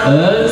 الأخيار.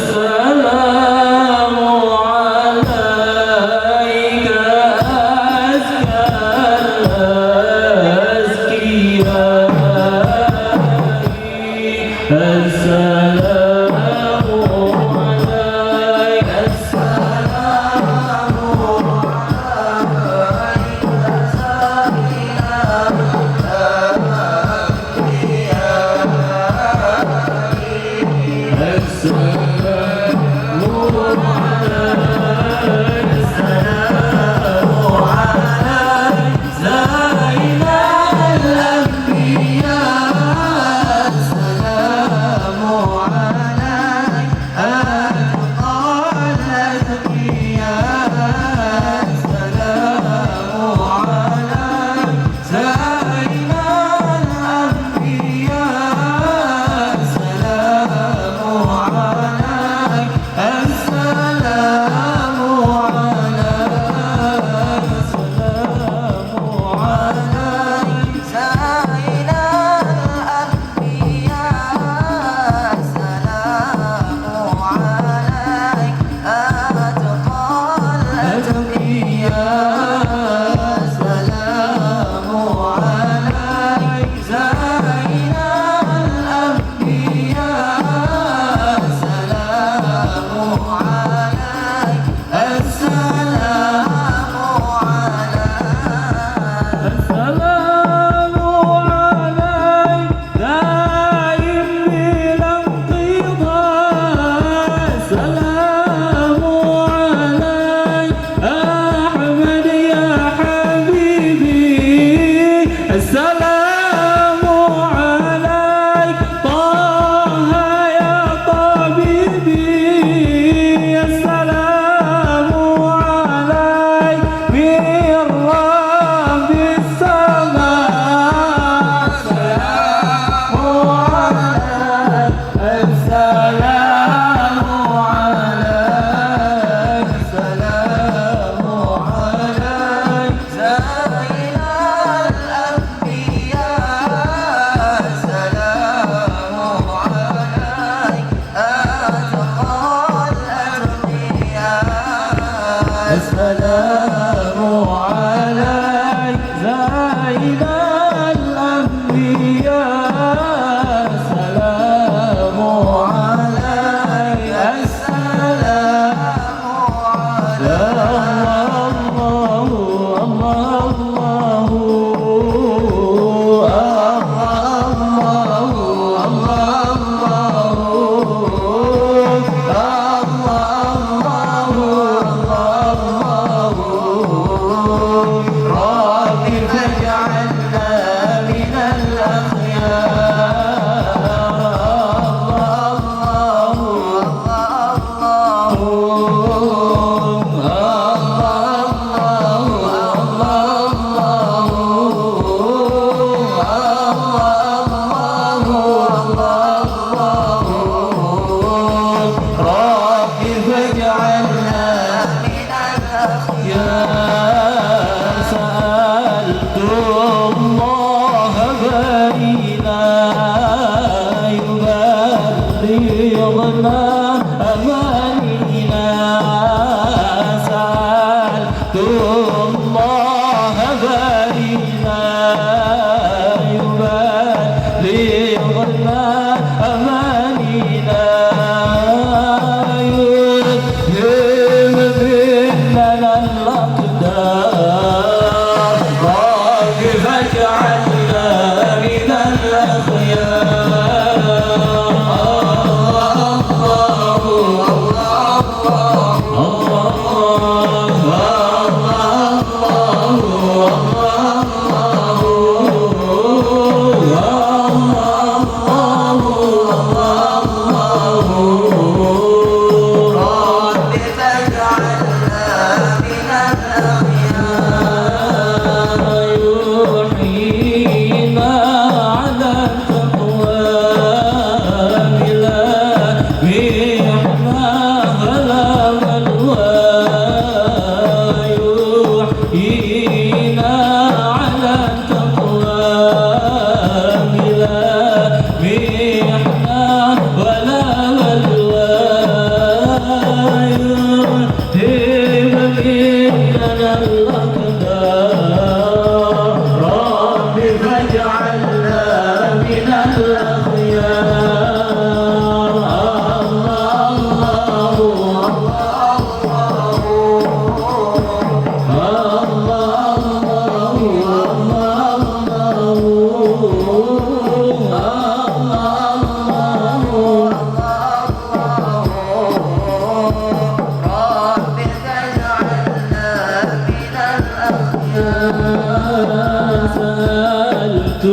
الله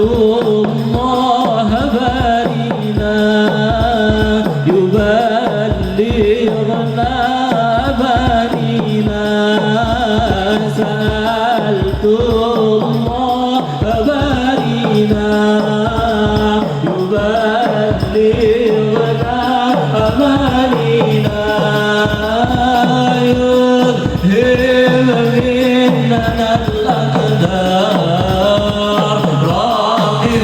الله بارينا يبلغنا بارينا سألت الله بارينا يبلغنا بارينا يذهب مننا الأقدار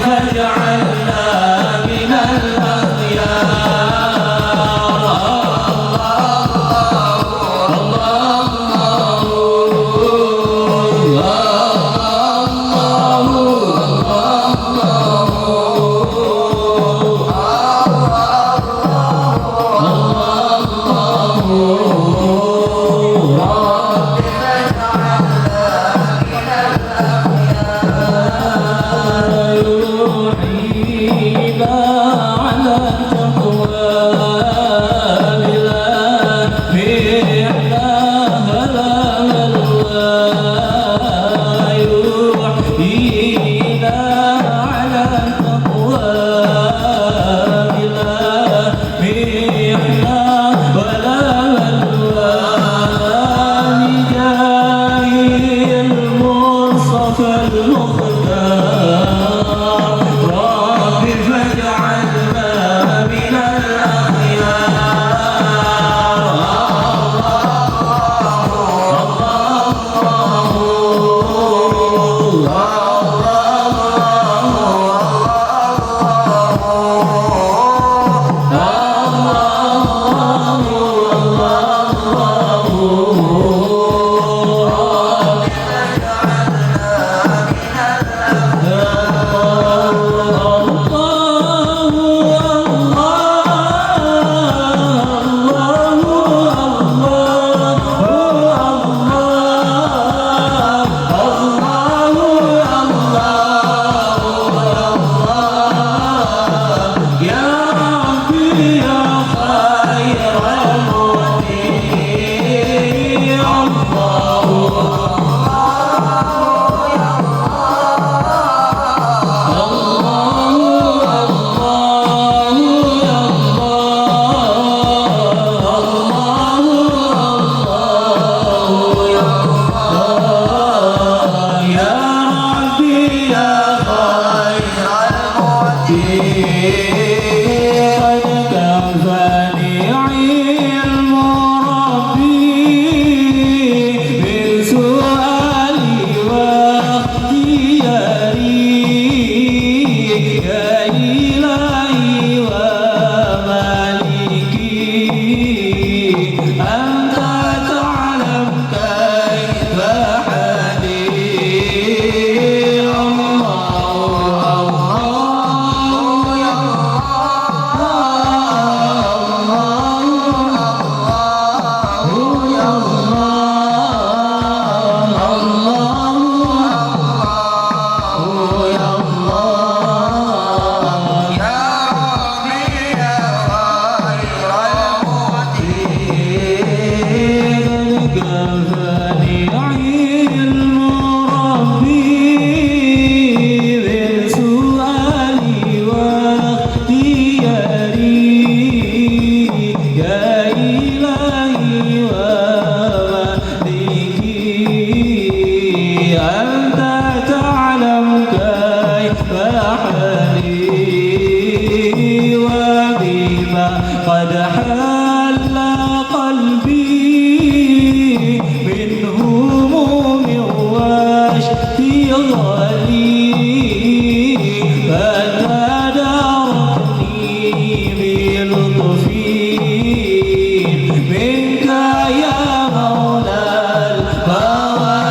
فاجعلنا من قد حل قلبي من هموم واشتغالي فتداركني بلطف منك يا مولى البرايا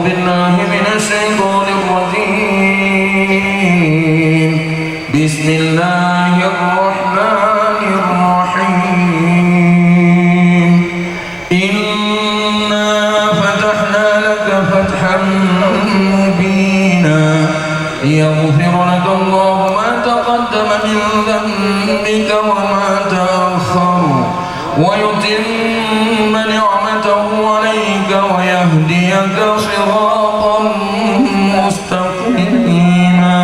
بالله من الشيطان الرجيم. بسم الله الرحمن الرحيم. إنا فتحنا لك فتحا مبينا ليغفر لك الله ما تقدم من ذنبك وما تأخر ويتم نعمته عليك ويهديك صراطا مستقيما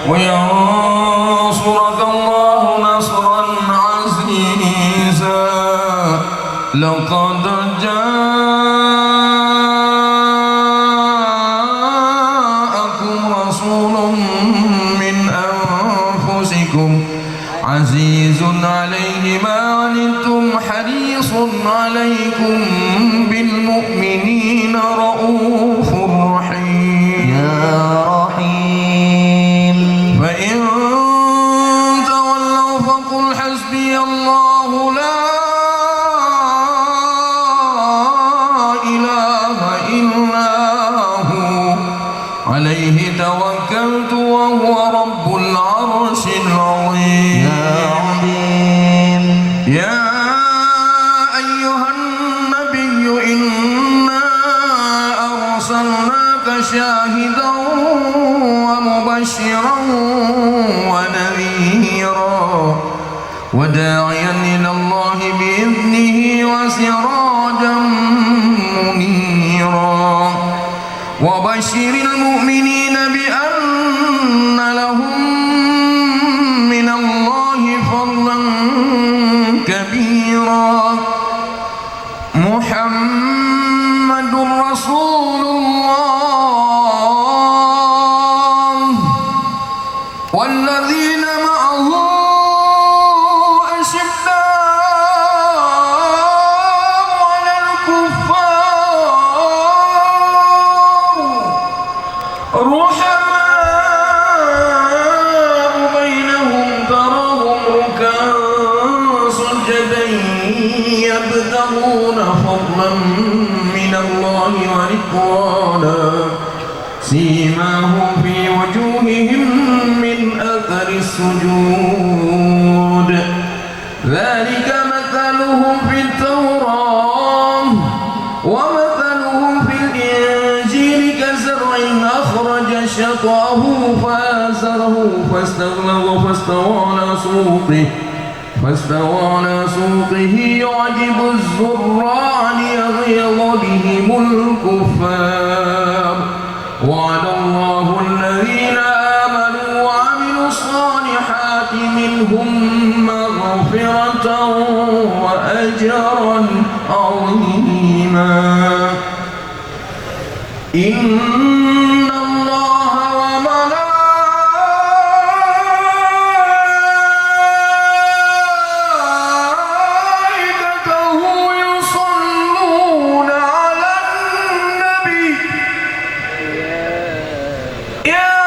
وينصرك الله نصرا عزيزا. لقد جاءكم رسول من أنفسكم عزيز عليه ما عنتم حريص عليكم بالمؤمنين رؤوف رحيم. يا رحيم. فإن تولوا فقل حسبي الله لا إله إلا هو عليه توكلت وهو رب العرش العظيم. يا أيها النبي إنا أرسلناك شاهدا ومبشرا ونذيرا وداعيا إلى الله بإذنه وسراجا منيرا وبشر المؤمنين بأن لهم من الله فضلا كبيرا. محمد رسول الله والذين معه أشداء على الكفار رحماء بينهم تراهم ركعا سجدا يبتغون فضلا من الله ورضوانا سيماهم في وجوههم من أثر السجود ذلك مثلهم في التوراة ومثلهم في الإنجيل كزرع أخرج شطأه فآزره فاستغلظ فاستوى على سوقه يعجب الزراع ليغيظ بهم الكفار. وعد الله الذين آمنوا وعملوا الصالحات منهم مغفرة وأجرا عظيما. إن الله وملائكته يصلون على النبي يا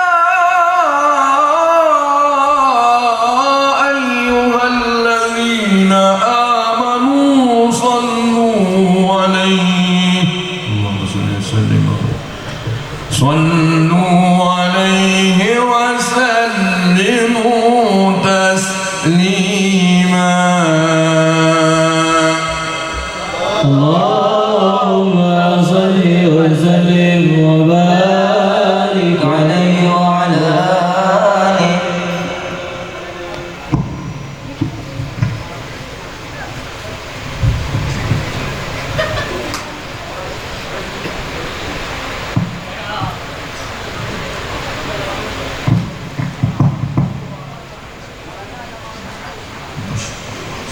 أيها الذين آمنوا صلوا عليه وسلموا تسليما. اللهم صل وسلم وبارك عليه وعلى آله.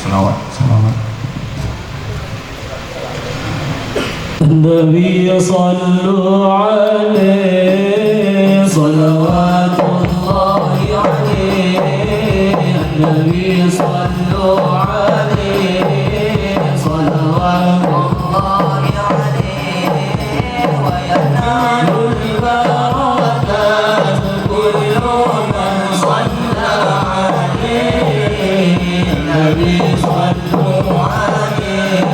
صلوات النبي صلوا عليه صلوات الله عليه. النبي صلوا عليه صلوات الله عليه وينال البركات كل من صلى عليه. النبي صلوا عليه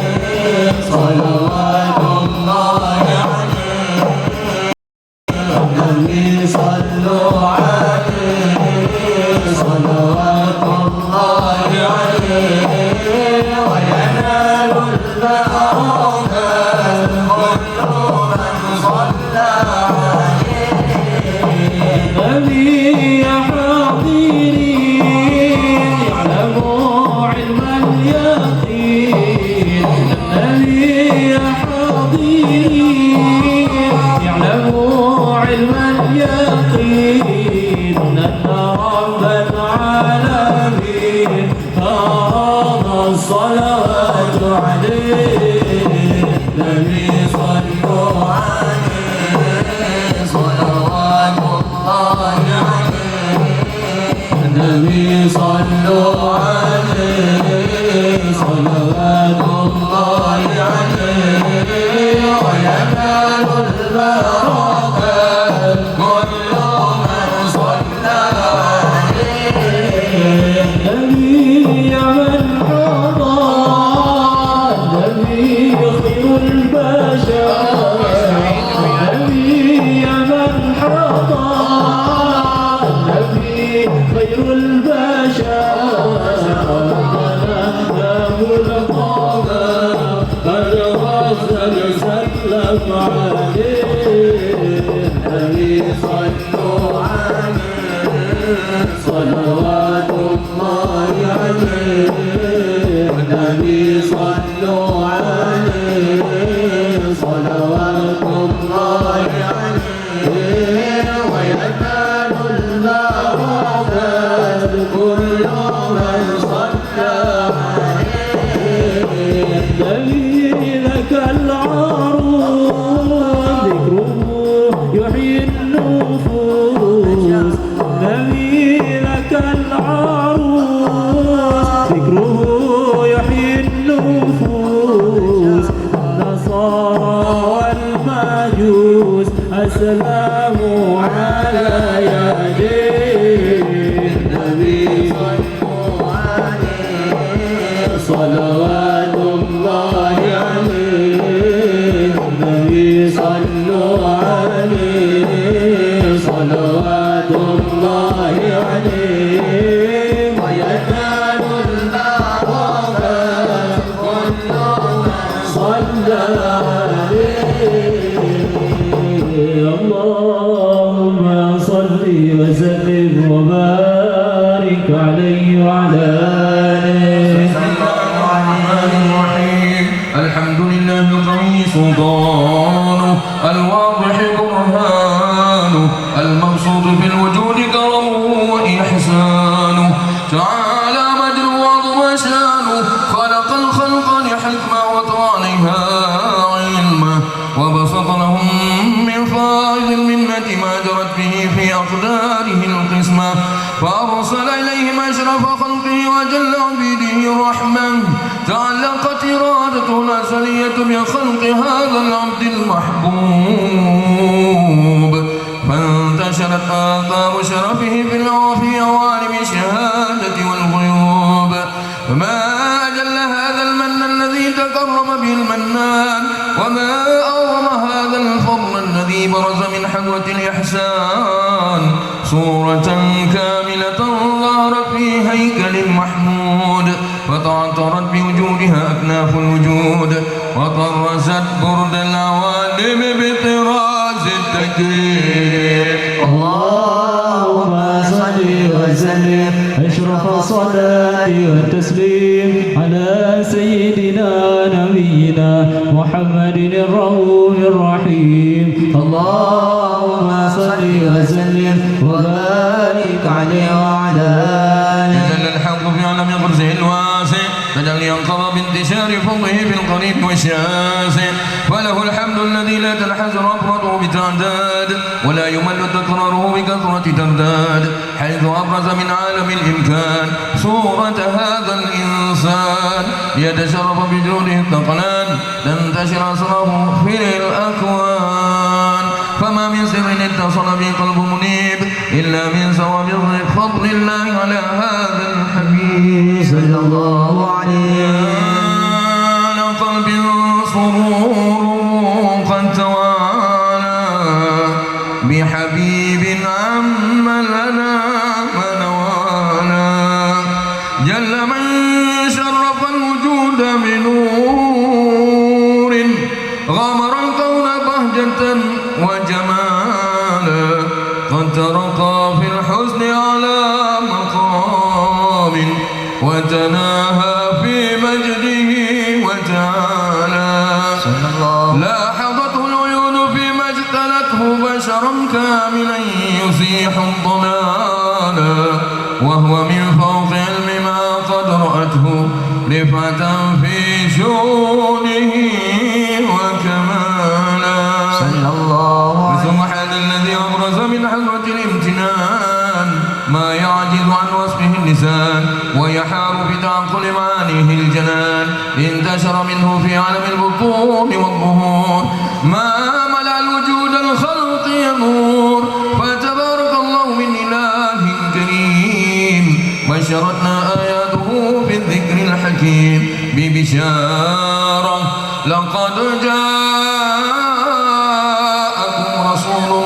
صلوات الله عليه النبي يا حاضرين يعلموا علم اليقين النبي يا حاضرين يعلموا علم اليقين أن رب العالمين فرض الصلوات عليه النبي صلوا عليه صلوات الله عليه النبي صلوا عليه صلوات الله عليه وينال البركات كل من صلى عليه النبي يا من حضر النبي خير البشر النبي يا من حضر النبي خير البشر له القمر قد غسل سلم عليه النبي صلوا عليه صلوات الله عليه النبي صلوا عليه صلوات الله عليه وينال البركات كل من صلى عليه النبي لك العروض ذكره يحيي النفوس النبي لك العروض ذكره يحيي النفوس النصارى والمجوس أسلموا على يديه النبي صلوا عليه صلوات الله عليه النبي صلوا عليه صلوات الله عليه وينال البركات كل من صلى عليه اللهم صل وسلم وبارك عليه وعلى آله الرحمن الرحيم الحمد لله القوي سلطانه الواضح برهانه المبسوط في الوجود كرمه وإحسانه تعالى مجده وعظم شانه خلق الخلق لحكمة وطوى عليها علمه وبسط لهم من فائض المنة ما جرت به في أقداره القسمة فأرسل إليهم أشرف خلقه وجل عبيده الرحمة تعلقت إرادته الأزلية بخلق هذا العبد المحبوب فانتشرت آثار شرفه في العوافي عوالم الشهادة والغيوب فما أجل هذا المن الذي تكرم به المنان وما أعظم هذا الفضل الذي برز من حضرة الإحسان صورة كاملة ظهرت في هيكل محمود وتعطرت بوجودها أكناف الوجود وطرست برد العوالم بطراز التكريم اللهم صل وسلم أشرف الصلاة والتسليم على سيدنا نبينا محمد الرؤوف الرحيم اللهم صل وسلم وبارك عليه وعلى آله جل الحق في عالم غرزه الواسع فجل ينقض بانتشار فضله في القريب والشاسع وله الحمد الذي لا تنحز رفرته بتعداد ولا يمل تكراره بكثرة ترداد حيث أبرز من عالم الإمكان صورة هذا الإنسان ليتشرف بجوده الثقلان تنتشر أسراره في الأكوان فما من سر اتصل به قلب منيب إلا من سوابق فضل الله على هذا الحبيب صلى الله عليه على قلب سرور قد توالى بحبيب عم لنا منوانا جل من شرف الوجود بنور غمر الكون بهجة وجمال قد ترقى في الحزن على مقام وتناهى في مجده وتعالى لاحظته العيون فيما اجتلته بشرا كاملا يزيح الضلالا وهو من فوق علم ما قد رأته رفعة في شؤونه وكمالا سبحان الذي أبرز من حضرة الامتنان ما يعجز عن وصفه اللسان ويحار بتعقل معانيه الجنان انتشر منه في عالم البطون والظهور ما ملأ الوجود الخلق ينور فتبارك الله من إله كريم بشرتنا آياته في الذكر الحكيم ببشارة لقد جاءكم رسول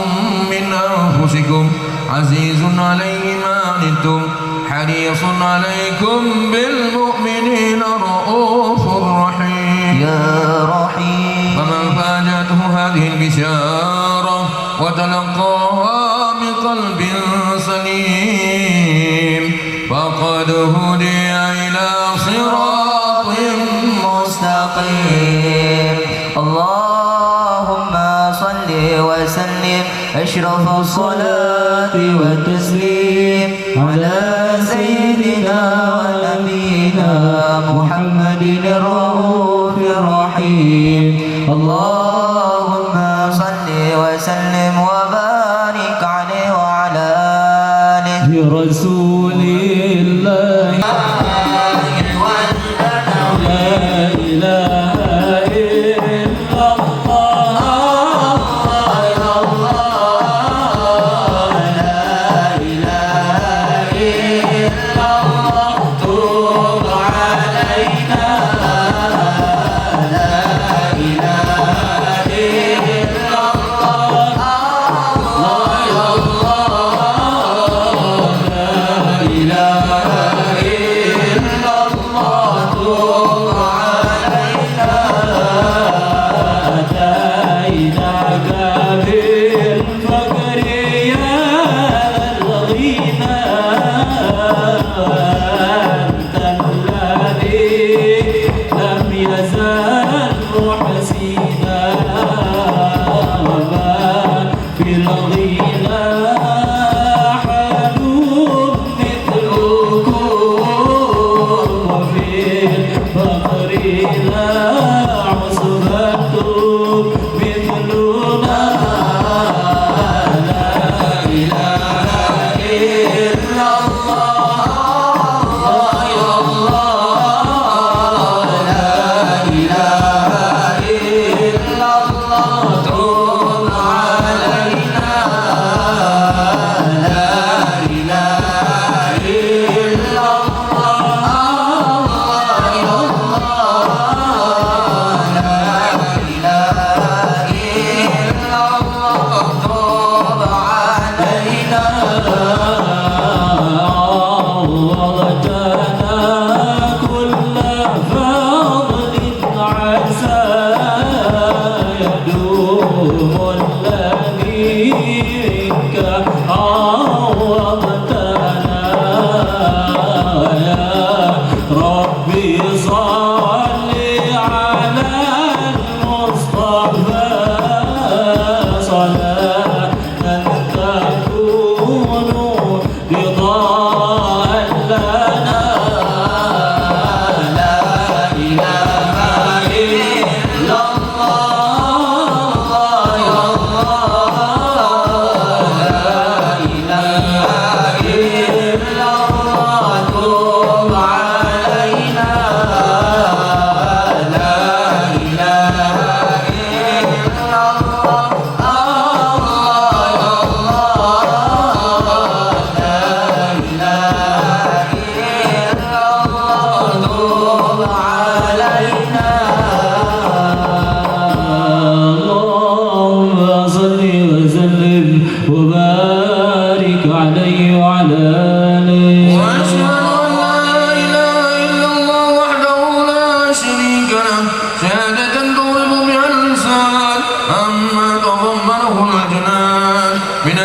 من أنفسكم عزيز عليه ما عنتم حريص عليكم بالمؤمنين رؤوف رحيم يا رحيم فمن فاجأته هذه البشارة وتلقاها بقلب سليم فقد هدي إلى صراط مستقيم اللهم صل وسلم أشرف الصلاة والتسليم على سيدنا ونبينا محمد الرؤوف الرحيم اللهم صل وسلم وبارك عليه وعلى آله برسول الله لا إله إلا الله لا إله إلا الله تب علينا لا إله إلا الله لا إله إلا الله تب علينا أتيناك بالفقر يا الغنى أنت الذي لم يزل محسنا وما في الغنى أحد مثلكم وفي الفقر لا عصبة مثلنا لا إله إلا الله يا الله لا إله إلا الله تب علينا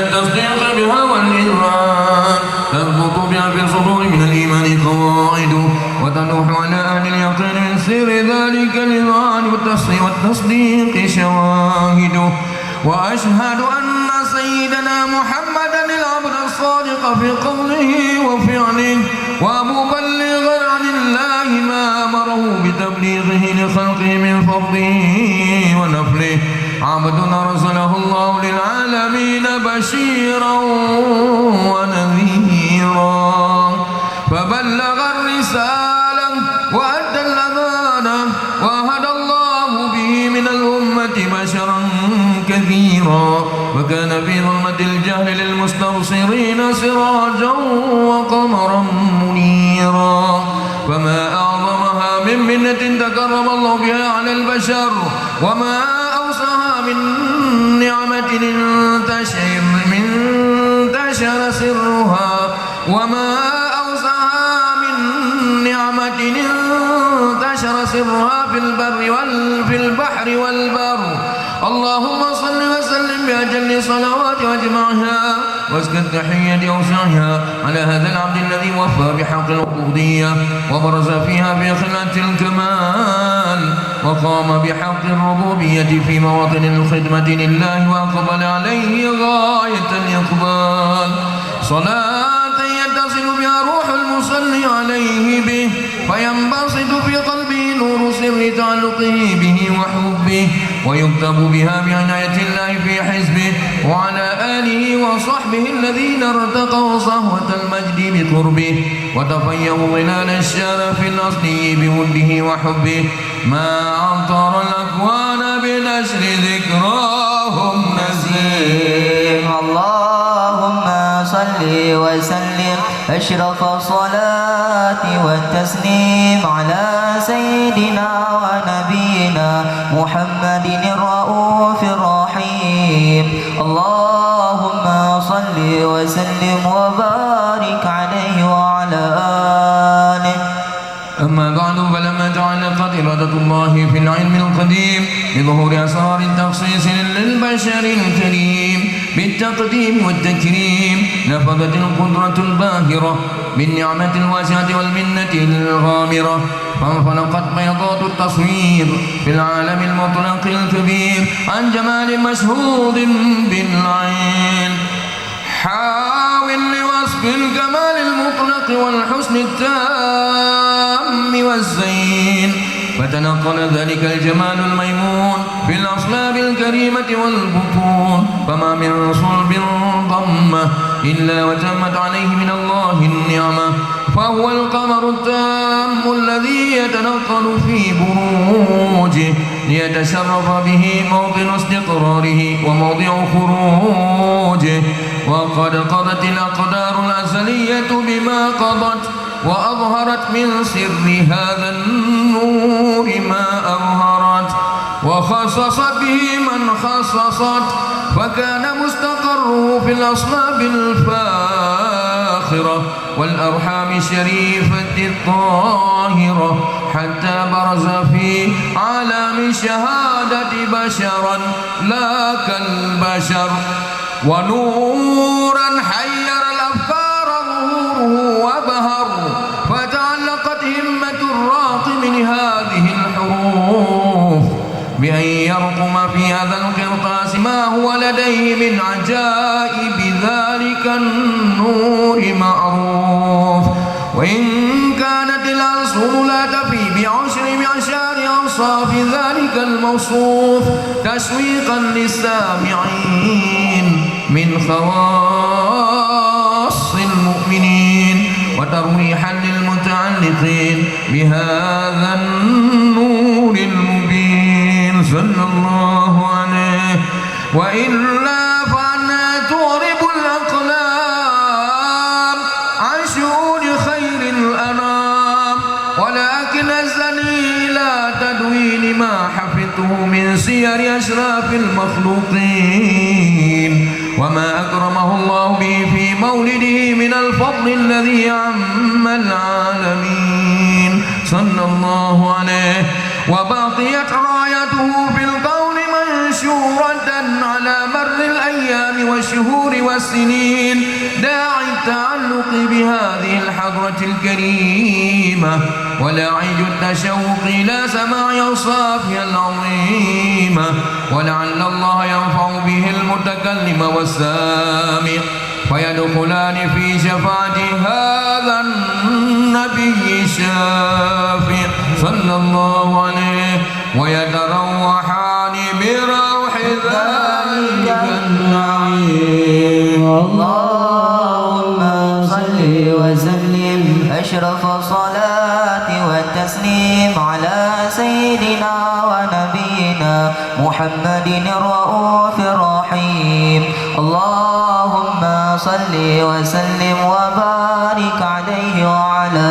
التصديق بها والإذعان تثبت بها في الصدور من الإيمان قواعد وتنوح على أهل اليقين من سر ذلك الإذعان والتصديق شواهد وأشهد أن سيدنا محمدا العبد الصادق في قوله وفعله ومبلغا عن الله ما أمره بتبليغه لخلقه من فرضه ونفله عبد أرسله الله للعالمين بشيرا ونذيرا فبلغ الرسالة وأدى الأمانة وهدى الله به من الأمة بشرا كثيرا وكان في ظلمة الجهل للمستبصرين سراجا وقمرا منيرا فما أعظمها من منة تكرم الله بها على البشر وما أوسعها من نعمة انتشر سرها وما أوسعها من نعمة انتشر سرها في البحر والبر اللهم صل وسلم بأجل صلوات واجمعها واسكن تحية أوسعها على هذا العبد الذي وفى بحق العبودية وبرز فيها بخلة الكمال وقام بحق الربوبية في مواطن الخدمة لله وأقبل عليه غاية الإقبال صلاة يتصل بها روح المصلي عليه به فينبسط في قلبه نور سر تعلقه به وحبه ويكتب بها بعناية الله في حزبه وعلى آله وصحبه الذين ارتقوا صهوة المجد بقربه وتفيهوا ظلال الشرف الأصلي بوده وحبه ما عطر الأكوان بنشر ذكراهم نسيم اللهم صل وسلم أشرف الصلاة والتسليم على سيدنا ونبينا محمد الرؤوف الرحيم اللهم صل وسلم وبارك عليه وعلى آله أما بعد فلما تعلقت إرادة الله في العلم القديم بظهور أسرار التخصيص للبشر الكريم بالتقديم والتكريم نفذت القدرة الباهرة بالنعمة الواسعة والمنة الغامرة فانفلقت بيضات التصوير في العالم المطلق الكبير عن جمال مشهود بالعين حاول لوصف الكمال المطلق والحسن التام والزين فتنقل ذلك الجمال الميمون في الأصلاب الكريمة والبطون فما من صلب ضمه إلا وتمت عليه من الله النعمة فهو القمر التام الذي يتنقل في بروجه ليتشرف به موطن استقراره وموضع خروجه وقد قضت الأقدار الأزلية بما قضت وأظهرت من سر هذا النور ما أظهرت وخصصت به من خصصت فكان مستقره في الأصلاب الفاخرة والأرحام الشريفة الطاهرة حتى برز في عالم الشهادة بشرا لا كالبشر ونورا حير الأفكار ظهوره وبهر فتعلقت همة الراقم لهذه الحروف بأن يرقم في هذا القرطاس ما هو لديه من عجائب ذلك النور معروف وإن كانت الألسن لا تفي بعشار أوصاف ذلك الموصوف تشويقا للسامعين من خواص المؤمنين وترويحا للمتعلقين بهذا النور المبين صلى الله عليه وإلا فأنا تغرب الأقلام عن شؤون خير الأنام ولكن أزني لا تدوين ما حفظته من سير أشراف المخلوقين وما أكرمه الله به في مولده من الفضل الذي عم العالمين صلى الله عليه وبقيت رايته في الكون منشورة على مر الأيام الأيام والشهور والسنين داعي التعلق بهذه الحضرة الكريمة ولاعج التشوق إلى سماع أوصافها العظيمة ولعل الله ينفع به المتكلم والسامع فيدخلان في شفاعة هذا النبي الشافع صلى الله عليه ويتروحان بروح ذلك النعيم. اللهم صل وسلم أشرف الصلاة والتسليم على سيدنا ونبينا محمد الرؤوف الرحيم. اللهم صل وسلم وبارك عليه وعلى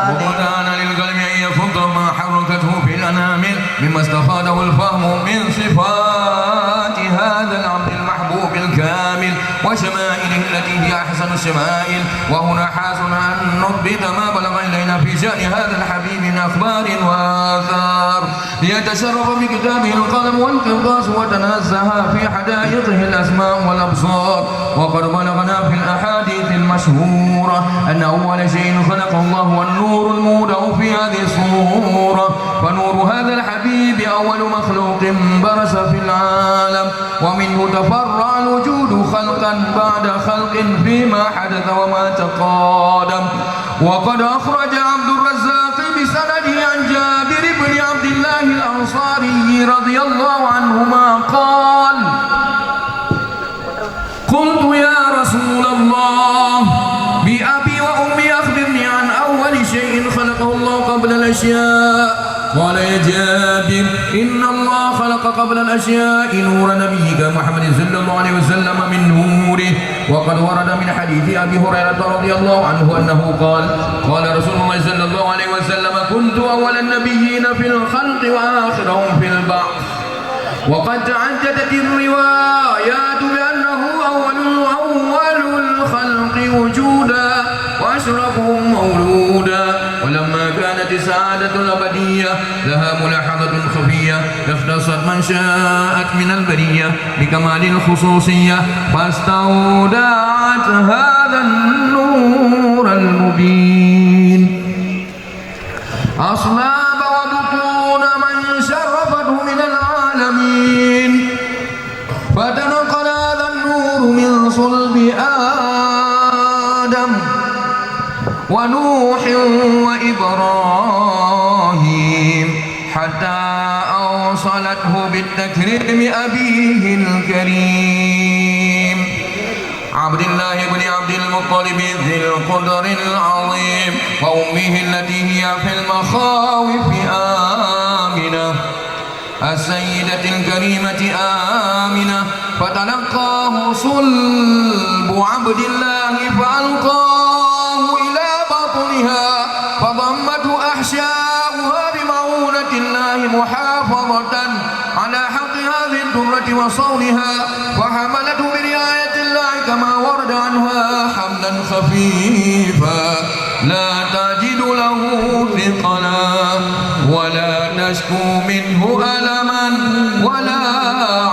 آله. وكان للقلب أن يفض ما حركته في الأنامل مما استفاده الفهم من صفات هذا العبد المحبوب الكامل وشمائله التي هي أحسن الشمائل. وهنا حازنا أن نثبت ما بلغ إلينا في شأن هذا الحبيب من أخبار وآثار ليتشرف بكتابه القلم والقرطاس وتنزه في حدائقه الأسماء والأبصار. وقد بلغنا في الأحاديث المشهورة أن أول شيء خلقه الله هو النور المودع في هذه الصورة. فنور هذا الحبيب أول مخلوق برز في العالم ومنه تفرع الوجود خلقا بعد خلق فيما حدث وما تقادم. وقد أخرج عبد الرزاق بسنده عن جابر بن عبد الله الأنصاري رضي الله عنهما قال: قلت يا رسول الله بأبي وأمي أخبرني عن أول شيء خلقه الله قبل الأشياء. قال: يا جابر إن الله خلق قبل الأشياء نور نبيك محمد صلى الله عليه وسلم من نوره. وقد ورد من حديث أبي هريرة رضي الله عنه أنه قال: قال رسول الله صلى الله عليه وسلم: كنت أول النبيين في الخلق وآخرهم في البعث. وقد تعددت الروايات بأنه أول الخلق وجودا وأشرفهم مولودا. ولما كانت السعادة الأبدية لها ملاحظة خفية اختصت من شاءت من البرية بكمال الخصوصية فاستودعت هذا النور المبين أصلاب وبطون من شرفته من العالمين. فتنقل هذا النور من صلب آدم ونوح وإبراهيم حتى أوصلته بالتكريم أبيه الكريم عبد الله بن عبد المطلب ذي القدر العظيم وأمه التي هي في المخاوف آمنة السيدة الكريمة آمنة. فتلقاه صلب عبد الله فألقاه إلى بطنها فضمته أحشاؤها بمعونة الله محافظة على حق هذه الدرة وصونها وحملته برعاية الله كما ورد عنها حملا خفيفا لا تجد له ثقلا ولا تشكو منه ألما ولا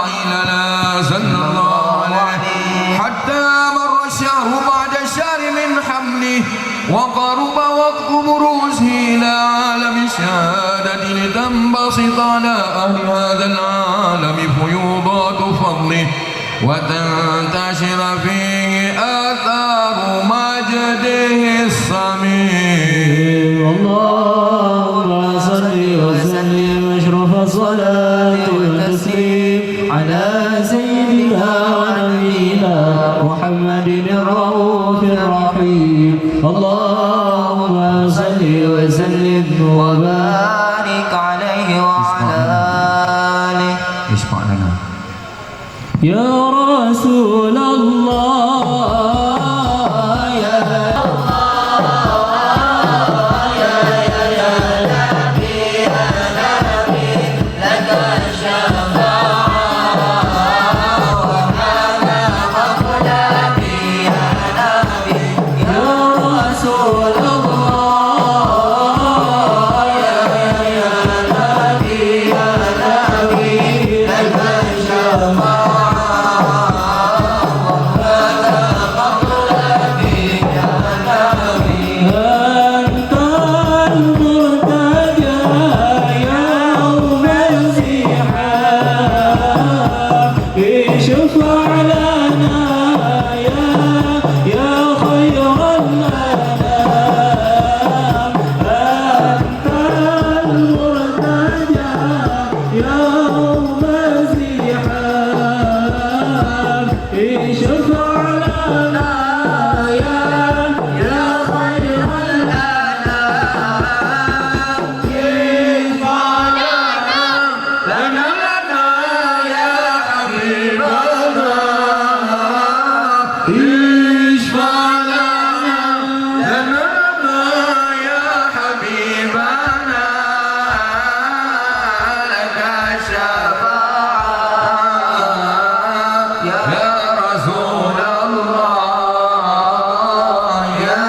عللا صلى الله عليه حتى مر الشهر بعد الشهر من حمله وقرب وقت بروزه إلى عالم الشهادة لتنبسط على أهل هذا العالم فيوضات فضله وتنتشر فيه آثار مجده الصميم. اللهم صل وسلم أشرف الصلاة والتسليم على سيدنا ونبينا محمد الرؤوف الرحيم. اللهم صل وسلم وبارك عليه وعلى آله. اشفع لنا يا رسول الله يا اشفع لنا يا خير الأنام اشفع لنا يا حبيبنا اشفع لنا يا حبيبنا لك شفاعة يا رسول الله يا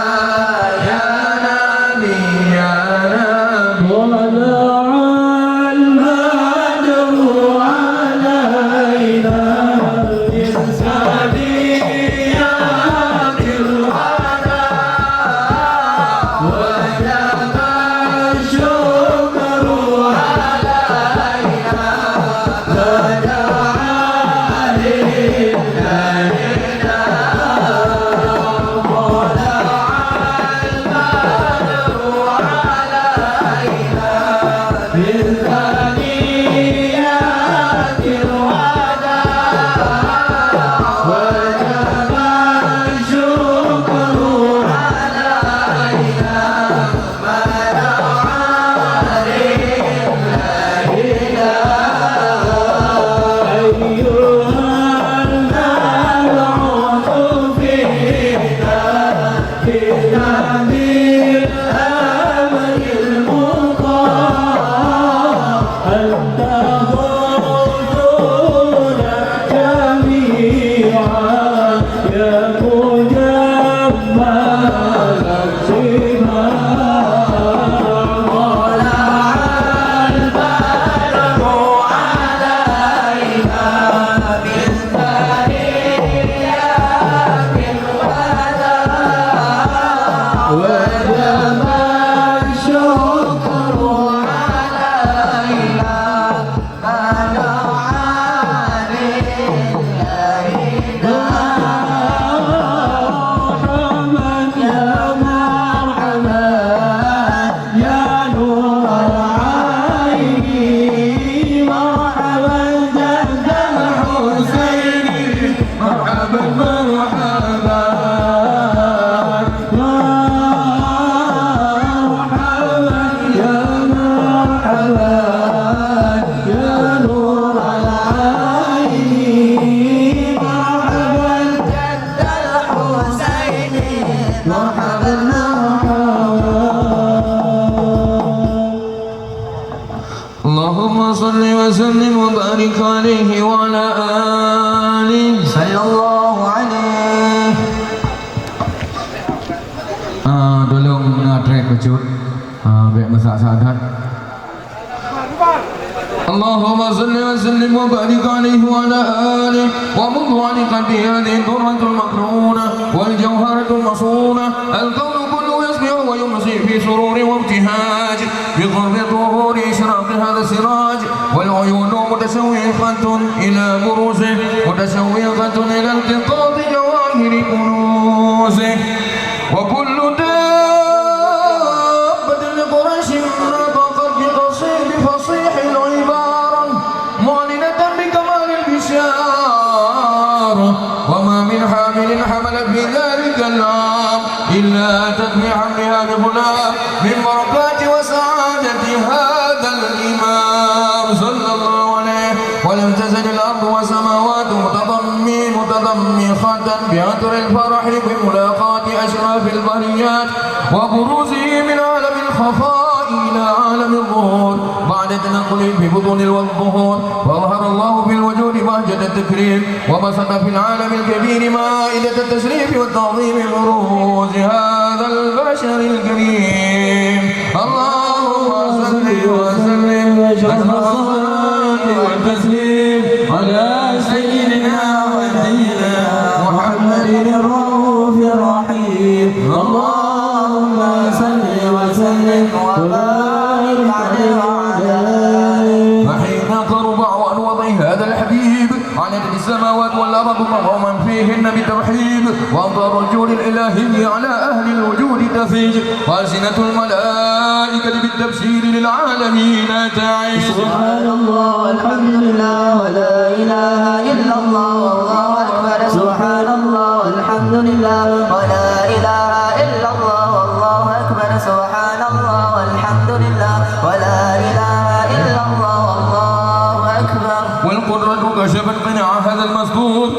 نبينا ولع البدر علينا من ثنيات الوداع وجب الشكر علينا فدعا لله اللهم صل وسلم وبارك عليه وعلى آله صلى الله عليه. Tolong track kejut biar masak sadat. اللهم صل وسلم وبارك عليه وعلى آله ومض عن قلبه هذه الدرة المكنونة والجوهرة المصونة الكون كله يسبح ويمسي في سرور وابتهاج بقرب ظهور إشراق هذا السراج والعيون متشوقة إلى بروزه متشوقة إلى التقاط جواهر كنوزه وكل دابة لقريش نطقت بقصيد فصيح العبارة معلنة بكمال البشارة وما من حامل حملت بذلك العام إلا أتت بحملها بغلام من بركات وسعادة هذا الإمام صلى الله عليه ولم تزل الأرض والسماوات متضمخة بعطر الفرح بملاقاة أشراف البريات وبروزه من عالم الخفاء إلى عالم الظهور بعد تنقله في بطون الظهور فظهر الله في الوجود بهجة التكريم وبسط في العالم الكبير مائدة التشريف والتعظيم بروز هذا البشر الكريم اللهم صل وسلم والتسليم على سيدنا ونبينا محمد الرؤوف الرحيم اللهم صل وسلم وبارك عليه وعلى آله فحين تربع عن وضع هذا الحبيب عن السماوات والأرض ومن فيهن بترحيب وأنظر الجود الإلهي على أهل الوجود تفيج وألسنة الملائكة بالتبشير للعالمين تعيش سبحان الله والحمد لله ولا إله إلا الله والله أكبر.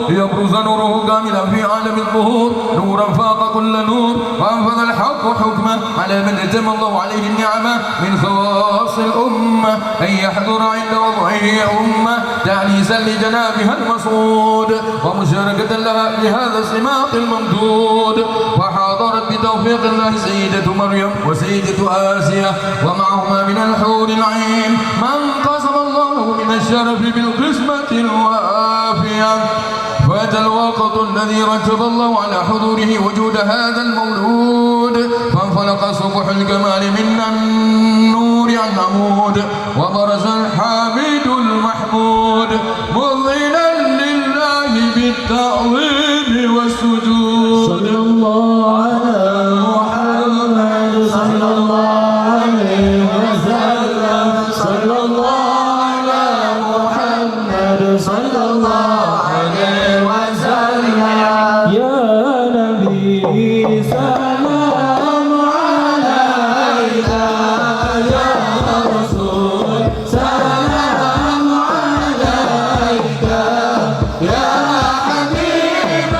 ليبرز نوره كاملا في عالم الظهور نورا فاق كل نور وأنفذ الحق حكمه على من اتم الله عليه النعمة من خواص الأمة أن يحضر عند وضعه أمة تعنيسا لجنابها المصعود ومشاركة لها بهذا السماق الممدود وحاضرت بتوفيق الله سيدة مريم وسيدة آسيا ومعهما من الحور العين من قسم الله من الشرف بالقسمة الوافية فأتى الوقت الذي رتب الله على حضوره وجود هذا المولود فانفلق صبح الجمال من النور عن عمود وبرز الحامد المحمود مذعنا لله بالتعظيم والسجود صلى الله على محمد صلى الله عليه وسلم صلى الله على محمد صلى الله عليه وسلم يا نبي سلام عليك يا رسول سلام عليك يا حبيب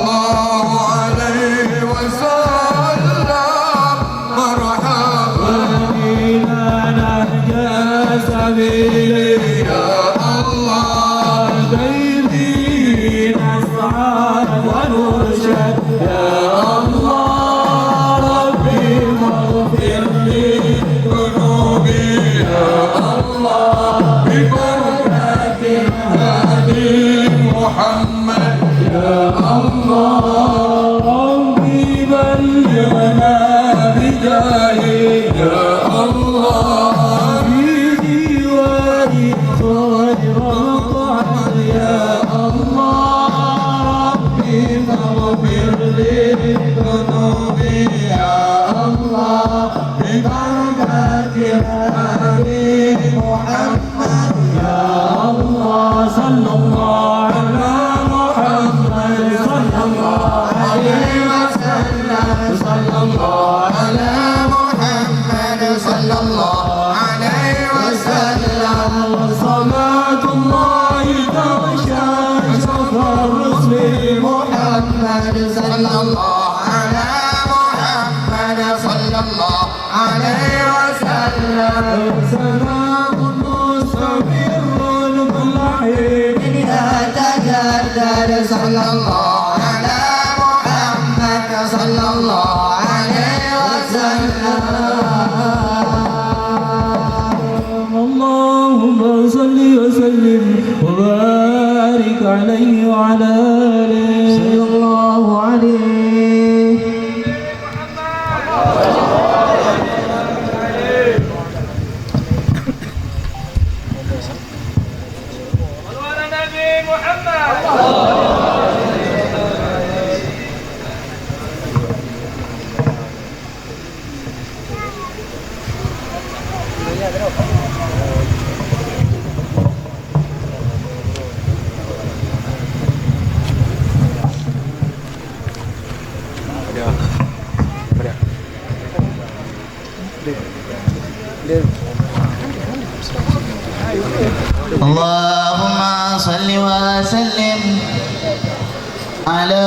الله عليه وسلم مرحبا بنا نهج سبيلك يا الله ديرين أسعد ونرشد يا الله ربي واغفر لي ذنوبي يا الله ببركة هادي محمد يا الله ربي بلغنا بجاهك يا الله في ديوان خير مقعد يا الله ربي فاغفر لي ذنوبي يا الله ببركة هادي محمد يا الله صلى الله على محمد صلى الله عليه وسلم صلى الله على محمد صلى الله عليه وسلم صلاة الله تغشى شرف الرسل محمد صلى الله على محمد صلى الله عليه وسلم سلام مستمر ملحق إذا تجدد صلى الله على محمد صلى الله عليه وسلم اللهم صل وسلم وبارك عليه وعلى آله صلى الله عليه اللهم صل وسلم على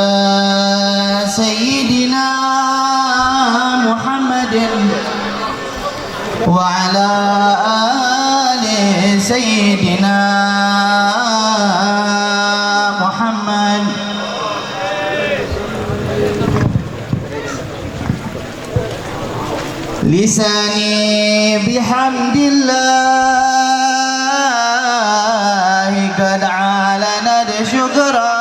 سيدنا محمد وعلى آل سيدنا محمد لساني بحمد الله قد علنت شكرا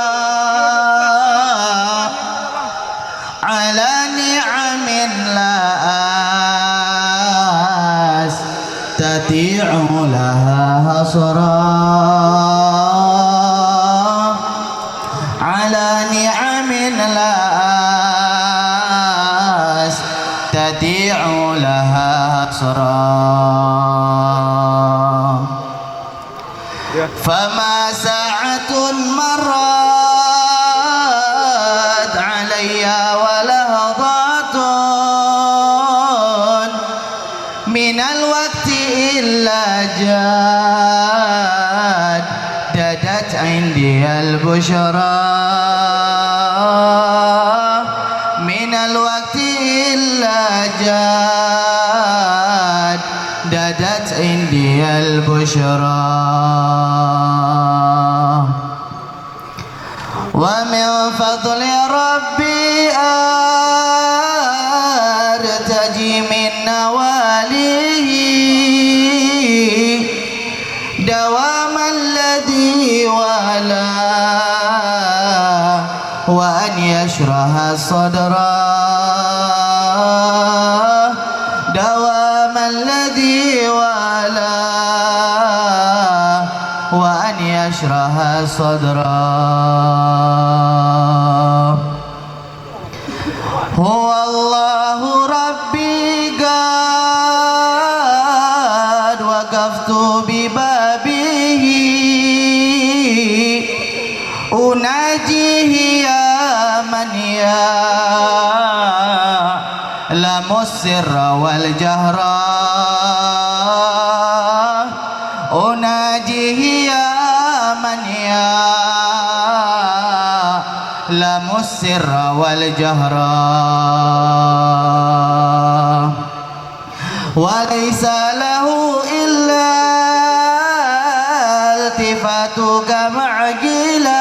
على نعم لا أستطيع لها حصرا على نعم لا أستطيع لها حصرا فما ساعة مرت علي ولحظات من الوقت إلا جدت عندي البشرى من الوقت إلا جدت عندي البشرى ومن فضل ربي أرتجي من نواليه دوام الذي ولا وأن يشرح الصدر دوام الذي ولا وأن يشرح الصدر هو الله ربي قد وقفت ببابه أناجيه يا من يعلم السر والجهر أناجيه يا من يعلم السر السر والجهر وليس له إلا التفاتك معجلان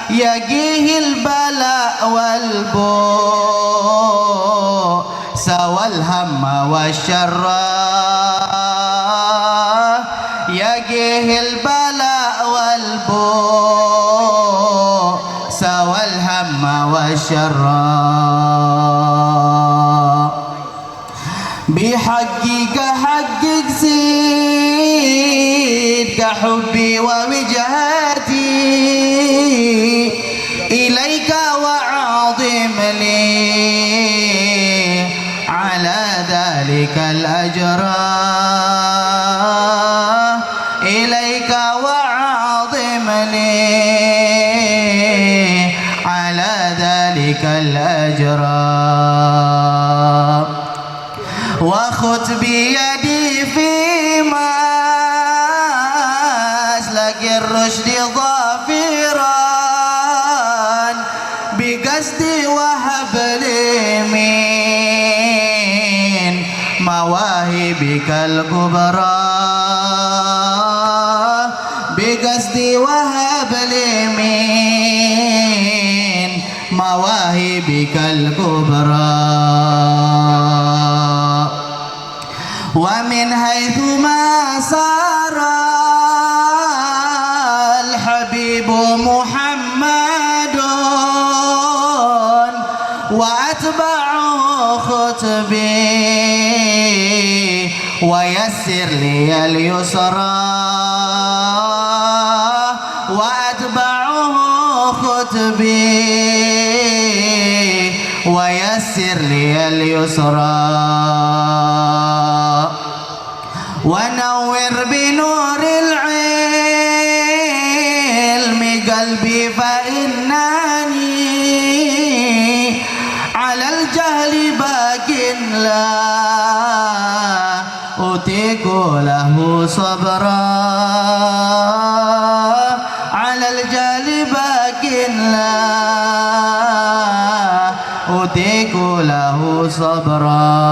يجيه البلاء والبؤس والهم والشر يجيه البلاء والبؤس والهم والشر بحقك حقق زيد كحبي ووجهتي إليك وعظم لي على ذلك الأجر إليك وعظم لي على ذلك الأجر وخذ بيدي في مسلك الرشد ظافرا بقصدي وهب لي من مواهبك الكبرى بقصدي وهب لي من مواهبك الكبرى ومن حيث ما سار الحبيب محمد وأتبعه خطبي ويسر لي اليسرى وأتبعه خطبي ويسر لي اليسرى ونور بنور العلم قلبي فإنني على الجهل باق لا أطيق له صبرا على الجهل باق لا أطيق له صبرا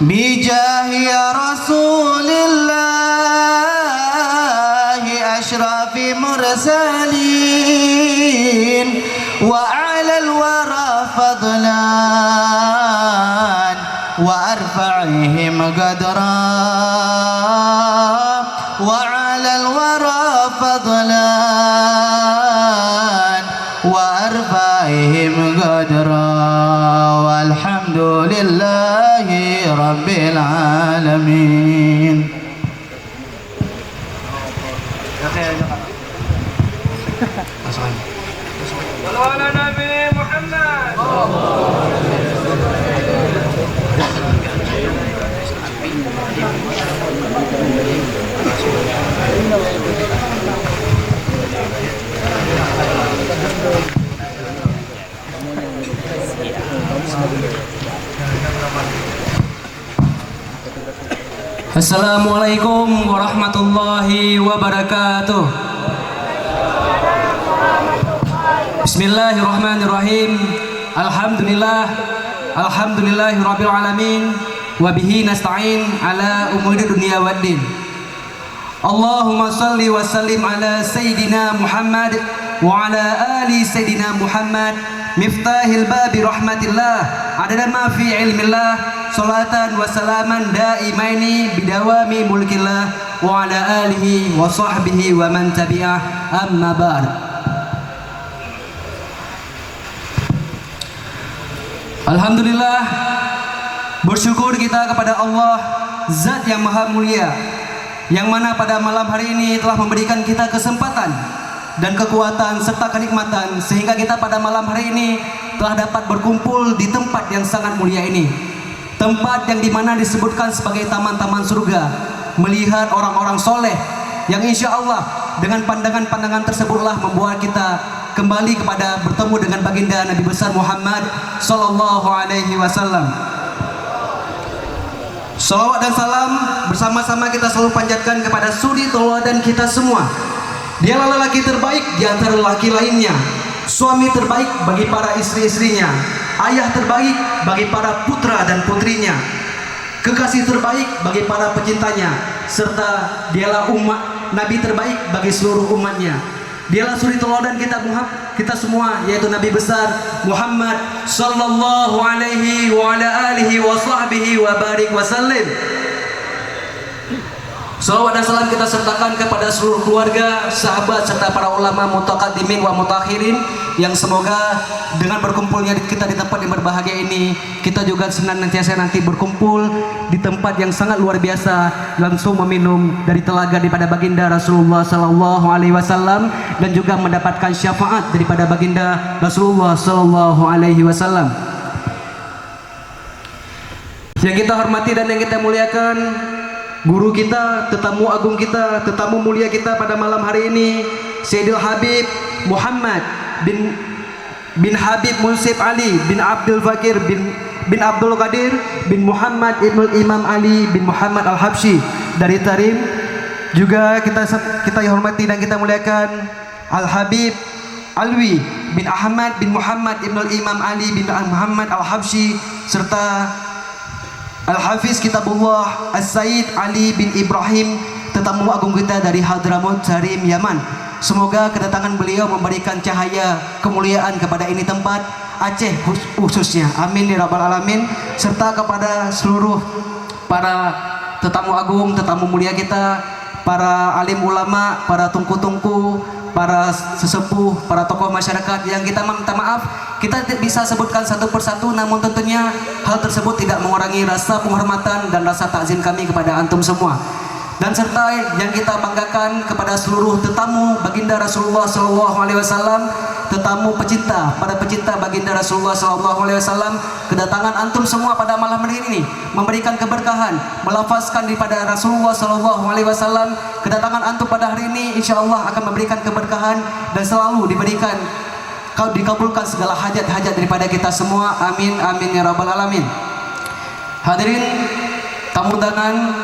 بجاه يا رسول الله أشرف مرسلين وأعلى الورى فضلا وأرفعهم قدرا وعلى الورى فضلا وأرفعهم قدرا والحمد لله رب العالمين. على نبي محمد. Assalamualaikum warahmatullahi wabarakatuh. Bismillahirrahmanirrahim. Alhamdulillahirabbil alamin wa bihi nasta'in ala umuri dunya waddin. Allahumma salli wa sallim ala sayyidina Muhammad wa ala ali sayyidina Muhammad miftahil babi rahmatillah adada ma fi ilmillah salatan wa salaman daimaini bidawami mulkillah wa ala alihi wa sahbihi wa man tabi'ah amma ba'd. Alhamdulillah, bersyukur kita kepada Allah Zat yang maha mulia, yang mana pada malam hari ini telah memberikan kita kesempatan dan kekuatan serta kenikmatan sehingga kita pada malam hari ini telah dapat berkumpul di tempat yang sangat mulia ini, tempat yang dimana disebutkan sebagai taman-taman surga, melihat orang-orang soleh yang insya Allah dengan pandangan-pandangan tersebutlah membuat kita kembali kepada bertemu dengan baginda Nabi besar Muhammad sallallahu alaihi wasallam. Salawat dan salam bersama-sama kita selalu panjatkan kepada suri tauladan kita semua, Dialah lelaki terbaik di antara lelaki lainnya, suami terbaik bagi para istri-istrinya, ayah terbaik bagi para putra dan putrinya, kekasih terbaik bagi para pecintanya, serta dialah umat Nabi terbaik bagi seluruh umatnya. Dialah suri teladan kita semua, yaitu Nabi besar Muhammad sallallahu alaihi wa ala alihi wa sahbihi wa barik wa sallim. Salawat dan salam kita sertakan kepada seluruh keluarga, sahabat, serta para ulama mutaqaddimin wa mutakhirin, yang semoga dengan berkumpulnya kita di tempat yang berbahagia ini, kita juga senantiasa nanti berkumpul di tempat yang sangat luar biasa, langsung meminum dari telaga daripada baginda Rasulullah sallallahu alaihi wasallam, dan juga mendapatkan syafaat daripada baginda Rasulullah sallallahu alaihi wasallam. Yang kita hormati dan yang kita muliakan, guru kita, tetamu agung kita, tetamu mulia kita pada malam hari ini, Sayyidul Habib Muhammad bin Habib Munsif Ali bin Abdul Fakir bin Abdul Qadir bin Muhammad Ibnul Imam Ali bin Muhammad Al-Habsyi dari Tarim. Juga kita hormati dan kita muliakan Al-Habib Alwi bin Ahmad bin Muhammad Ibnul Imam Ali bin Muhammad Al-Habsyi, serta Al-Hafiz Kitabullah As-Sayyid Ali bin Ibrahim, tetamu agung kita dari Hadramut Tarim, Yaman. Semoga kedatangan beliau memberikan cahaya kemuliaan kepada ini tempat, Aceh khususnya. Amin ya rabbal alamin. Serta kepada seluruh para tetamu agung, tetamu mulia kita, para alim ulama, para tungku-tungku, para sesepuh, para tokoh masyarakat yang kita minta maaf, kita tidak bisa sebutkan satu persatu, namun tentunya hal tersebut tidak mengurangi rasa penghormatan dan rasa takzim kami kepada antum semua. Dan serta yang kita banggakan kepada seluruh tetamu baginda Rasulullah SAW, tetamu pecinta, para pecinta baginda Rasulullah SAW, kedatangan antum semua pada malam hari ini memberikan keberkahan, melafazkan daripada Rasulullah SAW. Kedatangan antum pada hari ini insya Allah akan memberikan keberkahan dan selalu diberikan, dikabulkan segala hajat-hajat daripada kita semua. Amin amin ya rabbal alamin. Hadirin tamu undangan,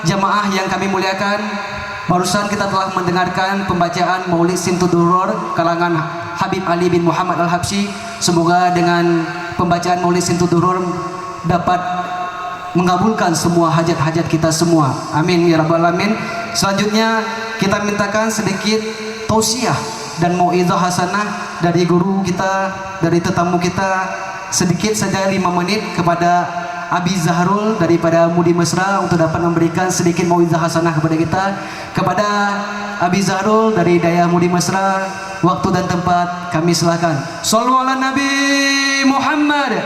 jamaah yang kami muliakan, barusan kita telah mendengarkan pembacaan Maulid Simtuduror kalangan Habib Ali bin Muhammad Al-Habsyi. Semoga dengan pembacaan Maulid Simtuduror dapat mengabulkan semua hajat-hajat kita semua. Amin ya rabbal alamin. Selanjutnya kita mintakan sedikit tausiah dan mau'izah hasanah dari guru kita, dari tetamu kita, sedikit saja 5 menit kepada Abi Zahrul daripada Mudi Mesra untuk dapat memberikan sedikit mau'izah hasanah kepada kita. Kepada Abi Zahrul dari Daya Mudi Mesra, waktu dan tempat kami silakan. Shallu ala Nabi Muhammad.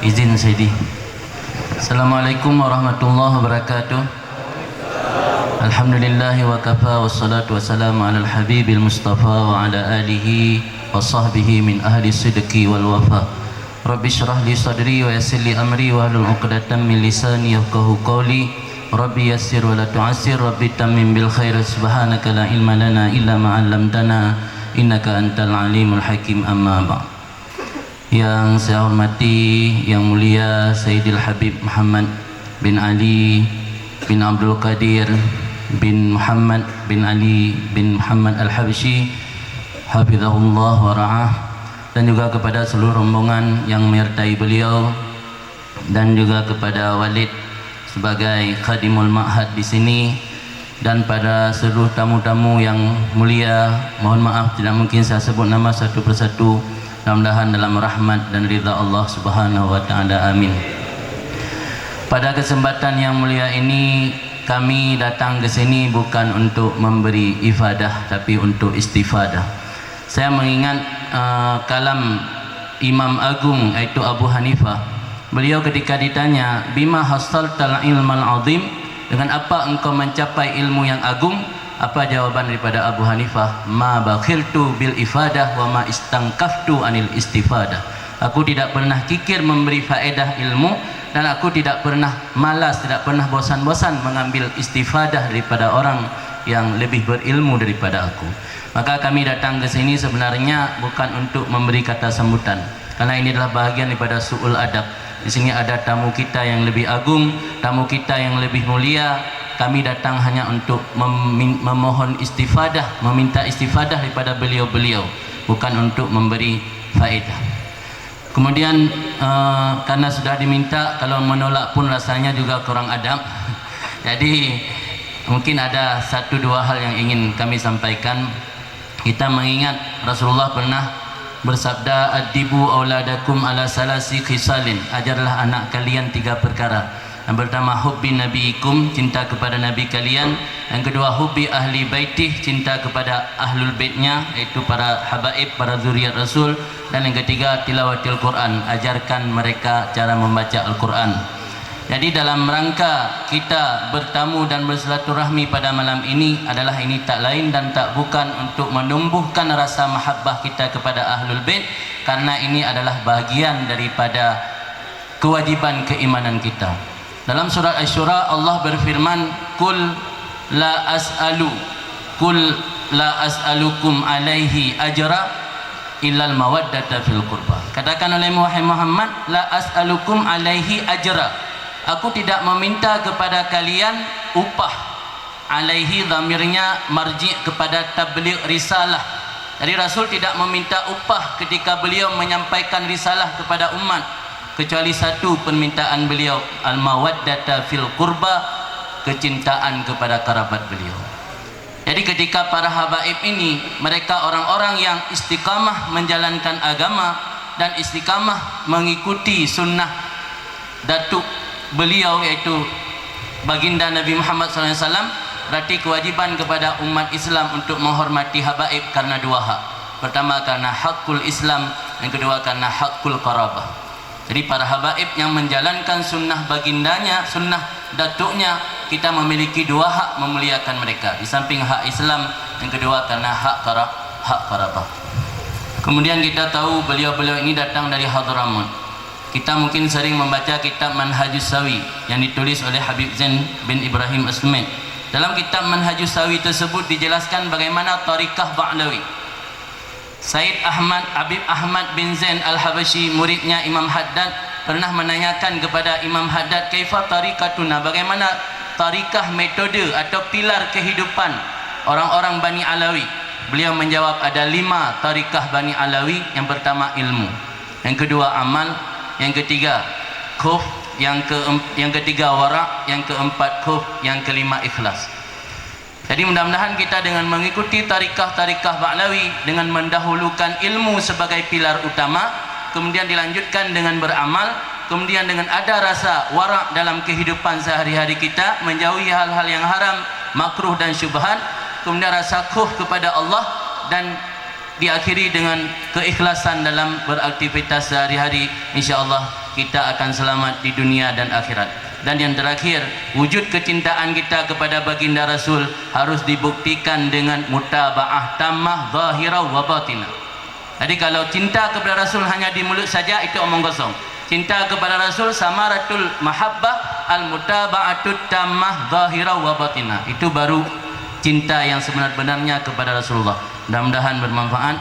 Izin Sayyidi. Assalamualaikum warahmatullahi wabarakatuh. Alhamdulillah wa kafa wassalatu wassalamu ala al-habibil mustafa wa ala alihi wa sahbihi min ahli sidqi wal wafa. Rabbi syrah li sadri wa yassir li amri wa hlul 'uqdatam min lisani yafqahu qawli. Rabbi yassir wa la tu'assir, Rabbi tammim bil khair. Subhanaka la ilma lana illa ma 'allamtana innaka antal alimul hakim. Amma ba'd. Yang saya hormati, yang mulia Sayyidil Habib Muhammad bin Ali bin Abdul Qadir bin Muhammad bin Ali bin Muhammad Al-Habsyi, hafizahullah wa ra'ah, dan juga kepada seluruh rombongan yang menyertai beliau, dan juga kepada Walid sebagai khadimul ma'had di sini, dan pada seluruh tamu-tamu yang mulia. Mohon maaf tidak mungkin saya sebut nama satu persatu. Mudah-mudahan dalam rahmat dan ridha Allah Subhanahu wa taala. Amin. Pada kesempatan yang mulia ini, kami datang ke sini bukan untuk memberi ifadah, tapi untuk istifadah. Saya mengingat kalam Imam Agung, yaitu Abu Hanifah. Beliau ketika ditanya, bima hasaltal ilmal azim, dengan apa engkau mencapai ilmu yang agung? Apa jawaban daripada Abu Hanifah? Ma bakhiltu bil ifadah wa ma istangkaftu anil istifadah. Aku tidak pernah kikir memberi faedah ilmu, dan aku tidak pernah malas, tidak pernah bosan-bosan mengambil istifadah daripada orang yang lebih berilmu daripada aku. Maka kami datang ke sini sebenarnya bukan untuk memberi kata sambutan, karena ini adalah bahagian daripada su'ul adab. Di sini ada tamu kita yang lebih agung, tamu kita yang lebih mulia. Kami datang hanya untuk memohon istifadah, meminta istifadah daripada beliau-beliau, bukan untuk memberi faedah. Kemudian karena sudah diminta, kalau menolak pun rasanya juga kurang adab. Jadi mungkin ada satu dua hal yang ingin kami sampaikan. Kita mengingat Rasulullah pernah bersabda, adibu auladakum ala salasi khisalin, ajarlah anak kalian 3 perkara. Yang pertama, hubbi nabiikum, cinta kepada nabi kalian. Yang kedua, hubbi ahli baitih, cinta kepada ahlul baitnya, iaitu para habaib, para zuriat Rasul. Dan yang ketiga, tilawatil Quran, ajarkan mereka cara membaca Al-Quran. Jadi dalam rangka kita bertamu dan bersilaturahmi pada malam ini adalah ini tak lain dan tak bukan untuk menumbuhkan rasa mahabbah kita kepada ahlul bait, karena ini adalah bahagian daripada kewajiban keimanan kita. Dalam surat Asy-Syura Allah berfirman, Qul la as'alukum alaihi ajra illal mawaddata fil qurba. Katakan oleh Muhammad, la as'alukum alaihi ajra, aku tidak meminta kepada kalian upah. Alaihi dhamirnya marji kepada tabligh risalah. Jadi Rasul tidak meminta upah ketika beliau menyampaikan risalah kepada umat, kecuali satu permintaan beliau, al-mawaddata fil qurba, kecintaan kepada kerabat beliau. Jadi ketika para habaib ini, mereka orang-orang yang istiqamah menjalankan agama dan istiqamah mengikuti sunnah datuk beliau, yaitu baginda Nabi Muhammad SAW, berarti kewajiban kepada umat Islam untuk menghormati habaib karena 2 hak. Pertama karena hakul Islam, yang kedua karena hakul qarabah. Jadi para habaib yang menjalankan sunnah bagindanya, sunnah datuknya, kita memiliki 2 hak memuliakan mereka. Di samping hak Islam, yang kedua karena hak qarabah. Kemudian kita tahu beliau-beliau ini datang dari Hadramut. Kita mungkin sering membaca kitab Manhajus Sawi yang ditulis oleh Habib Zain bin Ibrahim As-Sumaid. Dalam kitab Manhajus Sawi tersebut dijelaskan bagaimana tarikah Ba'lawi. Said Habib Ahmad bin Zain Al-Habashi, muridnya Imam Haddad, pernah menanyakan kepada Imam Haddad, kaifa tarikatuna, bagaimana tarikah, metode atau pilar kehidupan orang-orang Bani Alawi. Beliau menjawab, ada 5 tarikah Bani Alawi. Yang pertama ilmu, yang kedua amal, yang ketiga khuf, yang ketiga wara', yang keempat khuf, yang kelima ikhlas. Jadi mudah-mudahan kita dengan mengikuti tarikah-tarikah Ba'lawi, dengan mendahulukan ilmu sebagai pilar utama, kemudian dilanjutkan dengan beramal, kemudian dengan ada rasa wara' dalam kehidupan sehari-hari kita, menjauhi hal-hal yang haram, makruh dan syubhat, kemudian rasa khuf kepada Allah, dan diakhiri dengan keikhlasan dalam beraktivitas sehari-hari. InsyaAllah kita akan selamat di dunia dan akhirat. Dan yang terakhir, wujud kecintaan kita kepada baginda Rasul harus dibuktikan dengan mutaba'ah tammah zahirah wa batinah. Jadi kalau cinta kepada Rasul hanya di mulut saja, itu omong kosong. Cinta kepada Rasul samaratul mahabbah al-mutaba'atut tammah zahirah wa batinah. Itu baru cinta yang sebenar-benarnya kepada Rasulullah. Mudah-mudahan bermanfaat.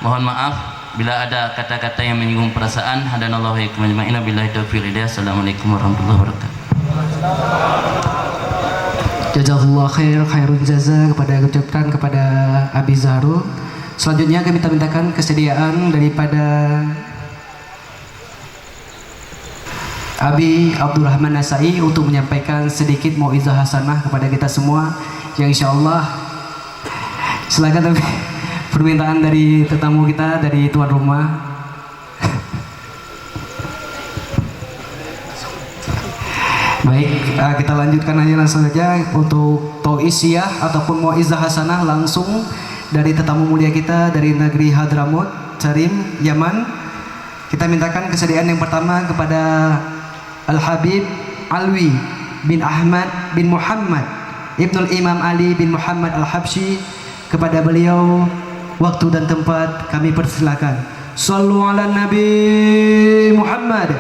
Mohon maaf bila ada kata-kata yang menyinggung perasaan. Hadanallahu wa iyyakum ajma'in. Billahi taufiq hidayah. Assalamualaikum warahmatullahi wabarakatuh. Jazakallah khairun jaza ucapkan kepada Abi Zahrul. Selanjutnya kami mintakan kesediaan daripada Abi Abdurrahman Nasai untuk menyampaikan sedikit mau'izah hasanah kepada kita semua, yang insyaallah silakan. Tapi permintaan dari tetamu kita, dari tuan rumah. Baik, kita lanjutkan aja langsung saja untuk tau'isiyah ataupun mau'izah hasanah langsung dari tetamu mulia kita dari negeri Hadramut, Carim, Yaman. Kita mintakan kesediaan yang pertama kepada Al-Habib Alwi bin Ahmad bin Muhammad Ibnul Imam Ali bin Muhammad Al-Habsyi. Kepada beliau waktu dan tempat kami persilakan. Sallu ala Nabi Muhammad.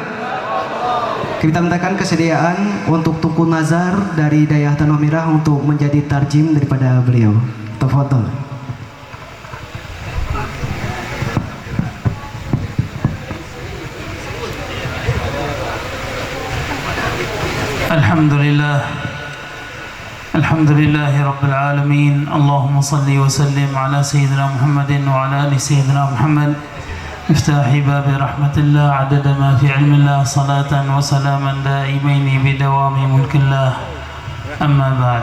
Kita mintakan kesediaan untuk Tuku Nazar dari Dayah Tanah Merah untuk menjadi tarjim daripada beliau. Tafadhol. Alhamdulillah Rabbil Alamin. Allahumma salli wa sallim ala Sayyidina Muhammadin wa ala ali Sayyidina Muhammad. Iftahi babi rahmatillah adada ma fi ilmillah salatan wa salaman daimaini bidawami mulkillah. Amma ba'd.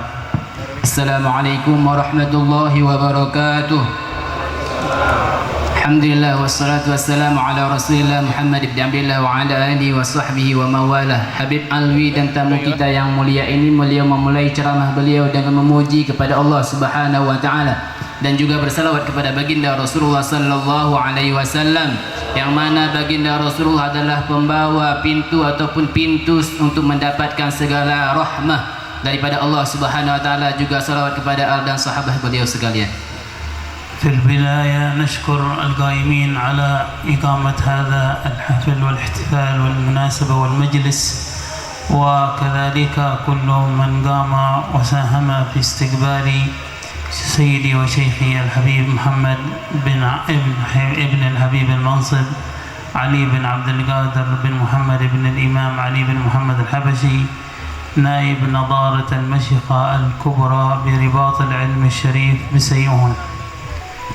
Assalamualaikum warahmatullahi wabarakatuh. Alhamdulillah wassalatu wassalamu ala Rasulillah Muhammad ibn Abdillah wa ala alihi wa sahbihi wa mawalah. Habib Alwi dan tamu kita yang mulia ini, beliau memulai ceramah beliau dengan memuji kepada Allah Subhanahu wa taala dan juga bersalawat kepada baginda Rasulullah sallallahu alaihi wasallam, yang mana baginda Rasulullah adalah pembawa pintu ataupun pintu untuk mendapatkan segala rahmah daripada Allah Subhanahu wa taala. Juga salawat kepada al dan sahabat beliau sekalian. في البداية نشكر القائمين على إقامة هذا الحفل والاحتفال والمناسبة والمجلس، وكذلك كل من قام وساهم في استقبال سيدي وشيخي الحبيب محمد ابن الحبيب المنصب علي بن عبد القادر بن محمد بن الإمام علي بن محمد الحبشي، نائب نظارة المشيخة الكبرى برباط العلم الشريف بسيئون.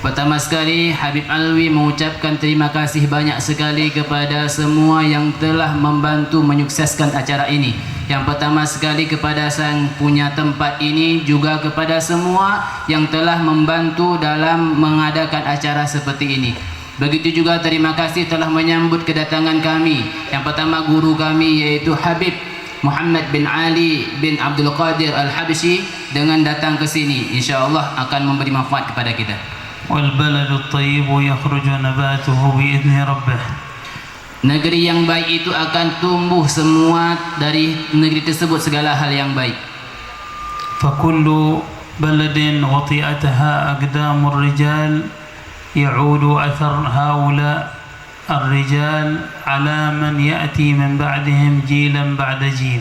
Pertama sekali Habib Alwi mengucapkan terima kasih banyak sekali kepada semua yang telah membantu menyukseskan acara ini. Yang pertama sekali kepada sang punya tempat ini, juga kepada semua yang telah membantu dalam mengadakan acara seperti ini. Begitu juga terima kasih telah menyambut kedatangan kami. Yang pertama guru kami yaitu Habib Muhammad bin Ali bin Abdul Qadir Al-Habsyi dengan datang ke sini, insya-Allah akan memberi manfaat kepada kita. والبلد الطيب يخرج نباته بإذن ربه. Negeri yang baik itu akan tumbuh semua dari negeri tersebut segala hal yang baik. فكل بلد وطئتها أقدام الرجال يعود أثر هؤلاء الرجال على من يأتي من بعدهم جيلا بعد جيل.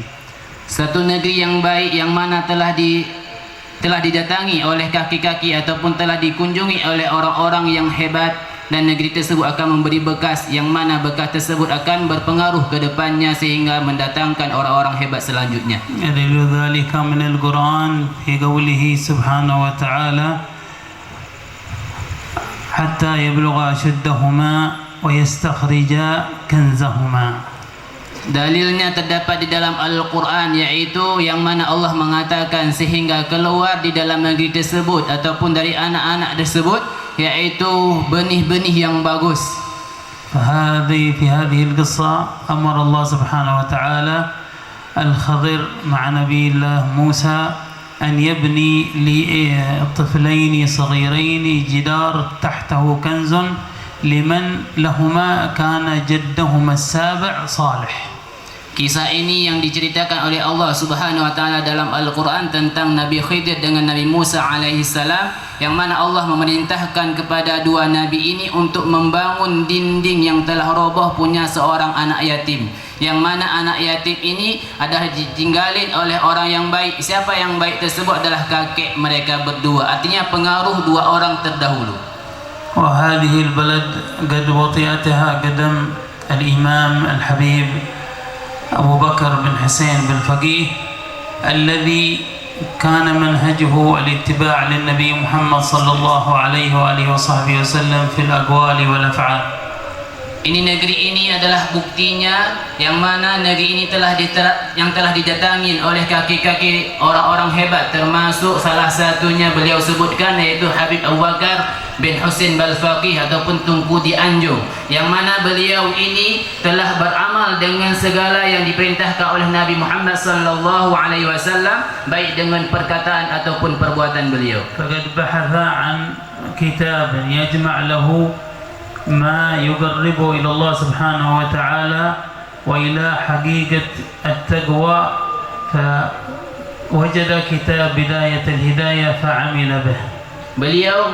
Satu negeri yang baik yang mana telah didatangi oleh kaki-kaki ataupun telah dikunjungi oleh orang-orang yang hebat, dan negeri tersebut akan memberi bekas yang mana bekas tersebut akan berpengaruh ke depannya sehingga mendatangkan orang-orang hebat selanjutnya. دليل ذلك من القرآن في قوله سبحانه وتعالى حتى يبلغ أشدهما ويستخرجا كنزهما. Dalilnya terdapat di dalam Al-Quran, yaitu yang mana Allah mengatakan sehingga keluar di dalam negeri tersebut ataupun dari anak-anak tersebut, yaitu benih-benih yang bagus. في هذه القصة أمر الله سبحانه وتعالى الخضر مع نبي الله موسى أن يبني لطفلين صغيرين جدار تحته كنز لمن لهما كان جدهما السابع صالح. Kisah ini yang diceritakan oleh Allah Subhanahu wa taala dalam Al-Quran tentang Nabi Khidir dengan Nabi Musa alaihi salam, yang mana Allah memerintahkan kepada dua nabi ini untuk membangun dinding yang telah roboh punya seorang anak yatim, yang mana anak yatim ini adalah ditinggalin oleh orang yang baik. Siapa yang baik tersebut adalah kakek mereka berdua, artinya pengaruh dua orang terdahulu. وهذه البلد قد وطئتها قدم الإمام الحبيب أبو بكر بن حسين بن فقيه الذي كان منهجه الاتباع للنبي محمد صلى الله عليه وآله وصحبه وسلم في الأقوال والأفعال. Ini negeri ini adalah buktinya, yang mana negeri ini telah didatangi oleh kaki-kaki orang-orang hebat, termasuk salah satunya beliau sebutkan yaitu Habib Abu Bakar bin Husin Balfaqih ataupun Tunku di Anjo, yang mana beliau ini telah beramal dengan segala yang diperintahkan oleh Nabi Muhammad sallallahu alaihi wasallam, baik dengan perkataan ataupun perbuatan beliau. فقد بحث عن كتاب يجمع له ما يقرب إلى الله سبحانه وتعالى وإلى حقيقة التقوى، فوجد كتاب بداية الهداية فعمل به. Beliau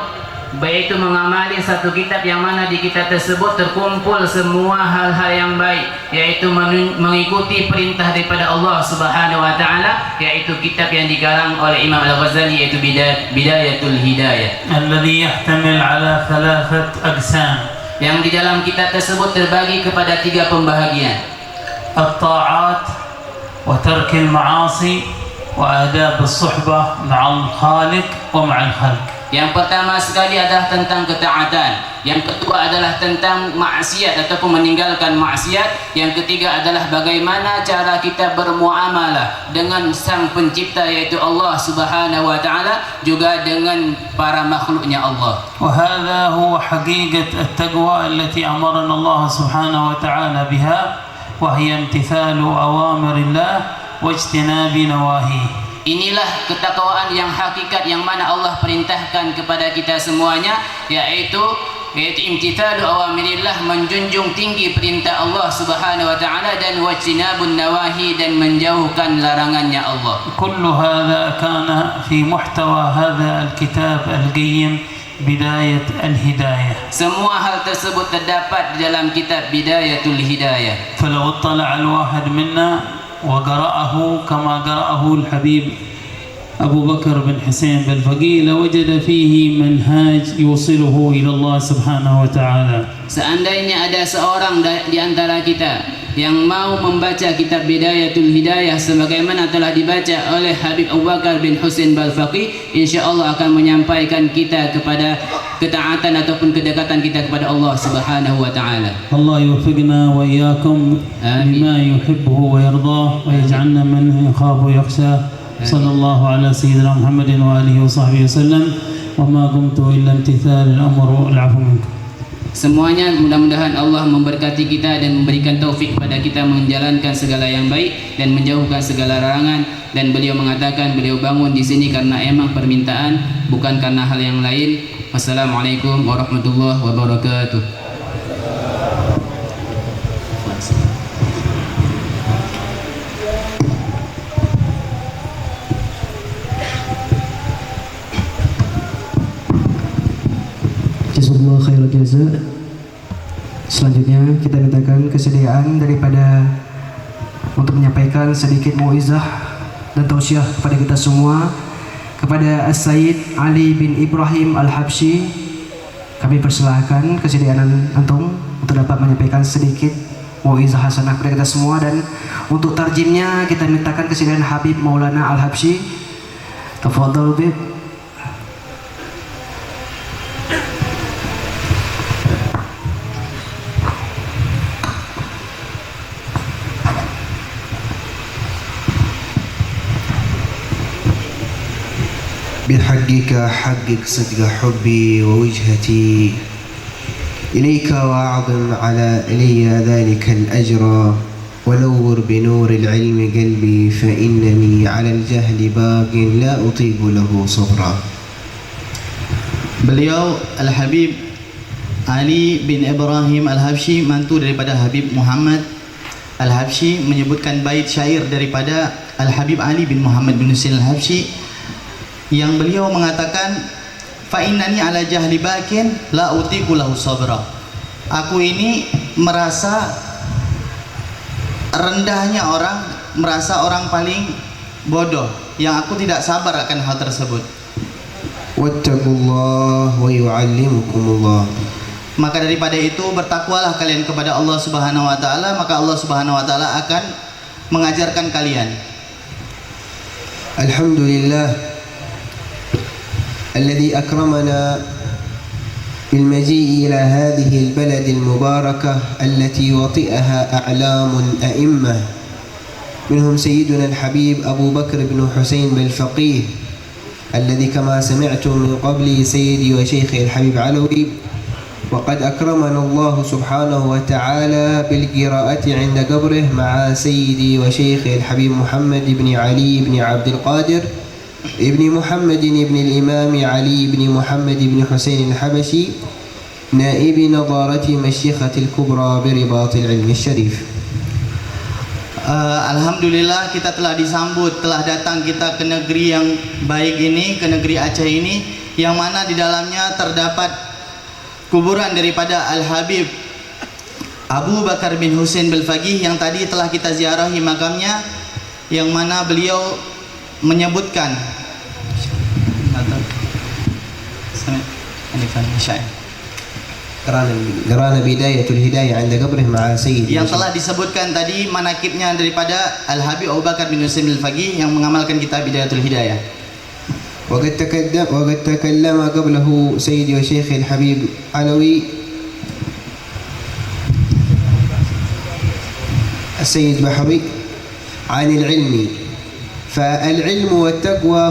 baik itu mengamali satu kitab yang mana di kitab tersebut terkumpul semua hal-hal yang baik, yaitu mengikuti perintah daripada Allah Subhanahu wa taala, yaitu kitab yang dikarang oleh Imam Al-Ghazali, yaitu Bidayatul Hidayah, الذي يحتمل على 3 أقسام. yang di dalam kitab tersebut terbagi kepada 3 pembahagian: الطاعات وترك المعاصي وآداب الصحبة مع الخالق ومع الخلق. Yang pertama sekali adalah tentang ketaatan, yang kedua adalah tentang maksiat ataupun meninggalkan maksiat, yang ketiga adalah bagaimana cara kita bermuamalah dengan Sang Pencipta yaitu Allah Subhanahu wa taala, juga dengan para makhluknya Allah. وهذا هو حقيقة التقوى التي أمرنا الله سبحانه وتعالى بها، وهي امتثال أوامر الله واجتناب نواهيه. Inilah ketakwaan yang hakikat yang mana Allah perintahkan kepada kita semuanya, yaitu imtithalu awamirillah, menjunjung tinggi perintah Allah Subhanahu wa taala, dan wajtinabun nawahi, dan menjauhkan larangannya Allah. كل هذا كان في محتوى هذا الكتاب القيم بداية الهداية. Semua hal tersebut terdapat di dalam kitab Bidayatul Hidayah. فلو اطلع الواحد منا وقرأه كما قرأه الحبيب أبو بكر بن حسين بالفقيه لوجد فيه منهاج يوصله إلى الله سبحانه وتعالى. Seandainya ada seorang di antara kita yang mau membaca kitab Bidayatul Hidayah sebagaimana telah dibaca oleh Habib Abu Bakar bin Husain Balfaqih, insya-Allah akan menyampaikan kita kepada ketaatan ataupun kedekatan kita kepada Allah Subhanahu wa taala. Allah yuwaffiqna wa iyyakum lima yuhibbuhu wa yardah wa yaj'alna man yakhafu yakhsha. Sallallahu ala sayyidina Muhammadin wa alihi wa sahbihi wasallam. Wa ma qumtu illa imtithal al-amr wal 'afwu minkum. Semuanya mudah-mudahan Allah memberkati kita dan memberikan taufik kepada kita menjalankan segala yang baik dan menjauhkan segala larangan. Dan beliau mengatakan beliau bangun di sini karena emang permintaan, bukan karena hal yang lain. Wassalamualaikum warahmatullahi wabarakatuh. Jazakallahu khairal jazaa. Selanjutnya kita mintakan kesediaan daripada untuk menyampaikan sedikit mauizah dan tausiah kepada kita semua kepada As-Sayyid Ali bin Ibrahim Al-Habsyi. Kami persilahkan kesediaan antum untuk dapat menyampaikan sedikit mauizah hasanah kepada kita semua, dan untuk tarjimnya kita mintakan kesediaan Habib Maulana Al-Habsyi. Tafadhal Bib. بحقك حقق صدق حبي ووجهتي إليك وأعظم على إلي ذلك الأجر ونور بنور العلم قلبي فإنني على الجهل باق لا أطيق له صبرا. Beliau Al-Habib Ali bin Ibrahim Al-Habsyi, mantu daripada Habib Muhammad Al-Habsyi, menyebutkan bait syair daripada Al-Habib Ali bin Muhammad bin Husain Al-Habsyi yang beliau mengatakan, fa innani ala jahli bakin la utiqu lahu sabra. Aku ini merasa rendahnya orang, merasa orang paling bodoh yang aku tidak sabar akan hal tersebut. Wattaqullah wa yu'allimukumullah. Maka daripada itu bertakwalah kalian kepada Allah Subhanahu wa taala, maka Allah Subhanahu wa taala akan mengajarkan kalian. Alhamdulillah الذي أكرمنا بالمجيء إلى هذه البلد المباركة التي وطئها أعلام أئمة، منهم سيدنا الحبيب أبو بكر بن حسين بالفقيه الذي كما سمعتم من قبل سيدي وشيخي الحبيب علوي. وقد أكرمنا الله سبحانه وتعالى بالقراءة عند قبره مع سيدي وشيخي الحبيب محمد بن علي بن عبد القادر ابن محمد ابن الإمام علي بن محمد بن حسين الحبشي نائب نظارة مشيخة الكبرى برباط العلم الشريف. Alhamdulillah kita telah disambut, telah datang kita ke negeri yang baik ini, ke negeri Aceh ini, yang mana di dalamnya terdapat kuburan daripada Al-Habib Abu Bakar bin Husain Belfaqih yang tadi telah kita ziarahi makamnya, yang mana beliau menyebutkan قرانا بداية الهداية عند قبره مع سيد yang telah disebutkan tadi manakibnya daripada Al-Habib Abu Bakar bin Husain Belfaqih yang mengamalkan kitab Bidayatul Hidayah. وقد تكلم قبله سيدي وشيخي الحبيب علوي السيد بحري عن العلم، فالعلم والتقوى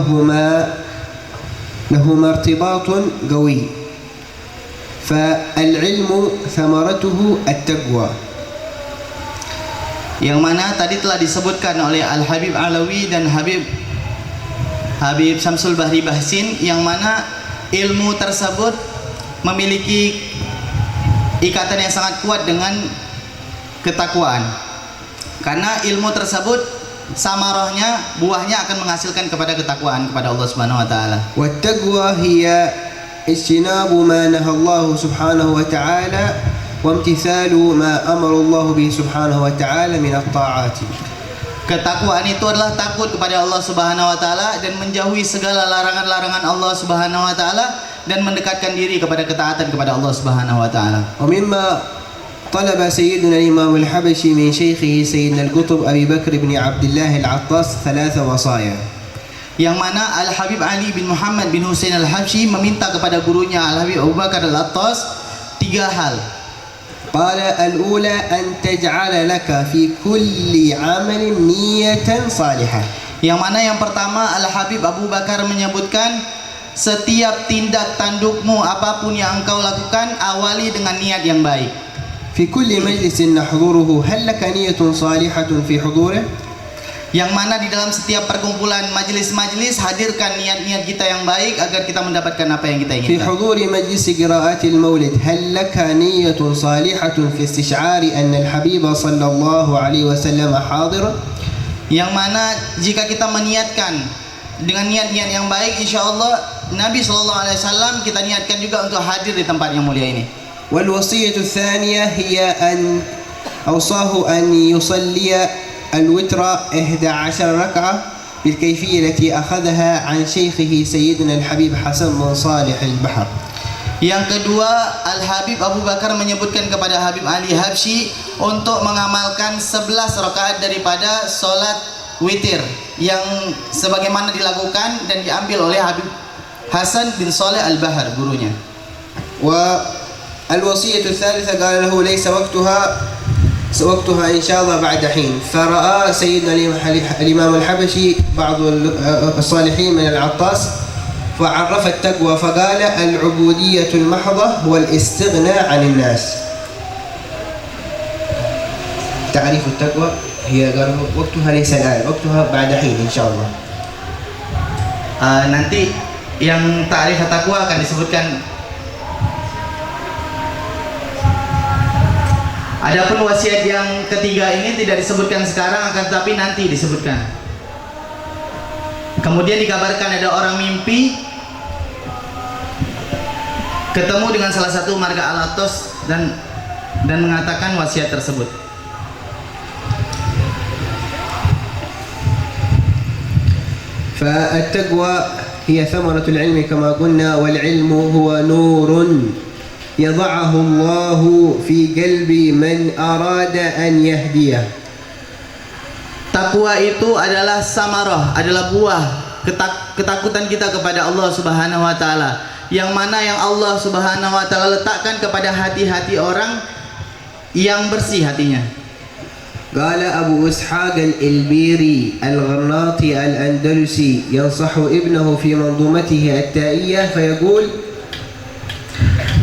لهما ارتباط قوي، فالعلم ثمرته التقوى. Yang mana tadi telah disebutkan oleh Al-Habib Alawi dan Habib Syamsul Bahri Bahsin, yang mana ilmu tersebut memiliki ikatan yang sangat kuat dengan ketakwaan, karena ilmu tersebut samarahnya, buahnya akan menghasilkan kepada ketakwaan kepada Allah Subhanahu wa taala. والتقوى هي اجتناب ما نهى الله سبحانه وتعالى وامتثال ما أمر الله به سبحانه وتعالى من الطاعات. Ketakwaan itu adalah takut kepada Allah Subhanahu wa taala dan menjauhi segala larangan-larangan Allah Subhanahu wa taala dan mendekatkan diri kepada ketaatan kepada Allah Subhanahu wa taala. ومما طلب سيدنا الإمام الحبشي من شيخه سيدنا القطب أبي بكر بن عبد الله العطاس 3 وصايا. Yang mana Al-Habib Ali bin Muhammad bin Husain Al-Habsyi meminta kepada gurunya Al-Habib Abu Bakar Al-Attas 3 hal. قال الأولى أن تجعل لك في كل عمل نية صالحة. Yang mana yang pertama Al-Habib Abu Bakar menyebutkan setiap tindak tandukmu apapun yang engkau lakukan awali dengan niat yang baik. في كل مجلس نحضره هل لك نية صالحة في حضوره؟ Yang mana di dalam setiap perkumpulan majelis-majelis hadirkan niat-niat kita yang baik agar kita mendapatkan apa yang kita في inginkan. حضور مجلس قراءة المولد هل لك نية صالحة في استشعار أن الحبيب صلى الله عليه وسلم حاضر؟ Yang mana jika kita meniatkan dengan niat-niat yang baik, insya Allah Nabi SAW kita niatkan juga untuk hadir di tempat yang mulia ini. والوصية الثانية هي أن أوصاه أن يصلي الوتر 11 ركعة بالكيفية التي أخذها عن شيخه سيدنا الحبيب حسن بن صالح البحر. Yang kedua, Al-Habib Abu Bakar menyebutkan kepada Habib Ali Habsyi untuk mengamalkan 11 rakaat daripada solat witir yang sebagaimana dilakukan dan diambil oleh Habib Hasan bin Saleh Al-Bahar, gurunya. والوصية الثالثة قال له ليس وقتها إن شاء الله بعد حين، فرأى سيدنا الإمام الحبشي بعض الصالحين من العطاس فعرف التقوى فقال العبودية المحضة والاستغناء عن الناس. تعريف التقوى هي قال وقتها ليس الآن، وقتها بعد حين إن شاء الله. Nanti yang ta'rif taqwa akan disebutkan. Adapun wasiat yang ketiga ini tidak disebutkan sekarang, akan tetapi nanti disebutkan. Kemudian dikabarkan ada orang mimpi ketemu dengan salah satu marga Al-Attas dan mengatakan wasiat tersebut. فالتقوى هي ثمرة العلم كما قلنا، والعلم هو نور يضعه الله في قلب من أراد أن يهديه. Takwa itu adalah samarah, adalah buah ketakutan kita kepada Allah Subhanahu wa taala, yang mana yang Allah Subhanahu wa taala letakkan kepada hati-hati orang yang bersih hatinya. قال أبو إسحاق الإلبيري الغرناطي الأندلسي ينصح ابنه في منظومته التائية فيقول،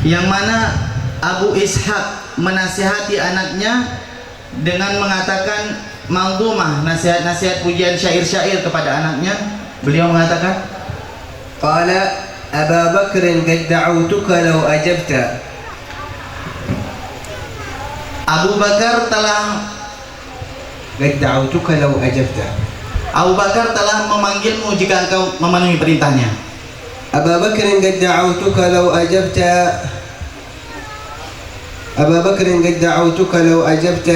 yang mana Abu Ishaq menasihati anaknya dengan mengatakan manzumah, nasihat-nasihat pujian syair-syair kepada anaknya. Beliau mengatakan, قال أبا بكر قد دعوتك لو أجبت. Abu Bakar telah قد دعوتك لو أجبت. Abu Bakar telah memanggilmu jika engkau memenuhi perintahnya. أبا بكر قد دعوتك لو أجبت أبا بكر قد دعوتك لو أجبت.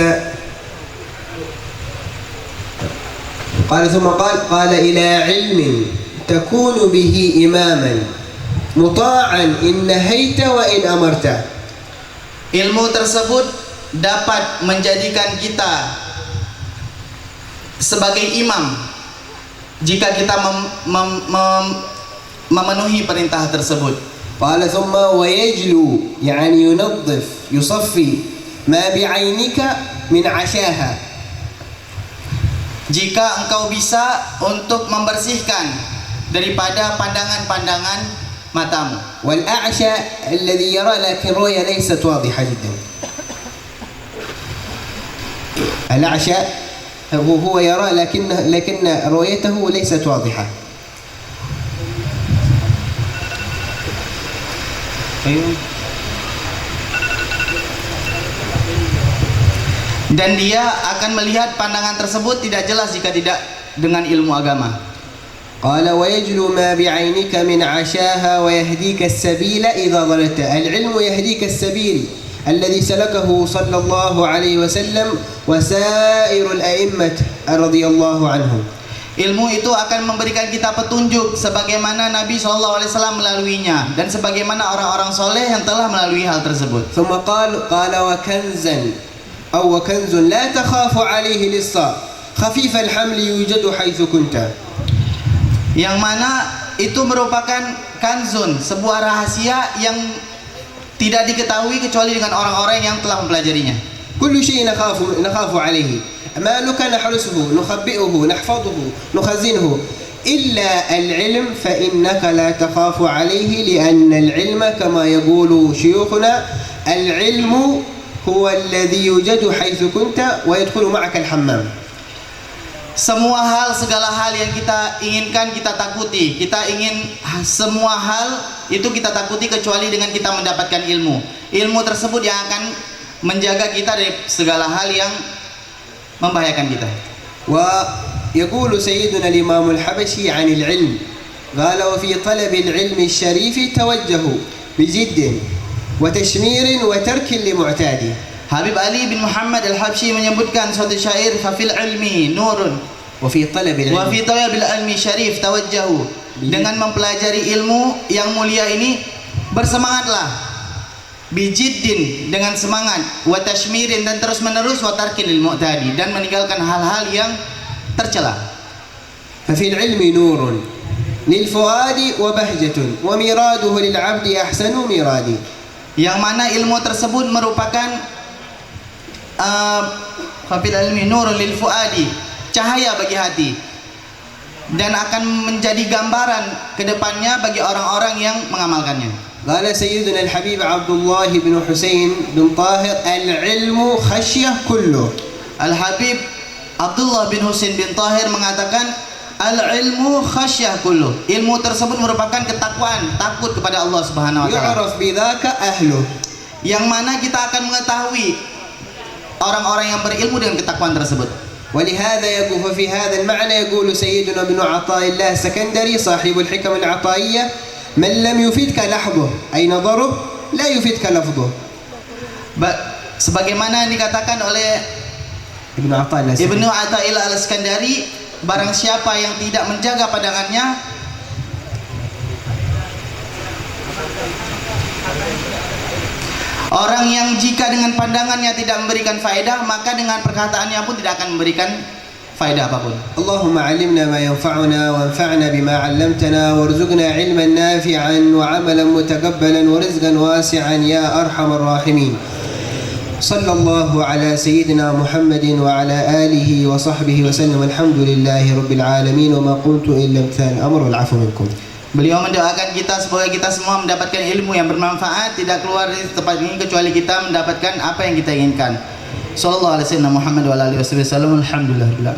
قال ثم قال إلى علم تكون به إماما مطاعا إن نهيت وإن أمرت. Ilmu tersebut dapat menjadikan kita sebagai imam jika kita memenuhi perintah tersebut. قال ثم ويجلو يعني ينظف يصفي ما بعينك من عشاها. Jika engkau bisa untuk membersihkan daripada pandangan-pandangan matamu. والأعشى الذي يرى لكن رؤية ليست واضحة جدا. الأعشى هو يرى لكن رؤيته ليست واضحة. Dan dia akan melihat pandangan tersebut tidak jelas jika tidak dengan ilmu agama. قال ويجلو ما بعينك من عشاها ويهديك السبيل إذا ضللت. العلم يهديك السبيل الذي سلكه صلى الله عليه وسلم وسائر الأئمة رضي الله عنهم. Ilmu itu akan memberikan kita petunjuk sebagaimana Nabi SAW melaluinya dan sebagaimana orang-orang soleh yang telah melalui hal tersebut. ثم قال وكنزا أو وكنز لا تخاف عليه للصاء خفيف الحمل يوجد حيث كنت. Yang mana itu merupakan kanzun, sebuah rahasia yang tidak diketahui kecuali dengan orang-orang yang telah mempelajarinya. كل شيء نخاف عليه مالك نحرسه نخبئه نحفظه نخزنه إلا العلم فإنك لا تخاف عليه لأن العلم كما يقول شيوخنا العلم هو الذي يوجد حيث كنت ويدخل معك الحمام. Semua hal, segala hal yang kita inginkan kita takuti. Kita ingin semua hal itu kita takuti kecuali dengan kita mendapatkan ilmu. Ilmu tersebut yang akan menjaga kita dari segala hal yang membahayakan kita. ويقول سيدنا الإمام الحبشي عن العلم قال وفي طلب العلم الشريف توجهوا بجد وتشمير وترك لمعتاد. Habib Ali bin Muhammad Al-Habsyi menyebutkan suatu syair, fafil ilmi nurun wa fi talabil ilmi syarif tawajjahu. Dengan mempelajari ilmu yang mulia ini bersemangatlah, bijiddin dengan semangat, wa tashmirin dan terus menerus, wa tarkin lil mu'tadi dan meninggalkan hal-hal yang tercela. Fafil ilmi nurun lil fuadi wa bahjatun wa miraduhu lil 'abdi ahsanu miradi. Yang mana ilmu tersebut merupakan fafil ilmi nurun lil fuadi, cahaya bagi hati, dan akan menjadi gambaran ke depannya bagi orang-orang yang mengamalkannya. قال سيدنا الحبيب عبد الله بن حسين بن طاهر العلم خشية كله. Al-Habib Abdullah bin Husain bin Tahir mengatakan al-ilmu khasyah kullu. Ilmu tersebut merupakan ketakwaan, takut kepada Allah Subhanahu wa taala. Yu'raf bidzaka ahluh. Yang mana kita akan mengetahui orang-orang yang berilmu dengan ketakwaan tersebut. ولهذا يقول في هذا المعنى يقول سيدنا ابن عطاء الله السكندري صاحب الحكم العطائية من لم يفيدك لحظه أي نظره لا يفيدك لفظه. Sebagaimana dikatakan oleh Ibnu Athaillah Al-Iskandari, barang siapa yang tidak menjaga pandangannya, orang yang jika dengan pandangannya tidak memberikan faedah, maka dengan perkataannya pun tidak akan memberikan faedah apapun. Allahumma 'allimna ma yanfa'una wanfa'na bima 'allamtana warzuqna 'ilman nafi'an wa 'amalan mutaqabbalan wa rizqan wasi'an ya arhamar rahimin. Sallallahu ala sayyidina Muhammadin wa ala alihi wa sahbihi wa sallam. Alhamdulillahi rabbil alamin wa ma qultu illa imtithal amr wal 'afwu minkum. Beliau mendoakan kita semoga kita semua mendapatkan ilmu yang bermanfaat, tidak keluar dari tempat ini kecuali kita mendapatkan apa yang kita inginkan. Sallallahu alaihi wasallam Muhammad wa alihi wasallam. Alhamdulillah.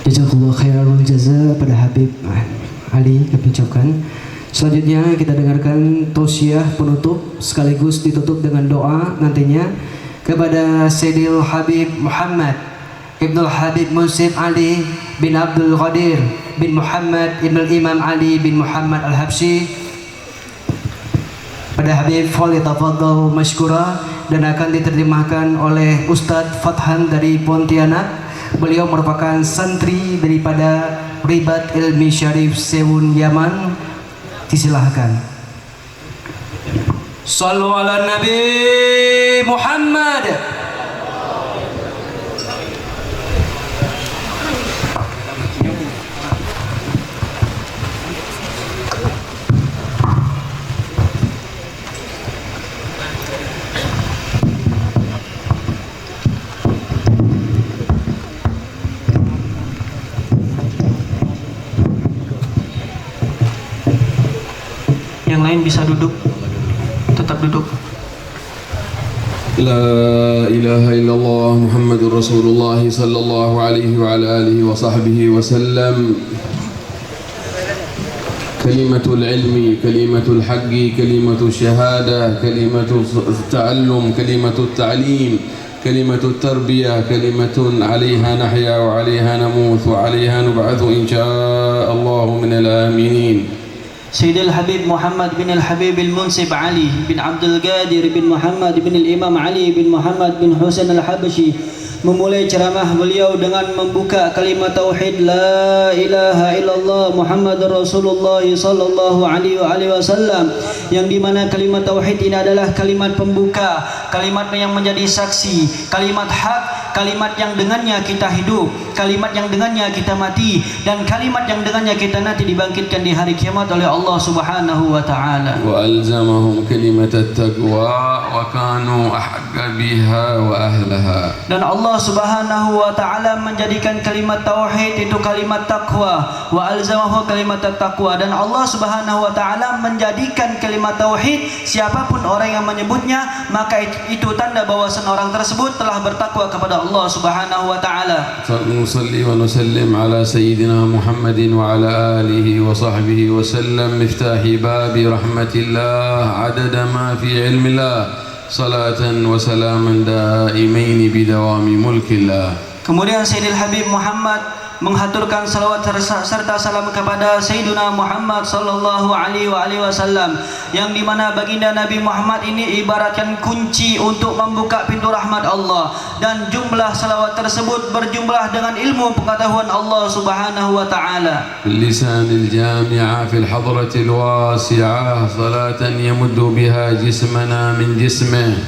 Jazakallah khairul jaza pada Habib Ali kami ucapkan. Selanjutnya kita dengarkan tausiah penutup sekaligus ditutup dengan doa nantinya kepada Sayyidil Habib Muhammad Ibnul Habib Munsif Ali bin Abdul Qadir bin Muhammad Ibnul Imam Ali bin Muhammad Al-Habsyi. Pada Habib falyatafadhal mashkura dan akan diterjemahkan oleh Ustadz Fathan dari Pontianak. Beliau merupakan santri daripada Ribat Ilmi Syarif Sewun Yaman. Disilahkan. Sallu ala Nabi Muhammad. Yang lain bisa duduk, tetap duduk. لا إله إلا الله محمد رسول الله صلى الله عليه وعلى آله وصحبه وسلم. كلمة العلم، كلمة الحق، كلمة الشهادة، كلمة التعلم، كلمة التعليم، كلمة التربية، كلمة عليها نحيا وعليها نموت وعليها نبعث إن شاء الله من الآمنين. Sayyidil Habib Muhammad bin Al-Habib Al-Munsib Ali bin Abdul Qadir bin Muhammad bin Al-Imam Ali bin Muhammad bin Husain Al-Habsyi memulai ceramah beliau dengan membuka kalimat tauhid la ilaha illallah Muhammadur Rasulullah sallallahu alaihi wasallam, yang dimana kalimat tauhid ini adalah kalimat pembuka, kalimat yang menjadi saksi, kalimat hak, kalimat yang dengannya kita hidup, kalimat yang dengannya kita mati, dan kalimat yang dengannya kita nanti dibangkitkan di hari kiamat oleh Allah Subhanahu wa taala. Wa alzamahum kalimat at-taqwa wa kanu ahqqa biha wa ahlaha. Dan Allah Subhanahu wa taala menjadikan kalimat tauhid itu kalimat takwa, wa alzamahu kalimat at-taqwa, dan Allah Subhanahu wa taala menjadikan kalimat tauhid siapapun orang yang menyebutnya maka itu tanda bahwasan orang tersebut telah bertakwa kepada Allah Subhanahu wa taala. Nusalli wa nusallim ala sayyidina Muhammadin wa ala alihi wa sahbihi wa sallam miftahi babi rahmatillah adada ma fi ilmillah salatan wa salaman daimain bidawami mulkillah. Kemudian Sayyidil Habib Muhammad menghaturkan salawat serta salam kepada Sayyiduna Muhammad sallallahu alaihi wasallam, yang dimana baginda Nabi Muhammad ini ibaratkan kunci untuk membuka pintu rahmat Allah, dan jumlah salawat tersebut berjumlah dengan ilmu pengetahuan Allah Subhanahu wa taala. Lisanil jami'a fil hadratil wasi'ah salatan yamuddu biha jismana min jismih.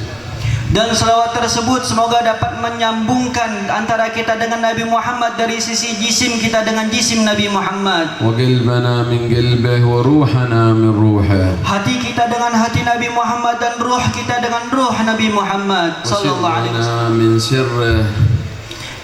Dan salawat tersebut semoga dapat menyambungkan antara kita dengan Nabi Muhammad dari sisi jisim kita dengan jisim Nabi Muhammad. Wa qalbana min qalbihi wa ruhana min ruhihi. Hati kita dengan hati Nabi Muhammad dan ruh kita dengan ruh Nabi Muhammad sallallahu alaihi wasallam. Min sirrihi.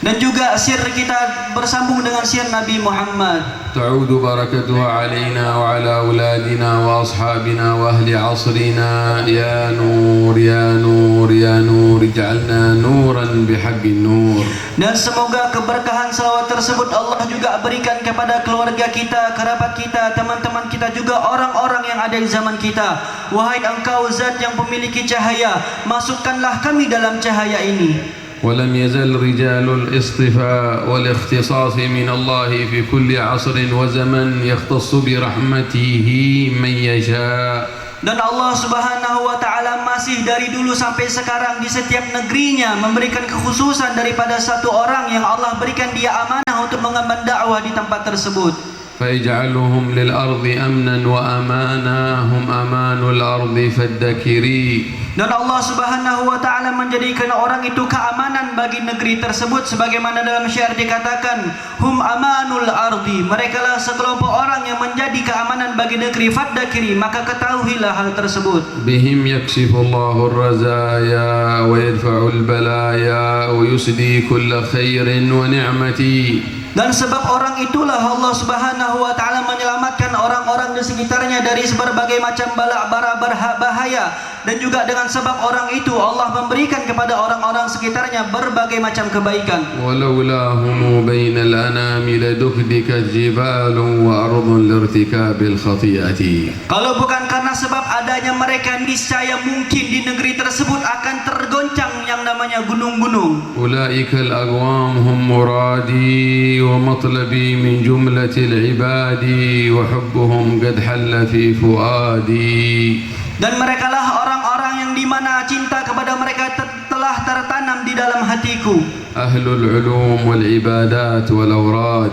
Dan juga sir kita bersambung dengan sir Nabi Muhammad. تعود بركتها علينا وعلى أولادنا وأصحابنا وأهل عصرنا يا نور يا نور يا نور اجعلنا نورا بحق النور. Dan semoga keberkahan salawat tersebut Allah juga berikan kepada keluarga kita, kerabat kita, teman-teman kita, juga orang-orang yang ada di zaman kita. Wahai Engkau Zat yang memiliki cahaya, masukkanlah kami dalam cahaya ini. ولم يزل رجال الاصطفاء والاختصاص من الله في كل عصر وزمن يختص برحمته من يشاء. Dan Allah Subhanahu wa taala masih dari dulu sampai sekarang di setiap negerinya memberikan kekhususan daripada satu orang yang Allah berikan dia amanah untuk mengemban dakwah di tempat tersebut. فيجعلهم للأرض أمنا وأمانا هم أمان الأرض فادكري. Dan Allah Subhanahu wa taala menjadikan orang itu keamanan bagi negeri tersebut, sebagaimana dalam syair dikatakan hum amanul ardi, merekalah sekelompok orang yang menjadi keamanan bagi negeri. Fadakiri, maka ketahuilah hal tersebut. Bihim yakshifullahu ar-razaya wa yadfa'ul balaya wa yusdi kulla khairin wa ni'mati. Dan sebab orang itulah Allah Subhanahu wa taala menyelamatkan orang-orang di sekitarnya dari berbagai macam bala bara bahaya, dan juga dengan sebab orang itu Allah memberikan kepada orang-orang sekitarnya berbagai macam kebaikan. ولولاهم بين الأنام لدكدكت جبال وأرض لارتكاب الخطيئة. Kalau bukan karena sebab adanya mereka, niscaya mungkin di negeri tersebut akan tergoncang yang namanya gunung-gunung. أولئك الأقوام هم مرادي ومطلبي من جملة العباد وحبهم قد حل في فؤادي. Dan merekalah orang-orang yang dimana cinta kepada mereka telah tertanam di dalam hatiku. أهل العلوم والعبادات والأوراد.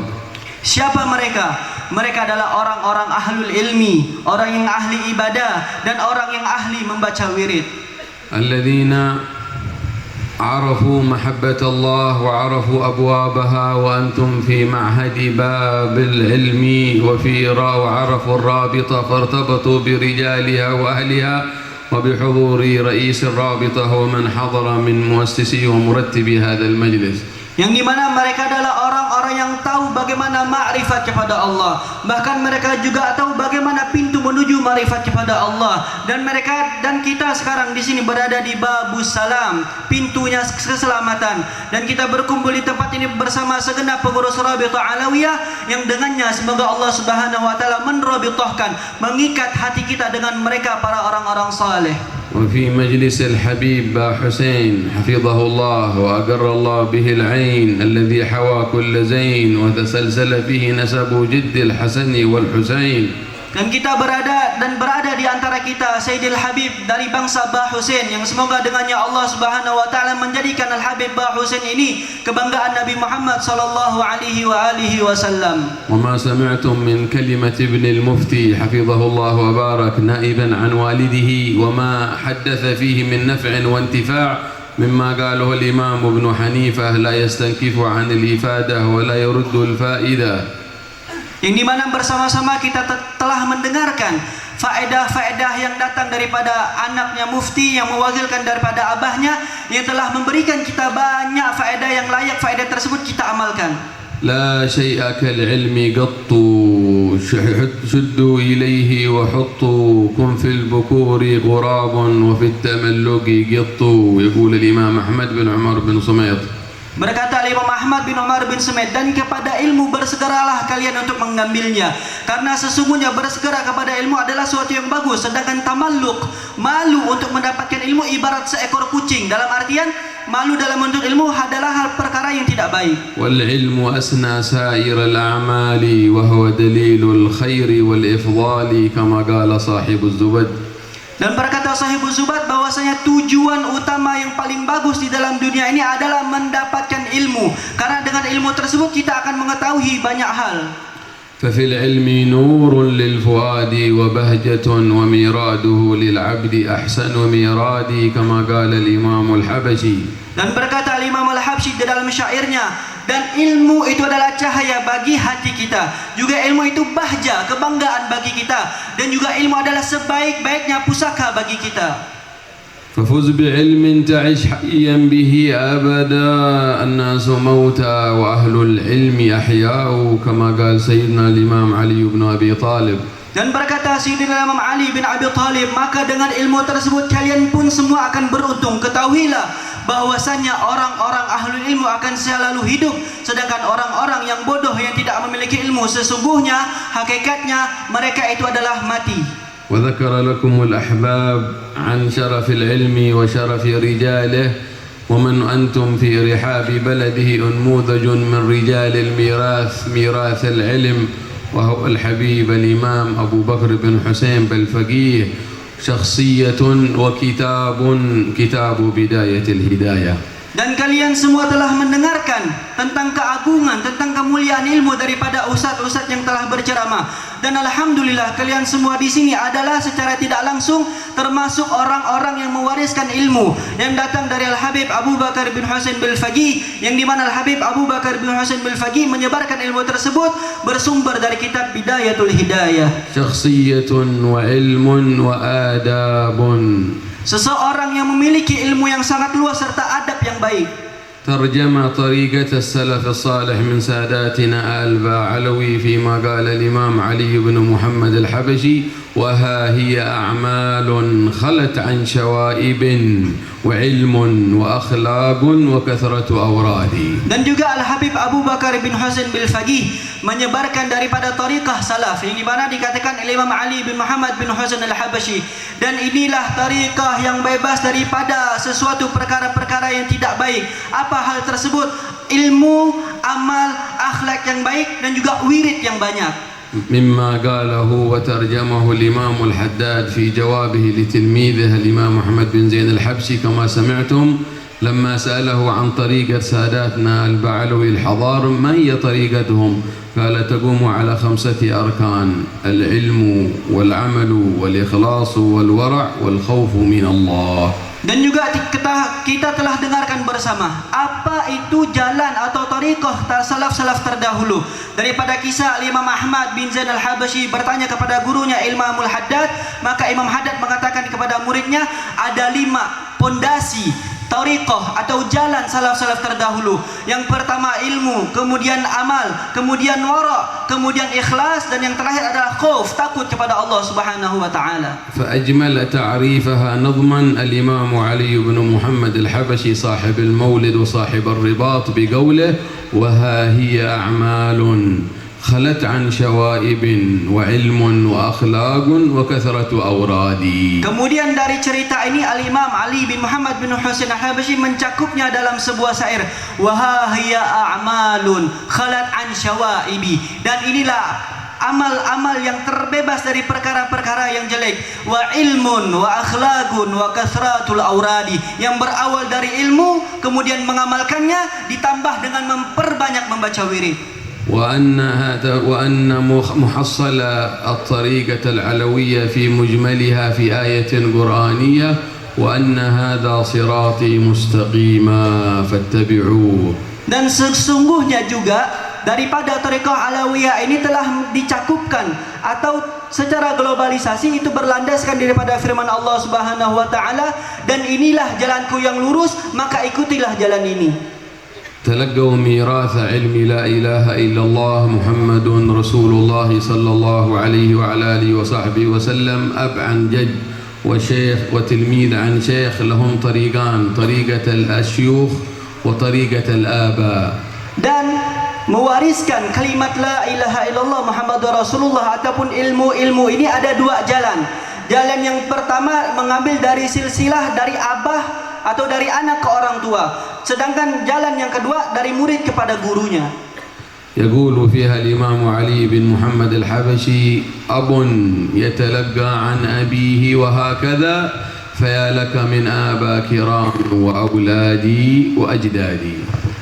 Siapa mereka? Mereka adalah orang-orang ahlul ilmi, orang yang ahli ibadah dan orang yang ahli membaca wirid. الذين عرفوا محبة الله وعرفوا أبوابها وأنتم في معهد باب العلم وعرفوا الرابطة فارتبطوا برجالها وأهلها وبحضور رئيس الرابطة ومن حضر من مؤسسي ومرتبي هذا المجلس. Yang dimana mereka adalah orang-orang yang tahu bagaimana ma'rifat kepada Allah. Bahkan mereka juga tahu bagaimana pintu menuju ma'rifat kepada Allah. Dan kita sekarang di sini berada di Babus Salam, pintunya keselamatan. Dan kita berkumpul di tempat ini bersama segenap pengurus Rabithah Alawiyah yang dengannya semoga Allah Subhanahu wa taala menrabithahkan, mengikat hati kita dengan mereka para orang-orang saleh. وفي مجلس الحبيب با حسين حفظه الله وأقر الله به العين الذي حوى كل زين وتسلسل فيه نسب جد الحسن والحسين. Dan kita berada di antara kita Sayyidil Habib dari bangsa Bah Husain yang semoga dengannya Allah Subhanahu wa taala menjadikan Al Habib Bah Husain ini kebanggaan Nabi Muhammad sallallahu alaihi wasallam. وما سمعتم من كلمة ابن المفتي حفظه الله وبارك نائبا عن والده وما حدث فيه من نفع وانتفاع مما قاله الإمام ابن حنيفة لا يستنكف عن الإفادة ولا يرد الفائدة. Yang dimana bersama-sama kita telah mendengarkan faedah-faedah yang datang daripada anaknya mufti yang mewakilkan daripada abahnya yang telah memberikan kita banyak faedah yang layak faedah tersebut kita amalkan. لا شيء كالعلم قطوا شدوا إليه وحطوا كن في البكور غراب وفي التملق قطوا يقول الإمام أحمد بن عمر بن صميط. Berkata Imam Ahmad bin Umar bin Sumaid, dan kepada ilmu bersegeralah kalian untuk mengambilnya, karena sesungguhnya bersegera kepada ilmu adalah suatu yang bagus, sedangkan tamalluk, malu untuk mendapatkan ilmu ibarat seekor kucing, dalam artian malu dalam menuntut ilmu adalah hal perkara yang tidak baik. والعلم أسنى سائر الأعمال وهو دليل الخير والإفضال كما قال صاحب الزبد. Dan berkata Sahibul Zubat bahwasanya tujuan utama yang paling bagus di dalam dunia ini adalah mendapatkan ilmu, karena dengan ilmu tersebut kita akan mengetahui banyak hal. ففي العلم نور للفؤاد وبهجة وميراده للعبد أحسن ميرادي كما قال الإمام الحبشي. Dan berkata Imam Al-Habsyi di dalam syairnya, dan ilmu itu adalah cahaya bagi hati kita, juga ilmu itu bahja, kebanggaan bagi kita, dan juga ilmu adalah sebaik-baiknya pusaka bagi kita. ففز بعلم تعش حيا به أبدا الناس موتى وأهل العلم أحياء كما قال سيدنا الإمام علي بن أبي طالب. Dan berkata Sayyidina Imam Ali bin Abi Thalib, maka dengan ilmu tersebut kalian pun semua akan beruntung. Ketahuilah bahwasanya orang-orang ahlul ilmu akan selalu hidup, sedangkan orang-orang yang bodoh yang tidak memiliki ilmu sesungguhnya hakikatnya mereka itu adalah mati. وذكر لكم الأحباب عن شرف العلم وشرف رجاله ومن أنتم في رحاب بلده أنموذج من رجال الميراث ميراث العلم وهو الحبيب الإمام أبو بكر بن حسين بالفقيه شخصية كتاب بداية الهداية. Dan kalian semua telah mendengarkan tentang keagungan, tentang kemuliaan ilmu daripada ustaz-ustaz yang telah berceramah. Dan alhamdulillah kalian semua di sini adalah secara tidak langsung termasuk orang-orang yang mewariskan ilmu yang datang dari Al-Habib Abu Bakar bin Husain Bil-Faqih, yang dimana Al-Habib Abu Bakar bin Husain Bil-Faqih menyebarkan ilmu tersebut bersumber dari kitab Bidayatul Hidayah. Syakhsiyatun wa ilmun wa adabun. Seseorang yang memiliki ilmu yang sangat luas serta adab yang baik. ترجم طريقة السلف الصالح من ساداتنا آل باعلوي فيما قال الإمام علي بن محمد الحبشي وها هي أعمال خلت عن شوائب وعلم وأخلاق وكثرة أوراد. Dan juga Al-Habib Abu Bakar bin Husain Bil-Faqih menyebarkan daripada tariqah salaf yang di mana dikatakan oleh Imam Ali bin Muhammad bin Husain Al-Habashi, dan inilah tariqah yang bebas daripada sesuatu perkara-perkara yang tidak baik. Apa hal tersebut? Ilmu, amal, akhlak yang baik dan juga wirid yang banyak. مما قاله وترجمه الإمام الحداد في جوابه لتلميذه الإمام محمد بن زين الحبشي كما سمعتم لما سأله عن طريقة ساداتنا البعلوي الحضار ما هي طريقتهم؟ قال تقوم على 5 أركان: العلم والعمل والإخلاص والورع والخوف من الله. Dan juga kita telah dengarkan bersama apa itu jalan atau tariqah salaf-salaf terdahulu. Daripada kisah Imam Ahmad bin Zain Al-Habashi bertanya kepada gurunya Imamul Haddad, maka Imam Haddad mengatakan kepada muridnya ada 5 pondasi tariqah atau jalan salaf-salaf terdahulu. Yang pertama ilmu, kemudian amal, kemudian wara', kemudian ikhlas, dan yang terakhir adalah khauf, takut kepada Allah Subhanahu wa taala. فأجمل تعريفها نظما الإمام علي بن محمد الحبشي صاحب المولد وصاحب الرباط بقوله: وها هي أعمال خلت عن شوائب وعلم وأخلاق وكثرة أوراد. Kemudian dari cerita ini Al-Imam Ali bin Muhammad bin Husain Al-Habashi mencakupnya dalam sebuah syair, wa hiya a'malun khalat an syawaibi, dan inilah amal-amal yang terbebas dari perkara-perkara yang jelek, wa ilmun wa akhlaqun wa kasratul auradi, yang berawal dari ilmu kemudian mengamalkannya ditambah dengan memperbanyak membaca wirid. وأن محصل الطريقة العلوية في مجملها في آية قرآنية: وأن هذا صراطي مستقيما فاتبعوه. Dan sesungguhnya juga daripada tariqah alawiyah ini telah dicakupkan atau secara globalisasi itu berlandaskan daripada firman Allah Subhanahu wa taala, dan inilah jalanku yang lurus, maka ikutilah jalan ini. تلقوا ميراث علم لا إله إلا الله محمد رسول الله صلى الله عليه وعلى آله وصحبه وسلم أب عن جد وشيخ وتلميذ عن شيخ، لهم طريقان: طريقة الشيوخ وطريقة الآباء. Dan mewariskan kalimat la ilaha illallah Muhammadur Rasulullah ataupun ilmu ini ada 2 jalan. Jalan yang pertama mengambil dari silsilah dari abah atau dari anak ke orang tua, sedangkan jalan yang kedua dari murid kepada gurunya. يقول فيها الإمام علي بن محمد الحبشي: أب يتلقى عن أبيه وهكذا فيا لك من آباء كرام وأولادي وأجدادي.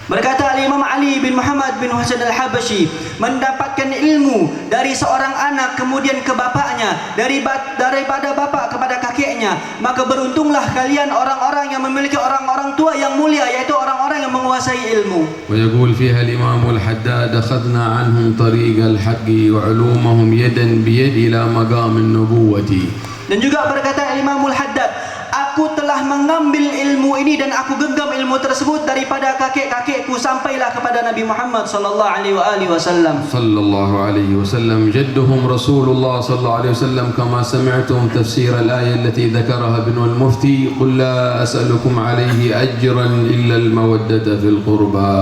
Berkata Imam Ali bin Muhammad bin Husain Al-Habashi, mendapatkan ilmu dari seorang anak kemudian ke bapaknya, daripada bapak kepada kakeknya, maka beruntunglah kalian orang-orang yang memiliki orang-orang tua yang mulia, yaitu orang-orang yang menguasai ilmu. ويقول فيها الإمام الحداد: أخذنا عنهم طريق الحق وعلومهم يدا بيد إلى مقام النبوة. Dan juga berkata Imamul Haddad, aku telah mengambil ilmu ini dan aku genggam ilmu tersebut daripada kakek-kakekku sampailah kepada Nabi Muhammad sallallahu alaihi wasallam. sallallahu alaihi wasallam جدهم رسول الله صلى الله عليه وسلم كما سمعتم تفسير الآية التي ذكرها ابن المفتي: قل لا أسألكم عليه أجرا إلا المودة في القربى.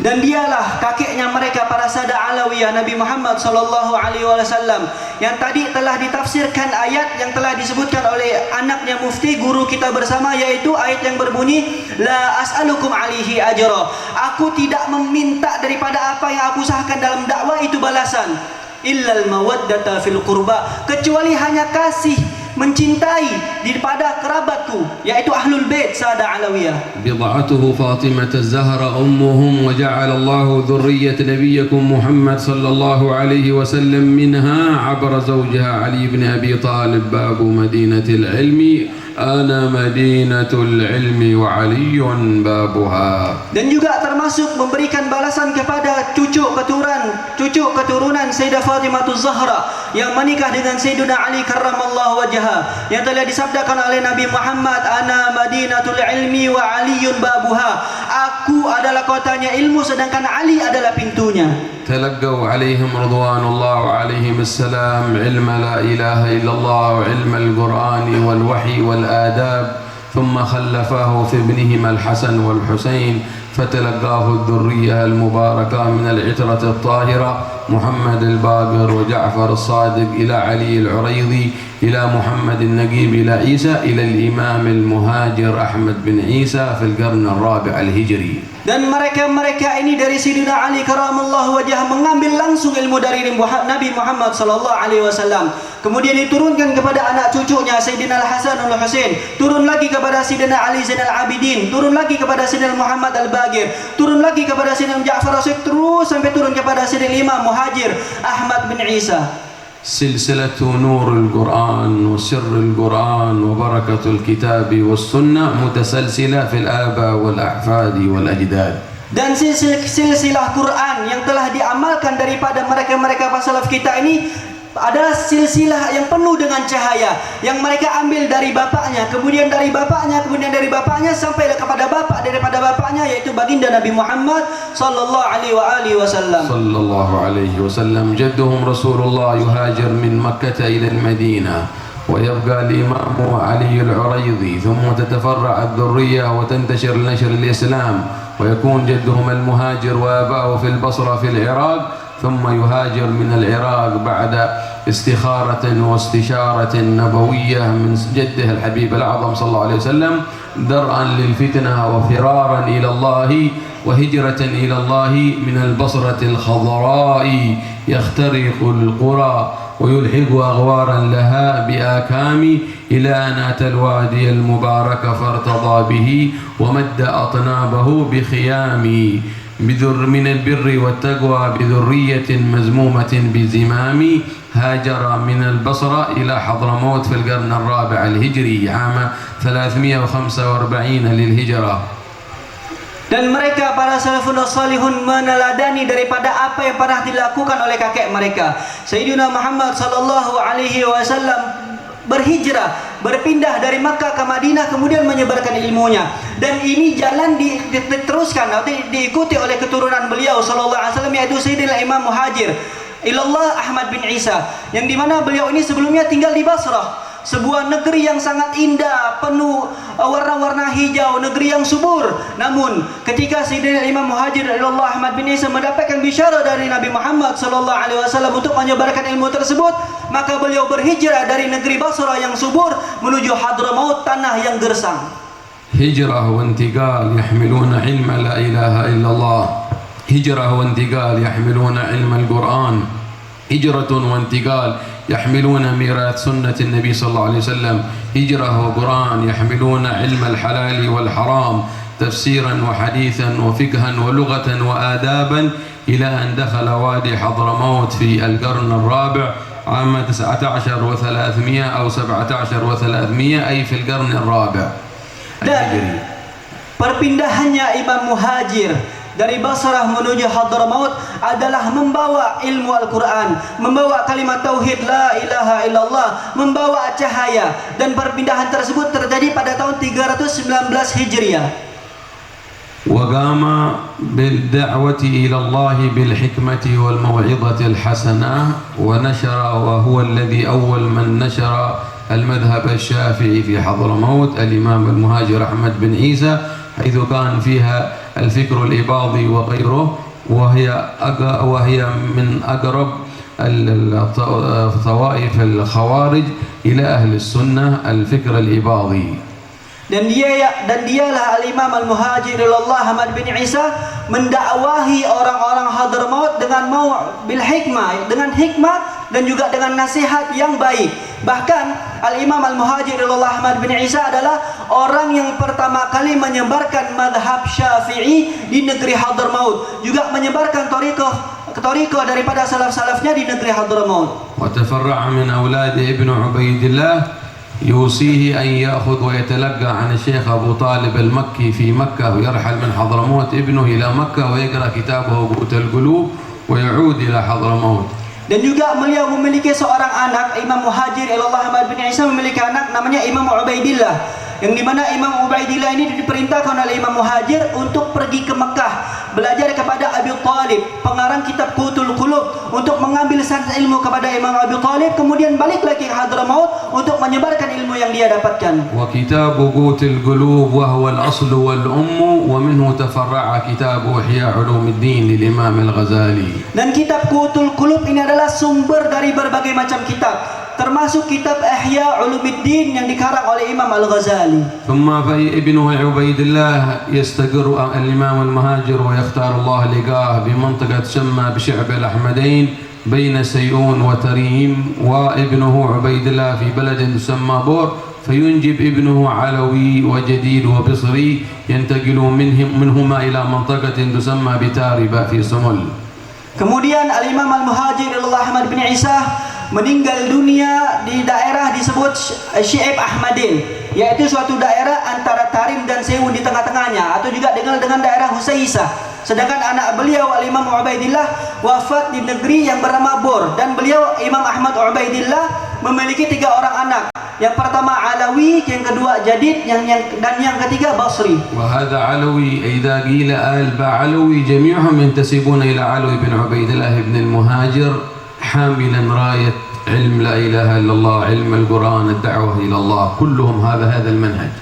Dan dialah kakeknya mereka para sada alawiyah Nabi Muhammad sallallahu alaihi wasallam yang tadi telah ditafsirkan ayat yang telah disebutkan oleh anaknya mufti guru kita bersama, yaitu ayat yang berbunyi la as'alukum alaihi ajra. Aku tidak meminta daripada apa yang aku usahakan dalam dakwah itu balasan, illal mawaddata fil qurba, kecuali hanya kasih mencintai daripada kerabatku, yaitu ahlul bait sada alawiyah. بضعته فاطمة الزهراء أمهم وجعل الله ذرية نبيكم محمد صلى الله عليه وسلم منها عبر زوجها علي بن أبي طالب باب مدينة العلم أنا مدينة العلم وعلي بابها. Dan juga termasuk memberikan balasan kepada cucu keturunan Sayyidah Fatimah Zahra yang menikah dengan Sayyidina Ali karramallahu wajhah, yang telah disabdakan oleh Nabi Muhammad, ana madinatul ilmi wa aliyun babuha, aku adalah kotanya ilmu sedangkan Ali adalah pintunya. تلقوا عليهم رضوان الله وعليهم السلام علم لا إله إلا الله وعلم القرآن والوحي والآداب ثم خلفاه في ابنهما الحسن والحسين فتلقاه الذرية المباركة من العترة الطاهرة محمد الباقر وجعفر الصادق إلى علي العريضي إلى محمد النقيب إلى عيسى إلى الإمام المهاجر أحمد بن عيسى في القرن الرابع الهجري. Dan mereka ini dari Sayyidina Ali karamallahu wajhah mengambil langsung ilmu dari Nabi Muhammad sallallahu alaihi wasallam. Kemudian diturunkan kepada anak cucunya Sayyidina Al-Hasan Al-Husain, turun lagi kepada Sayyidina Ali Zainal Abidin, turun lagi kepada Sayyidina Muhammad Al-Baqir, turun lagi kepada Sayyidina Ja'far As-Sadiq, terus sampai turun kepada Sayyidina Imam Muhajir Ahmad bin Isa. سلسلة نور القرآن وسر القرآن وبركة الكتاب والسنة متسلسلة في الآباء والأحفاد والأجداد. Dan silsilah Quran yang telah diamalkan daripada mereka-mereka salaf kita ini adalah silsilah yang penuh dengan cahaya yang mereka ambil dari bapaknya, kemudian dari bapaknya, kemudian dari bapaknya sampai kepada bapak daripada bapaknya, yaitu baginda Nabi Muhammad sallallahu alaihi wasallam. sallallahu alaihi wasallam. جدهم رسول الله يهاجر من مكة إلى المدينة ويبقى الإمام علي العريضي ثم تتفرع الذرية وتنتشر نشر الإسلام ويكون جدهم المهاجر وآباؤه في البصرة في العراق ثم يهاجر من العراق بعد استخارة واستشارة نبوية من جده الحبيب الأعظم صلى الله عليه وسلم درءا للفتنة وفرارا إلى الله وهجرة إلى الله من البصرة الخضراء يخترق القرى ويلحق أغوارا لها بآكام إلى أن أتى الوادي المبارك فارتضى به ومد أطنابه بخيام من البر والتقوى بذرية مزمومة بزمام هاجر من البصرة إلى حضرموت في القرن الرابع الهجري عام 345 للهجرة. Dan mereka para salafun salihun meneladani daripada apa yang pernah dilakukan oleh kakek mereka. Sayyidina Muhammad sallallahu alaihi wasallam berhijrah, berpindah dari Makkah ke Madinah, kemudian menyebarkan ilmunya. Dan ini jalan diteruskan atau diikuti oleh keturunan beliau sallallahu alaihi wasallam, yaitu Sayyidina Imam Muhajir ilallah Ahmad bin Isa, yang dimana beliau ini sebelumnya tinggal di Basrah, sebuah negeri yang sangat indah, penuh warna-warna hijau, negeri yang subur. Namun ketika Sayyidina Imam Muhajir ilallah Ahmad bin Isa mendapatkan bisyarah dari Nabi Muhammad sallallahu alaihi wasallam untuk menyebarkan ilmu tersebut, maka beliau berhijrah dari negeri Basrah yang subur menuju Hadramaut, tanah yang gersang. هجرة وانتقال يحملون علم لا إله إلا الله، هجرة وانتقال يحملون علم القرآن، هجرة وانتقال يحملون ميراث سنة النبي صلى الله عليه وسلم، هجرة وقرآن يحملون علم الحلال والحرام تفسيرا وحديثا وفقها ولغة وآدابا إلى أن دخل وادي حضرموت في القرن الرابع عام 19 و300 أو 17 و300 أي في القرن الرابع. Dan perpindahannya Imam Muhajir dari Basrah menuju Hadramaut adalah membawa ilmu Al-Quran, membawa kalimat tauhid la ilaha illallah, membawa cahaya. Dan perpindahan tersebut terjadi pada tahun 319 Hijriah. وقام بالدعوة إلى الله بالحكمة والموعظة الحسنة ونشر، وهو الذي أول من نشر المذهب الشافعي في حضرموت الإمام المهاجر أحمد بن عيسى، حيث كان فيها الفكر الإباضي وغيره، وهي من أقرب الطوائف الخوارج إلى أهل السنة الفكر الإباضي. Dan dialah Al-Imam Al-Muhajir ilallah Ahmad bin Isa mendakwahi orang-orang Hadramaut dengan bil hikmah, dengan hikmah dan juga dengan nasihat yang baik. Bahkan Al-Imam Al-Muhajir ilallah Ahmad bin Isa adalah orang yang pertama kali menyebarkan madhab Syafi'i di negeri Hadramaut, juga menyebarkan thariqah daripada salaf-salafnya di negeri Hadramaut. وتفرع من أولاد ابن عبيد الله يوصيه أن يأخذ ويتلقى عن الشيخ أبو طالب المكي في مكة، ويرحل من حضرموت ابنه إلى مكة ويقرأ كتابه قوت القلوب ويعود إلى حضرموت. Dan juga beliau memiliki seorang anak, Imam Muhajir ilallah Ahmad bin Isa memiliki anak namanya Imam Ubaidillah, yang di mana Imam Ubaidillah ini diperintahkan oleh Imam Muhajir untuk pergi ke Mekah belajar kepada Abi Talib, pengarang kitab Qutul Qulub, untuk mengambil sanad ilmu kepada Imam Abi Talib, kemudian balik lagi ke Hadramaut untuk menyebarkan ilmu yang dia dapatkan. وكتاب قوت القلوب وهو الأصل والأم ومنه تفرع كتاب إحياء علوم الدين للإمام الغزالي. Dan kitab Qutul Qulub ini adalah sumber dari berbagai macam kitab, termasuk kitab Ihya Ulumuddin yang dikarang oleh Imam Al-Ghazali. ثم ابنه عبيد الله يستقر الإمام المهاجر ويختار الله لقاه بمنطقة تسمى بشعب الأحمدين بين سيئون وتريم، وابنه عبيد الله في بلد تسمى بور، فينجب ابنه علوي وجديد وبصري ينتقل منهما إلى منطقة تسمى بتاربة في سمل. Kemudian Al-Imam Al-Muhajir Ahmad bin Isa meninggal dunia di daerah disebut Syi'ib Ahmadin, yaitu suatu daerah antara Tarim dan Sewun di tengah-tengahnya, atau juga dengan daerah Husaisah. Sedangkan anak beliau Al-Imam Ubaidillah wafat di negeri yang bernama Bor, dan beliau Imam Ahmad Ubaidillah memiliki 3 orang anak. Yang pertama Alawi, yang kedua Jadid, dan yang ketiga Basri. وهذا علوي إذا قيل آل بعلوي جميعهم ينتسبون إلى علوي بن عبيد الله بن المهاجر حاملا راية علم لا إله إلا الله، علم القرآن، الدعوة إلى الله، كلهم هذا المنهج.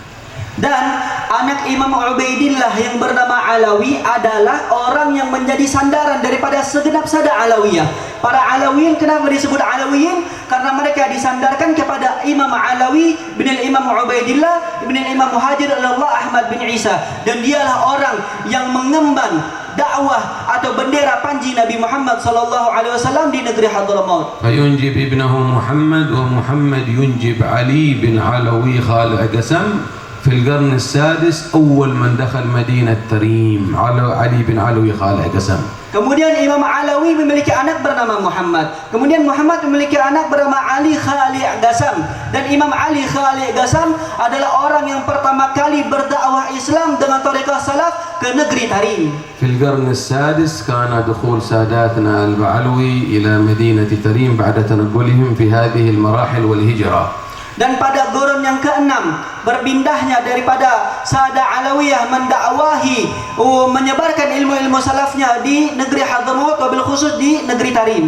Dan anak Imam Ubaidillah yang bernama Alawi adalah orang yang menjadi sandaran daripada segenap sada Alawiyah. Para Alawiyin kenapa disebut Alawiyin? Karena mereka disandarkan kepada Imam Alawi bin Imam Ubaidillah bin Imam Muhajir Ahmad bin Isa, dan dialah orang yang mengemban dakwah atau bendera panji Nabi Muhammad sallallahu alaihi wasallam di negeri Hadramaut. فينجب ابنه محمد، ومحمد ينجب علي بن علوي خالع قسم في القرن السادس، أول من دخل مدينة تريم علي بن علوي خالع قسم. Kemudian Imam Alawi memiliki anak bernama Muhammad. Kemudian Muhammad memiliki anak bernama Ali Khali' Qasam. Dan Imam Ali Khali' Qasam adalah orang yang pertama kali berdakwah Islam dengan tariqah salaf ke negeri Tarim. في القرن السادس كان دخول ساداتنا البعلوي إلى مدينة تريم بعد تنقلهم في هذه المراحل والهجرة. Dan pada gurun yang ke-6 berpindahnya daripada Sada Alawiyah mendakwahi menyebarkan ilmu-ilmu salafnya di negeri Hadramaut, wabil khusus di negeri Tarim.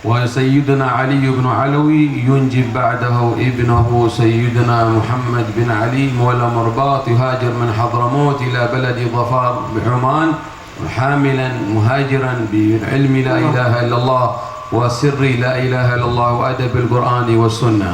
وسيدنا علي بن علوي ينجب بعده ابنه سيدنا محمد بن علي مولى مرباط، يهاجر من حضرموت إلى بلد ظفار بعمان حاملا مهاجرا بعلم لا إله إلا الله وسر لا إله إلا الله وأدب القرآن والسنة.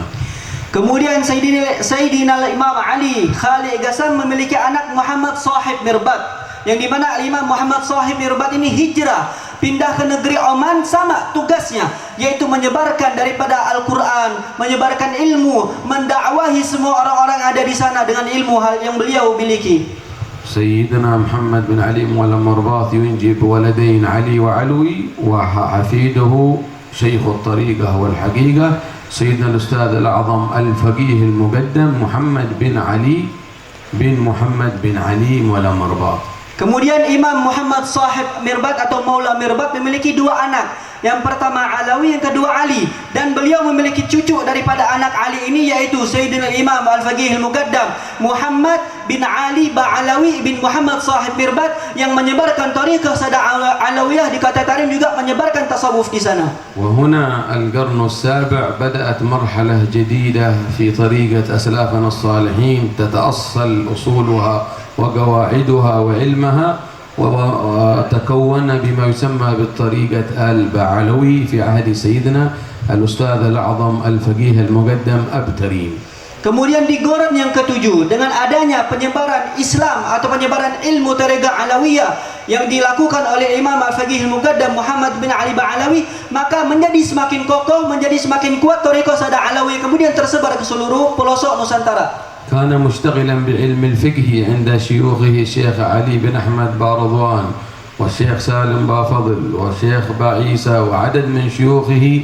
Kemudian Sayyidina Imam Ali Khali' Qasam memiliki anak Muhammad Sahib Mirbat, yang dimana Imam Muhammad Sahib Mirbat ini hijrah pindah ke negeri Oman, sama tugasnya yaitu menyebarkan daripada Al-Quran, menyebarkan ilmu, mendakwahi semua orang-orang ada di sana dengan ilmu hal yang beliau miliki. سيدنا محمد بن علي مولى مرباط ينجب ولدين علي وعلوي، وحفيده شيخ الطريقة والحقيقة سيدنا الأستاذ الأعظم الفقيه المقدم محمد بن علي بن محمد بن علي مولى مرباط. Kemudian Imam Muhammad Sahib Mirbat atau Maula Mirbat memiliki 2 anak. Yang pertama Alawi, yang kedua Ali. Dan beliau memiliki cucu daripada anak Ali ini, yaitu Sayyidina Imam Al-Faqih Al-Muqaddam Muhammad bin Ali Ba'alawi bin Muhammad Sahib Mirbat, yang menyebarkan tariqah Sada Alawiyah di kota Tarim, juga menyebarkan tasawuf di sana. وهنا القرن السابع بدأت مرحلة جديدة في طريقة أسلافنا الصالحين تتأصل أصولها وقواعدها وعلمها، وتكون بما يسمى بالطريقة البعلوي في عهد سيدنا الأستاذ الأعظم الفقيه المقدم أب تريم. Kemudian di gurun yang ke-7, dengan adanya penyebaran Islam atau penyebaran ilmu tariqah Alawiyah yang dilakukan oleh Imam Al-Faqih Al-Muqaddam Muhammad bin Ali Ba'alawi, maka menjadi semakin kokoh, menjadi semakin kuat tariqah Sada Alawiyah, kemudian tersebar ke seluruh pelosok Nusantara. كان مشتغلا بعلم الفقه عند شيوخه الشيخ علي بن أحمد بارضوان والشيخ سالم بافضل والشيخ بعيسى وعدد من شيوخه،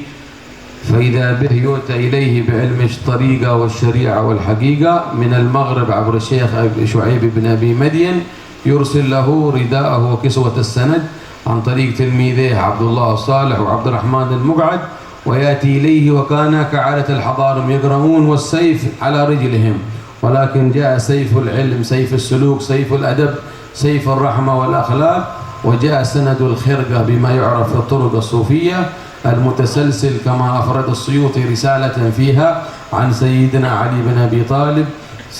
فإذا به يؤتى إليه بعلم الطريقة والشريعة والحقيقة من المغرب عبر الشيخ شعيب بن أبي مدين، يرسل له رداءه وكسوة السند عن طريق تلميذه عبد الله الصالح وعبد الرحمن المقعد، ويأتي إليه وكان كعادة الحضارم يقرؤون والسيف على رجلهم، ولكن جاء سيف العلم، سيف السلوك، سيف الأدب، سيف الرحمة والأخلاق، وجاء سند الخرقة بما يعرف في الطرق الصوفية المتسلسل كما أفرد السيوطي رسالة فيها عن سيدنا علي بن أبي طالب،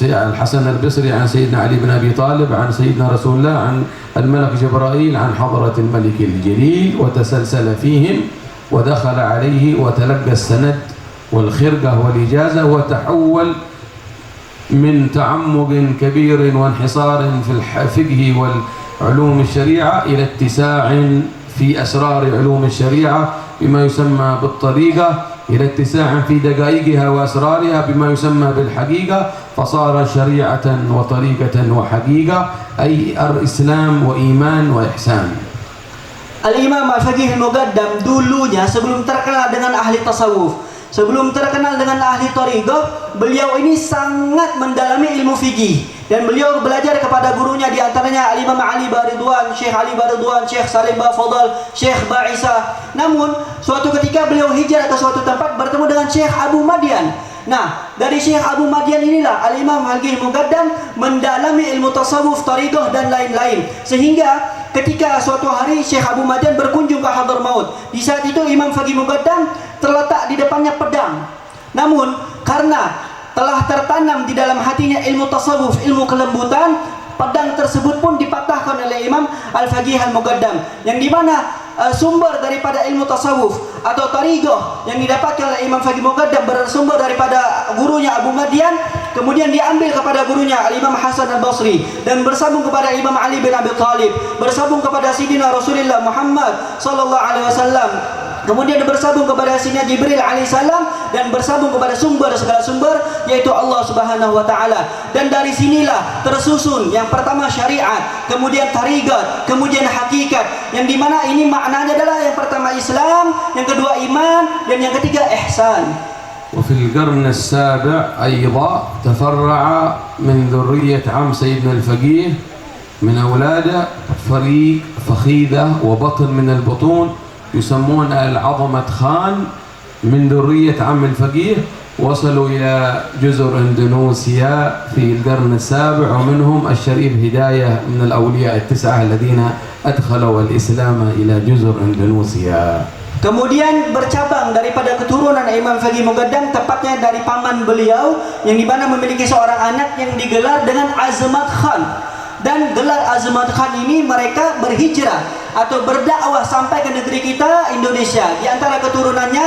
الحسن البصري عن سيدنا علي بن أبي طالب، عن سيدنا رسول الله، عن الملك جبرائيل، عن حضرة الملك الجليل، وتسلسل فيهم ودخل عليه وتلقى السند والخرقة والإجازة، وتحول من تعمق كبير وانحصار في الفقه والعلوم الشريعة إلى اتساع في أسرار علوم الشريعة بما يسمى بالطريقة، إلى اتساع في دقائقها وأسرارها بما يسمى بالحقيقة، فصار شريعة وطريقة وحقيقة، أي الإسلام وإيمان وإحسان. Al-Imam Al-Faqih Al-Muqaddam dulunya sebelum terkenal dengan ahli tasawuf, sebelum terkenal dengan ahli thariqah, beliau ini sangat mendalami ilmu fikih dan beliau belajar kepada gurunya, di antaranya Al-Imam Ali Baridwan, Syekh Ali Baridwan, Syekh Salim Bafadal, Syekh Ba'isa. Namun suatu ketika beliau hijrah ke suatu tempat bertemu dengan Syekh Abu Madian. Nah, dari Syekh Abu Madian inilah Al-Imam Al-Faqih Muqaddam mendalami ilmu tasawuf, thariqah dan lain-lain, sehingga ketika suatu hari Syekh Abu Madian berkunjung ke Hadramaut. Di saat itu Imam Faqih Muqaddam terletak di depannya pedang. Namun karena telah tertanam di dalam hatinya ilmu tasawuf, ilmu kelembutan, pedang tersebut pun dipatahkan oleh Imam Al-Faqih Al-Muqaddam, yang dimana sumber daripada ilmu tasawuf atau tariqah yang didapatkan oleh Imam Faqih Muqaddam bersumber daripada gurunya Abu Madian, kemudian diambil kepada gurunya Al-Imam Hasan Al-Basri, dan bersambung kepada Imam Ali bin Abi Thalib, bersambung kepada Sidina Rasulullah Muhammad sallallahu alaihi wasallam, kemudian bersambung kepada Sidina Jibril alaihissalam, dan bersambung kepada sumber segala sumber, yaitu Allah Subhanahu wa taala. Dan dari sinilah tersusun yang pertama syariat, kemudian tariqat, kemudian hakikat, yang dimana ini maknanya adalah yang pertama Islam, yang kedua iman, dan yang ketiga ihsan. وفي القرن السابع أيضا تفرع من ذرية عم سيدنا الفقيه من أولاده فريق فخيذة وبطن من البطون يسمون العظمة خان من ذرية عم الفقيه، وصلوا إلى جزر إندونيسيا في القرن السابع، ومنهم الشريف هداية من الأولياء التسعة الذين أدخلوا الإسلام إلى جزر إندونيسيا. Kemudian bercabang daripada keturunan Imam Faqih Muqaddam, tepatnya dari paman beliau, yang dimana memiliki seorang anak yang digelar dengan Azmat Khan. Dan gelar Azmat Khan ini mereka berhijrah atau berdakwah sampai ke negeri kita Indonesia. Di antara keturunannya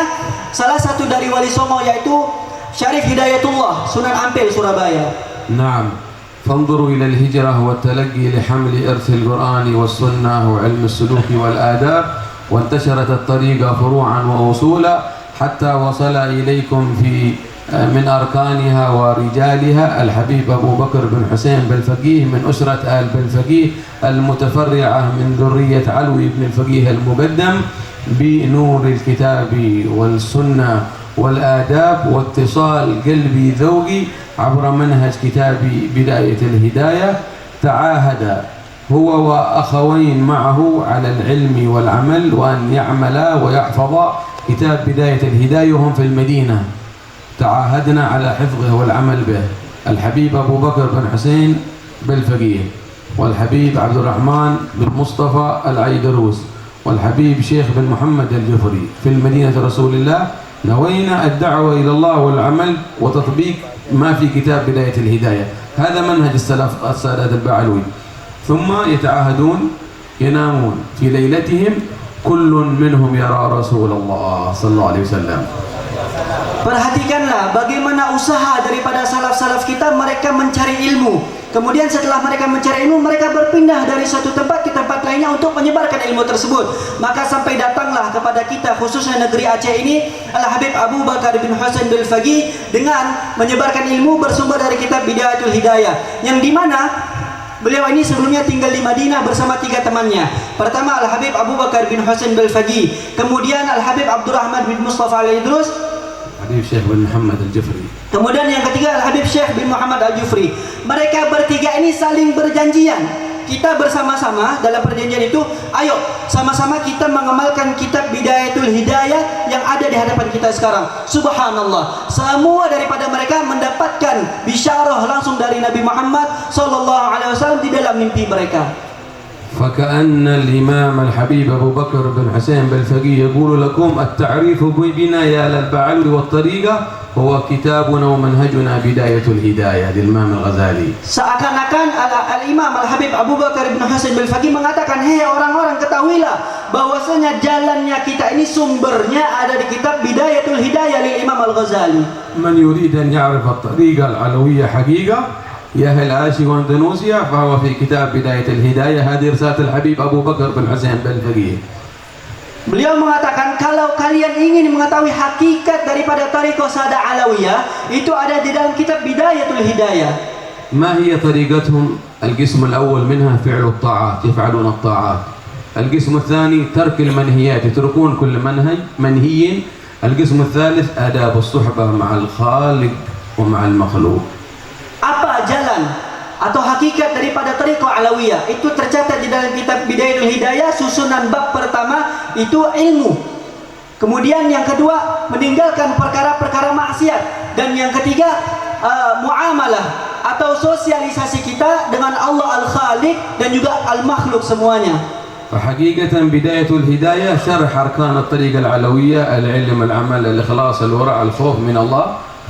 salah satu dari Wali Songo yaitu Syarif Hidayatullah, Sunan Ampel, Surabaya. Naam. فانظروا إلى الهجرة والتلقي لحمل إرث القرآن والسنة وعلم السلوك والآداب، وانتشرت الطريقة فروعا وأصولا حتى وصل إليكم في من أركانها ورجالها الحبيب أبو بكر بن حسين بالفقيه من أسرة آل بالفقيه المتفرعة من ذرية علوي بن الفقيه المقدم، بنور الكتاب والسنة والآداب واتصال قلبي ذوقي عبر منهج كتاب بداية الهداية. تعاهد هو وأخوين معه على العلم والعمل وأن يعملا ويحفظا كتاب بداية الهداية وهم في المدينة. تعاهدنا على حفظه والعمل به. الحبيب أبو بكر بن حسين بالفقيه، والحبيب عبد الرحمن بن مصطفى العيدروس، والحبيب شيخ بن محمد الجفري في المدينة رسول الله. نوينا الدعوة إلى الله والعمل وتطبيق ما في كتاب بداية الهداية. هذا منهج السادات البعلوي. ثم يتعاهدون ينامون في ليلتهم كل منهم يرى رسول الله صلى الله عليه وسلم. Perhatikanlah bagaimana usaha daripada salaf-salaf kita, mereka mencari ilmu. Kemudian setelah mereka mencari ilmu, mereka berpindah dari satu tempat ke tempat lainnya untuk menyebarkan ilmu tersebut. Maka sampai datanglah kepada kita, khususnya negeri Aceh ini, Al-Habib Abu Bakar bin Husain Al-Faqih dengan menyebarkan ilmu bersumber dari kitab Bidayatul Hidayah, yang dimana beliau ini sebelumnya tinggal di Madinah bersama 3 temannya. Pertama Al-Habib Abu Bakar bin Husain Al-Faqih, kemudian Al-Habib Abdurrahman bin Mustafa Al-Idrus, Habib Syekh bin Muhammad Al-Jufri, kemudian yang ketiga Al-Habib Syekh bin Muhammad Al-Jufri. Mereka bertiga ini saling berjanjian kita bersama-sama dalam perjanjian itu, ayo sama-sama kita mengamalkan kitab Bidayatul Hidayah yang ada di hadapan kita sekarang. Subhanallah, semua daripada mereka mendapatkan bisyarah langsung dari Nabi Muhammad SAW di dalam mimpi mereka. فكأن الإمام الحبيب أبو بكر بن حسين بالفقيه يقول لكم التعريف بنا يا للبعلوي والطريقة هو كتابنا ومنهجنا بداية الهداية للإمام الغزالي. Seakan-akan Al-Imam Al-Habib Abu Bakar bin Hasan Bil-Faqih mengatakan, hei orang-orang, ketahuilah bahwasanya jalannya kita ini sumbernya ada di kitab Bidayatul Hidayah lil Imam Al-Ghazali. من يريد أن يعرف الطريقة العلوية حقيقة يا أهل آسيا وأندونيسيا فهو في كتاب بداية الهداية. هذه رسالة الحبيب أبو بكر بن حسين بالفقيه. Beliau mengatakan, kalau kalian ingin mengetahui hakikat daripada Tariqah Sadah Alawiyah, itu ada di dalam kitab Bidayatul Hidayah. ما هي طريقتهم؟ القسم الأول منها فعل الطاعات، يفعلون الطاعات. القسم الثاني ترك المنهيات، يتركون كل منهي. القسم الثالث آداب الصحبة مع الخالق ومع المخلوق. Apa jalan atau hakikat daripada Tariqah Alawiyah? Itu tercatat di dalam kitab Bidayatul Hidayah. Susunan bab pertama itu ilmu. Kemudian yang kedua, meninggalkan perkara-perkara maksiat. Dan yang ketiga, muamalah atau sosialisasi kita dengan Allah Al-Khaliq dan juga Al-Makhluk semuanya. فحقيقة بداية الهداية شرح أركان الطريقة العلوية: العلم، العمل، الإخلاص، الورع، الخوف من الله،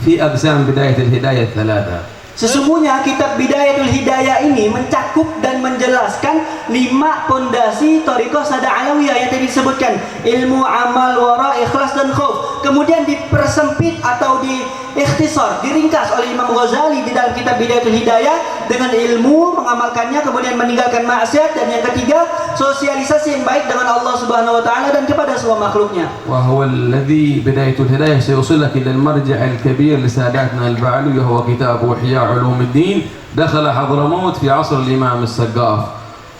في أقسام بداية الهداية الثلاثة. Sesungguhnya kitab Bidayatul Hidayah ini mencakup dan menjelaskan 5 pondasi Tariqah Sadah Alawiyah yang tadi disebutkan: ilmu, amal, wara, ikhlas, dan khauf. Kemudian dipersempit atau diikhtisar, diringkas oleh Imam Ghazali di dalam kitab Bidayatul Hidayah dengan ilmu, mengamalkannya, kemudian meninggalkan maksiat, dan yang ketiga, sosialisasi yang baik dengan Allah Subhanahu wa taala dan kepada semua makhluknya. وهو الذي بداية الهداية سيوصلك إلى المرجع الكبير لساداتنا البعلوي، وهو كتاب إحياء علوم الدين. دخل حضرموت في عصر الإمام السقاف،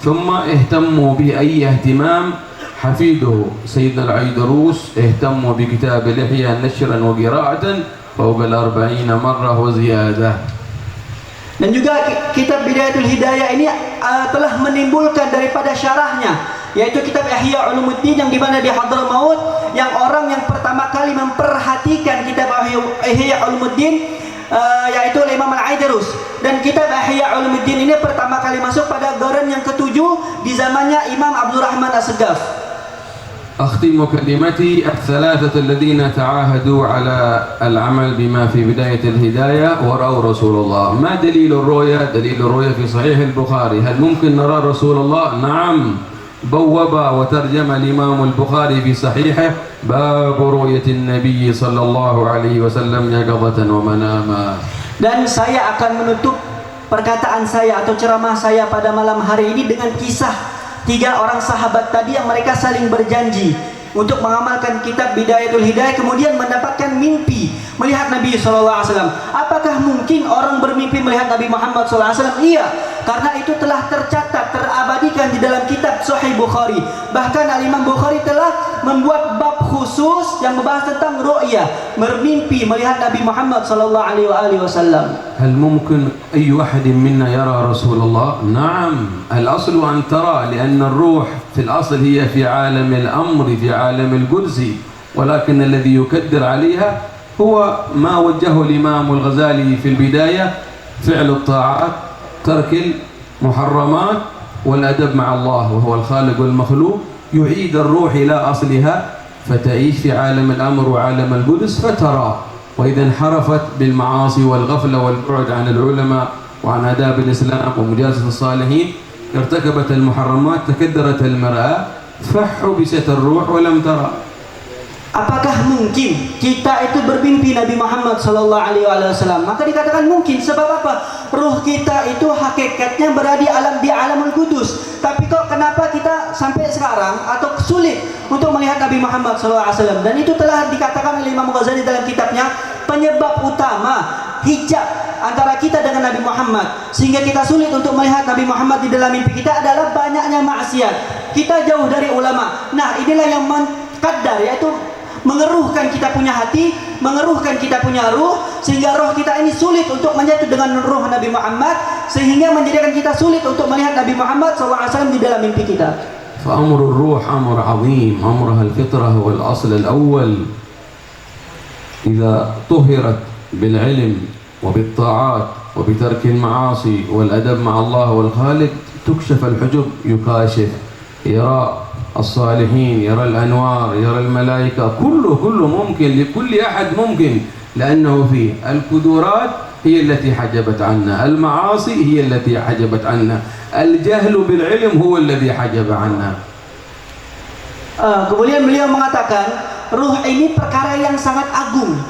ثم اهتموا به أي اهتمام. حفيده سيدنا العيدروس اهتموا بكتاب الإحياء نشرا وقراءة فوق 40 مرة وزيادة. Dan juga kitab Bidayatul Hidayah ini telah menimbulkan daripada syarahnya, yaitu kitab Ihya Ulumuddin yang dimana di Hadramaut, yang orang yang pertama kali memperhatikan kitab Ihya Ulumuddin yaitu Imam Al-Aidarus. Dan kitab Ihya Ulumuddin ini pertama kali masuk pada gorden yang ke-7 di zamannya Imam Abdurrahman As-Segaf. أختم كلمتي: الثلاثة الذين تعاهدوا على العمل بما في بداية الهداية ورأوا رسول الله. ما دليل الرؤية؟ دليل الرؤية في صحيح البخاري. هل ممكن نرى رسول الله؟ نعم، بوب وترجم الإمام البخاري في صحيحه باب رؤية النبي صلى الله عليه وسلم يقظة ومناما. Dan saya akan menutup perkataan saya atau ceramah saya pada malam hari ini dengan kisah 3 orang sahabat tadi yang mereka saling berjanji untuk mengamalkan kitab Bidayatul Hidayah, kemudian mendapatkan mimpi melihat Nabi SAW. Apakah mungkin orang bermimpi melihat Nabi Muhammad SAW? Iya, karena itu telah tercatat, terabadikan di dalam kitab Sahih Bukhari. Bahkan Al-Imam Bukhari telah membuat bab khusus yang membahas tentang ru'yah, bermimpi melihat Nabi Muhammad SAW. هل ممكن أي واحد منا يرى رسول الله؟ نعم، الأصل أن ترى، لأن الروح في الأصل هي في عالم الأمر، في عالم القدس، ولكن الذي يكدر عليها هو ما وجهه الإمام الغزالي في البداية: فعل الطاعات، ترك المحرمات، والأدب مع الله وهو الخالق والمخلوق. يعيد الروح إلى أصلها فتعيش في عالم الأمر وعالم القدس فترى. وإذا انحرفت بالمعاصي والغفلة والبعد عن العلماء وعن آداب الإسلام ومجالسة الصالحين، ارتكبت المحرمات، تكدرت المرآة، فحبست الروح ولم ترى. Apakah mungkin kita itu bermimpi Nabi Muhammad SAW? Maka dikatakan mungkin. Sebab apa? Ruh kita itu hakikatnya berada di alamul qudus. Tapi kok kenapa kita sampai sekarang atau sulit untuk melihat Nabi Muhammad SAW? Dan itu telah dikatakan oleh Imam Ghazali dalam kitabnya, penyebab utama hijab antara kita dengan Nabi Muhammad sehingga kita sulit untuk melihat Nabi Muhammad di dalam mimpi kita adalah banyaknya maksiat. Kita jauh dari ulama. Nah, inilah yang mengqaddar, yaitu mengeruhkan kita punya hati, mengeruhkan kita punya ruh, sehingga roh kita ini sulit untuk menyatu dengan ruh Nabi Muhammad. sehingga menjadikan kita sulit untuk melihat Nabi Muhammad SAW di dalam mimpi kita. فأمر الروح أمر عظيم، أمرها الفطرة هو الأصل الأول. إذا طهرت بالعلم وبالطاعات وبترك المعاصي والأدب مع الله والخالق تكشف الحجب، يكاشف، يرى الصالحين، يرى الأنوار، يرى الملائكة، كله ممكن، لكل أحد ممكن، لأنه فيه الكدورات هي التي حجبت عنا، المعاصي هي التي حجبت عنا، الجهل بالعلم هو الذي حجب عنا. Kemudian beliau mengatakan, ruh ini perkara yang sangat agung,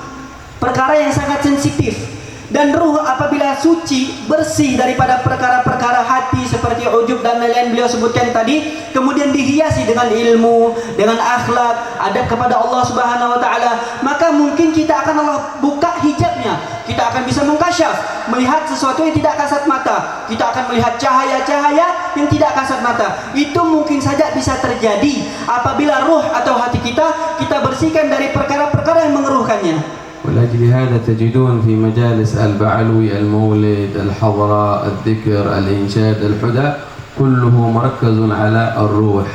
perkara yang sangat sensitif. Dan ruh apabila suci, bersih daripada perkara-perkara hati seperti ujub dan lain-lain beliau sebutkan tadi, kemudian dihiasi dengan ilmu, dengan akhlak, adab kepada Allah Subhanahu wa taala, maka mungkin kita akan Allah buka hijabnya. Kita akan bisa mengkasyaf, melihat sesuatu yang tidak kasat mata. Kita akan melihat cahaya-cahaya yang tidak kasat mata. Itu mungkin saja bisa terjadi apabila ruh atau hati kita bersihkan dari perkara-perkara yang mengeruhkannya. ولأجل هذا تجدون في مجالس البعلوي، المولد، الحضرة، الذكر، الإنشاد، الحدى، كله مركز على الروح،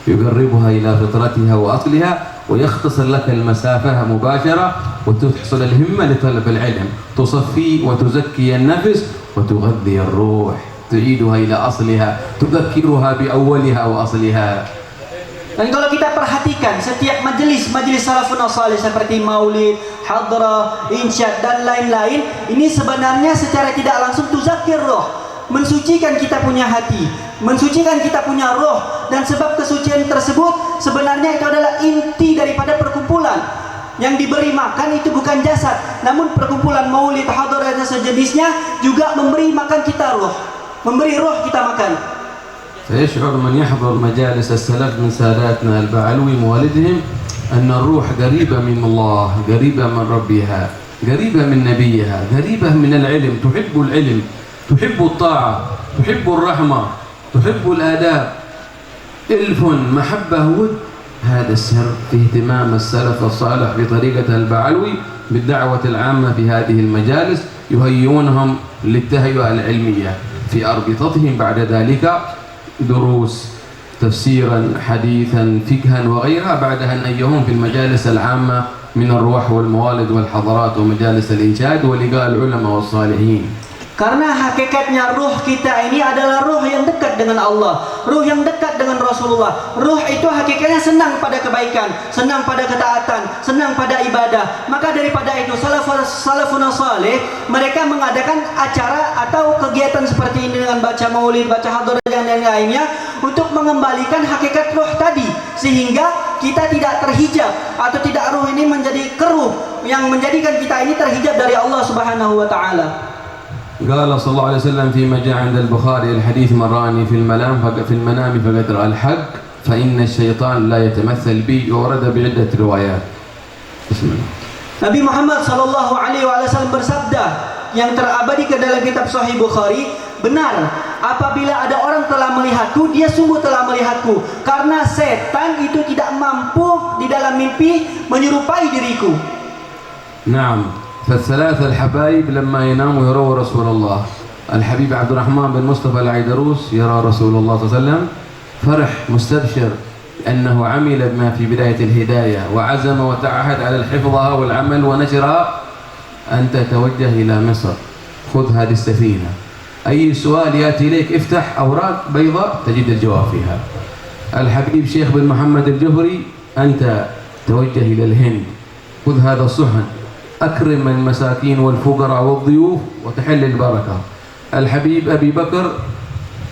يقربها إلى فطرتها وأصلها ويختصر لك المسافة مباشرة، وتحصل الهمة لطلب العلم، تصفي وتزكي النفس وتغذي الروح، تعيدها إلى أصلها، تذكرها بأولها وأصلها. Dan kalau kita perhatikan setiap majelis salafun salih seperti maulid, hadrah, insyad dan lain-lain, ini sebenarnya secara tidak langsung tuzakir roh, mensucikan kita punya hati, mensucikan kita punya roh. Dan sebab kesucian tersebut sebenarnya itu adalah inti daripada perkumpulan. Yang diberi makan itu bukan jasad, namun perkumpulan maulid, hadrah dan sejenisnya juga memberi makan kita roh, memberi roh kita makan. فيشعر من يحضر مجالس السلف من ساداتنا البعلوي موالدهم أن الروح قريبة من الله، قريبة من ربها، قريبة من نبيها، قريبة من العلم، تحب العلم، تحب الطاعة، تحب الرحمة، تحب الآداب، إلف، محبة، ود. هذا السر في اهتمام السلف الصالح بطريقة البعلوي بالدعوة العامة في هذه المجالس، يهيئونهم للتهيئة العلمية في أربطتهم، بعد ذلك دروس تفسيرا، حديثا، فقها وغيرها، بعدها نأيهم في المجالس العامة من الروح والموالد والحضرات ومجالس الإنشاد ولقاء العلماء والصالحين. Karena hakikatnya ruh kita ini adalah ruh yang dekat dengan Allah, ruh yang dekat dengan Rasulullah. Ruh itu hakikatnya senang pada kebaikan, senang pada ketaatan, senang pada ibadah. Maka daripada itu salafun salih mereka mengadakan acara atau kegiatan seperti ini dengan baca maulid, baca hadrah dan lain-lainnya untuk mengembalikan hakikat ruh tadi, sehingga kita tidak terhijab atau tidak ruh ini menjadi keruh yang menjadikan kita ini terhijab dari Allah Subhanahu wa taala. قال صلى الله عليه وسلم فيما جاء عند البخاري الحديث مراني في المنام فقد رأى الحق فإن الشيطان لا يتمثل بي، ورد بعدة روايات. بسم الله. Nabi Muhammad sallallahu alaihi wasallam bersabda yang terabadi ke dalam kitab Sahih Bukhari, benar apabila ada orang telah melihatku, dia sungguh telah melihatku, karena setan itu tidak mampu di dalam mimpi menyerupai diriku. نعم. فالثلاثة الحبايب لما يناموا يروا رسول الله. الحبيب عبد الرحمن بن مصطفى العيدروس يرى رسول الله صلى الله عليه وسلم، فرح مستبشر أنه عمل بما في بداية الهداية وعزم وتعهد على حفظها والعمل ونشرها. أنت توجه إلى مصر، خذ هذه السفينة، أي سؤال يأتي إليك افتح أوراق بيضاء تجد الجواب فيها. الحبيب شيخ بن محمد الجهري، أنت توجه إلى الهند، خذ هذا الصحن، أكرم المساكين والفقراء والضيوف وتحل البركة. الحبيب أبي بكر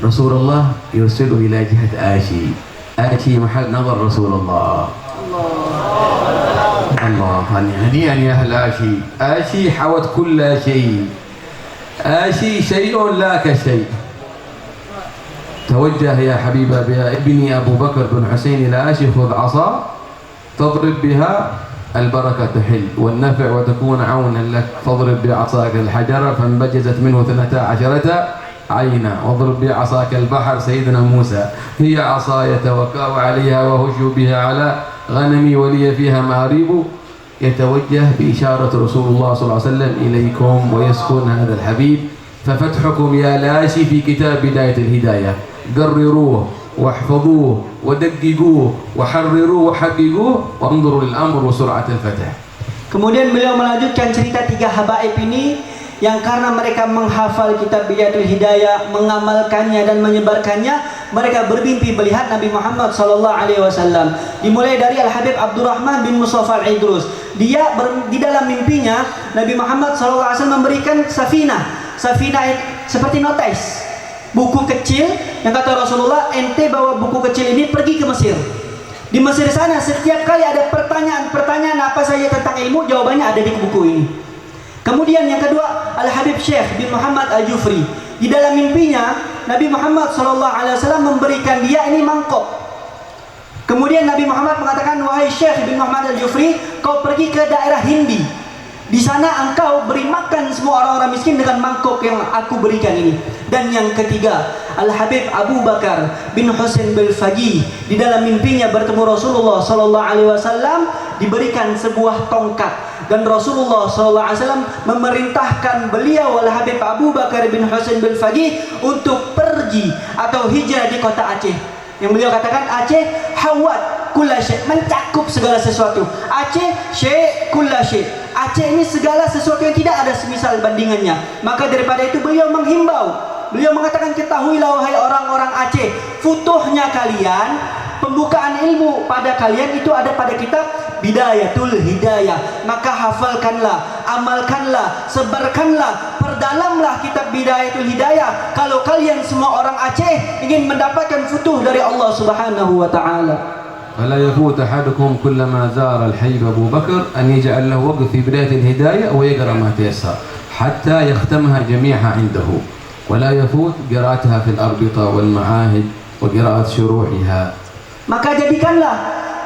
رسول الله يرسله إلى جهة آشي، آشي محل نظر رسول الله. الله هنيئا يا أهل آشي. آشي حوت كل شيء، آشي شيء لا كشيء. توجه يا حبيب ابني أبو بكر بن حسين إلى آشي، خذ عصا تضرب بها البركة تحل والنفع وتكون عونا لك، فاضرب بعصاك الحجر فانبجزت منه 12 عينا، واضرب بعصاك البحر سيدنا موسى، هي عصاي توكأ عليها وهش بها على غنمي ولي فيها مآريب. يتوجه بإشارة رسول الله صلى الله عليه وسلم إليكم ويسكن هذا الحبيب ففتحكم يا لاشي في كتاب بداية الهداية قرروه واحفظوه ودققوه وحرروه وحققوه وانظروا للأمر وسرعة الفتح. Kemudian beliau melanjutkan cerita 3 habaib ini yang karena mereka menghafal kitab Bidayatul Hidayah, mengamalkannya dan menyebarkannya, mereka bermimpi melihat Nabi Muhammad SAW. Dimulai dari Al-Habib Abdurrahman bin Mustafa Al-Idrus. Dia di dalam mimpinya Nabi Muhammad SAW memberikan safinah seperti notis, buku kecil yang kata Rasulullah, ente bawa buku kecil ini pergi ke Mesir. Di Mesir sana setiap kali ada pertanyaan apa saja tentang ilmu, jawabannya ada di buku ini. Kemudian yang kedua, Al-Habib Syekh bin Muhammad Al-Jufri. Di dalam mimpinya Nabi Muhammad SAW memberikan dia ini mangkok. Kemudian Nabi Muhammad mengatakan, wahai Syekh bin Muhammad Al-Jufri, kau pergi ke daerah Hindi. Di sana engkau beri makan semua orang-orang miskin dengan mangkok yang aku berikan ini. Dan yang ketiga, Al-Habib Abu Bakar bin Husain Bil-Faqih di dalam mimpinya bertemu Rasulullah SAW, diberikan sebuah tongkat dan Rasulullah SAW memerintahkan beliau Al-Habib Abu Bakar bin Husain Bil-Faqih untuk pergi atau hijrah di kota Aceh. Yang beliau katakan Aceh hawat kulla syai', mencakup segala sesuatu. Aceh syai' kulla syai'. Aceh ini segala sesuatu yang tidak ada semisal bandingannya. Maka daripada itu beliau menghimbau, beliau mengatakan, ketahuilah wahai orang-orang Aceh, futuhnya kalian, pembukaan ilmu pada kalian itu ada pada kitab Bidayatul Hidayah. Maka hafalkanlah, amalkanlah, sebarkanlah, perdalamlah kitab Bidayatul Hidayah. Kalau kalian semua orang Aceh ingin mendapatkan futuh dari Allah Subhanahu wa ta'ala. فلا يفوت أحدكم كلما زار الحبيب أبو بكر أن يجعل له وقف في بداية الهداية ويقرأ ما تيسر حتى يختمها جميعها عنده، ولا يفوت قراءتها في الأربطة والمعاهد وقراءة شروحها. Maka jadikanlah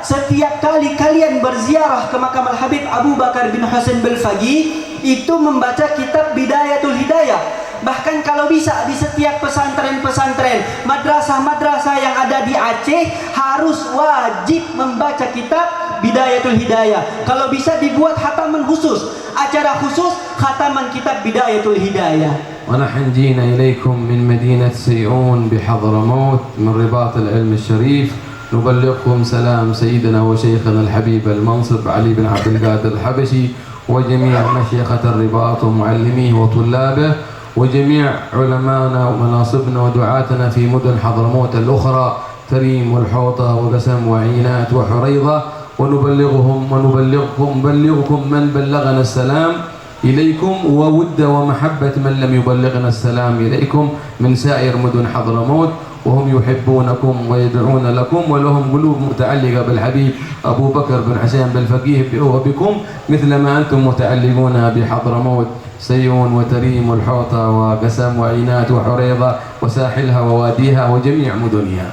setiap kali kalian berziarah ke makam Al-Habib Abu Bakar bin Husain Bil-Faqih itu membaca kitab Bidayatul Hidayah. Bahkan kalau bisa di setiap pesantren-pesantren, madrasah-madrasah yang ada di Aceh harus wajib membaca kitab Bidayatul Hidayah. Kalau bisa dibuat khataman khusus, acara khusus khataman kitab Bidayatul Hidayah. ونحن جينا إليكم من مدينة سيئون بحضرموت من رباط العلم الشريف نبلغكم سلام سيدنا وشيخنا الحبيب المنصب علي بن عبد القادر الحبشي وجميع مشيخة الرباط ومعلميه وطلابه وجميع علماءنا ومناصبنا ودعاتنا في مدن حضرموت الأخرى تريم والحوطة وقسم وعينات وحريضة، ونبلغكم من بلغنا السلام إليكم وود ومحبة من لم يبلغنا السلام إليكم من سائر مدن حضرموت، وهم يحبونكم ويدعون لكم ولهم قلوب متعلقة بالحبيب أبو بكر بن حسين بالفقيه وبكم مثل ما أنتم متعلقون بحضرموت سيون وتريم والحوطة وقسم وعينات وحريضة وساحلها وواديها وجميع مدنها.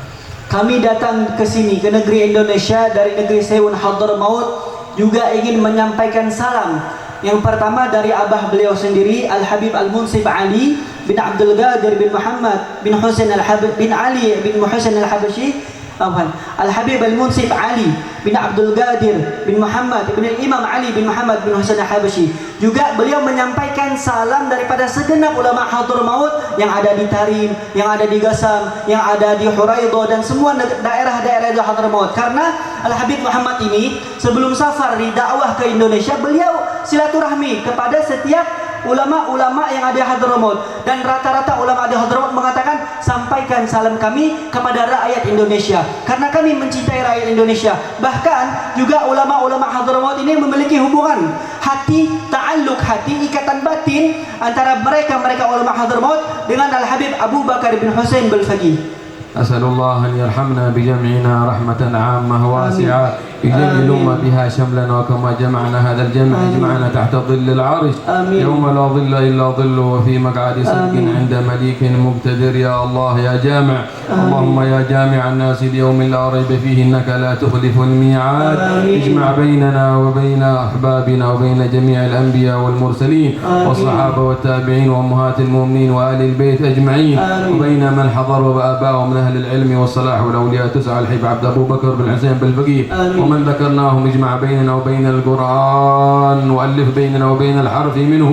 Kami datang ke sini, ke negeri Indonesia dari negeri Seyun Hadramaut, juga ingin menyampaikan salam. Yang pertama dari abah beliau sendiri, Al-Habib Al-Munsib Ali bin Abdul Qadir bin Muhammad bin Husain bin Ali bin Husain Al-Habashi, Al-Habib Al-Munsib Ali bin Abdul Qadir bin Muhammad bin Imam Ali bin Muhammad bin Husain Al-Habashi. Juga beliau menyampaikan salam daripada segenap ulama Hadramaut yang ada di Tarim, yang ada di Gasam, yang ada di Huraidho dan semua daerah-daerah di Hadramaut. Karena Al-Habib Muhammad ini sebelum safar di dakwah ke Indonesia, beliau silaturahmi kepada setiap ulama-ulama yang ada di Hadramaut, dan rata-rata ulama di Hadramaut mengatakan, sampaikan salam kami kepada rakyat Indonesia karena kami mencintai rakyat Indonesia. Bahkan juga ulama-ulama Hadramaut ini memiliki hubungan hati, ta'alluq hati, ikatan batin antara mereka ulama Hadramaut dengan Al-Habib Abu Bakar bin Husain Bil-Faqih. أسأل الله أن يرحمنا بجمعنا رحمة عامة واسعة يجمع الأمة بها شملنا، وكما جمعنا هذا الجمع يجمعنا تحت ظل العرش يوم لا ظل إلا ظله وفي مقعد صدق عند مليك مقتدر. يا الله يا جامع، اللهم يا جامع الناس اليوم لا ريب فيه إنك لا تخلف الميعاد. اجمع بيننا وبين أحبابنا وبين جميع الأنبياء والمرسلين والصحابة والتابعين وأمهات المؤمنين وآل البيت أجمعين، وبين من حضر وآباءهم أهل العلم والصلاح والأولياء تسعى الحبيب عبد أبو بكر بن حسين بالفقيه ومن ذكرناهم اجمع بيننا وبين القرآن وألف بيننا وبين الحرف منه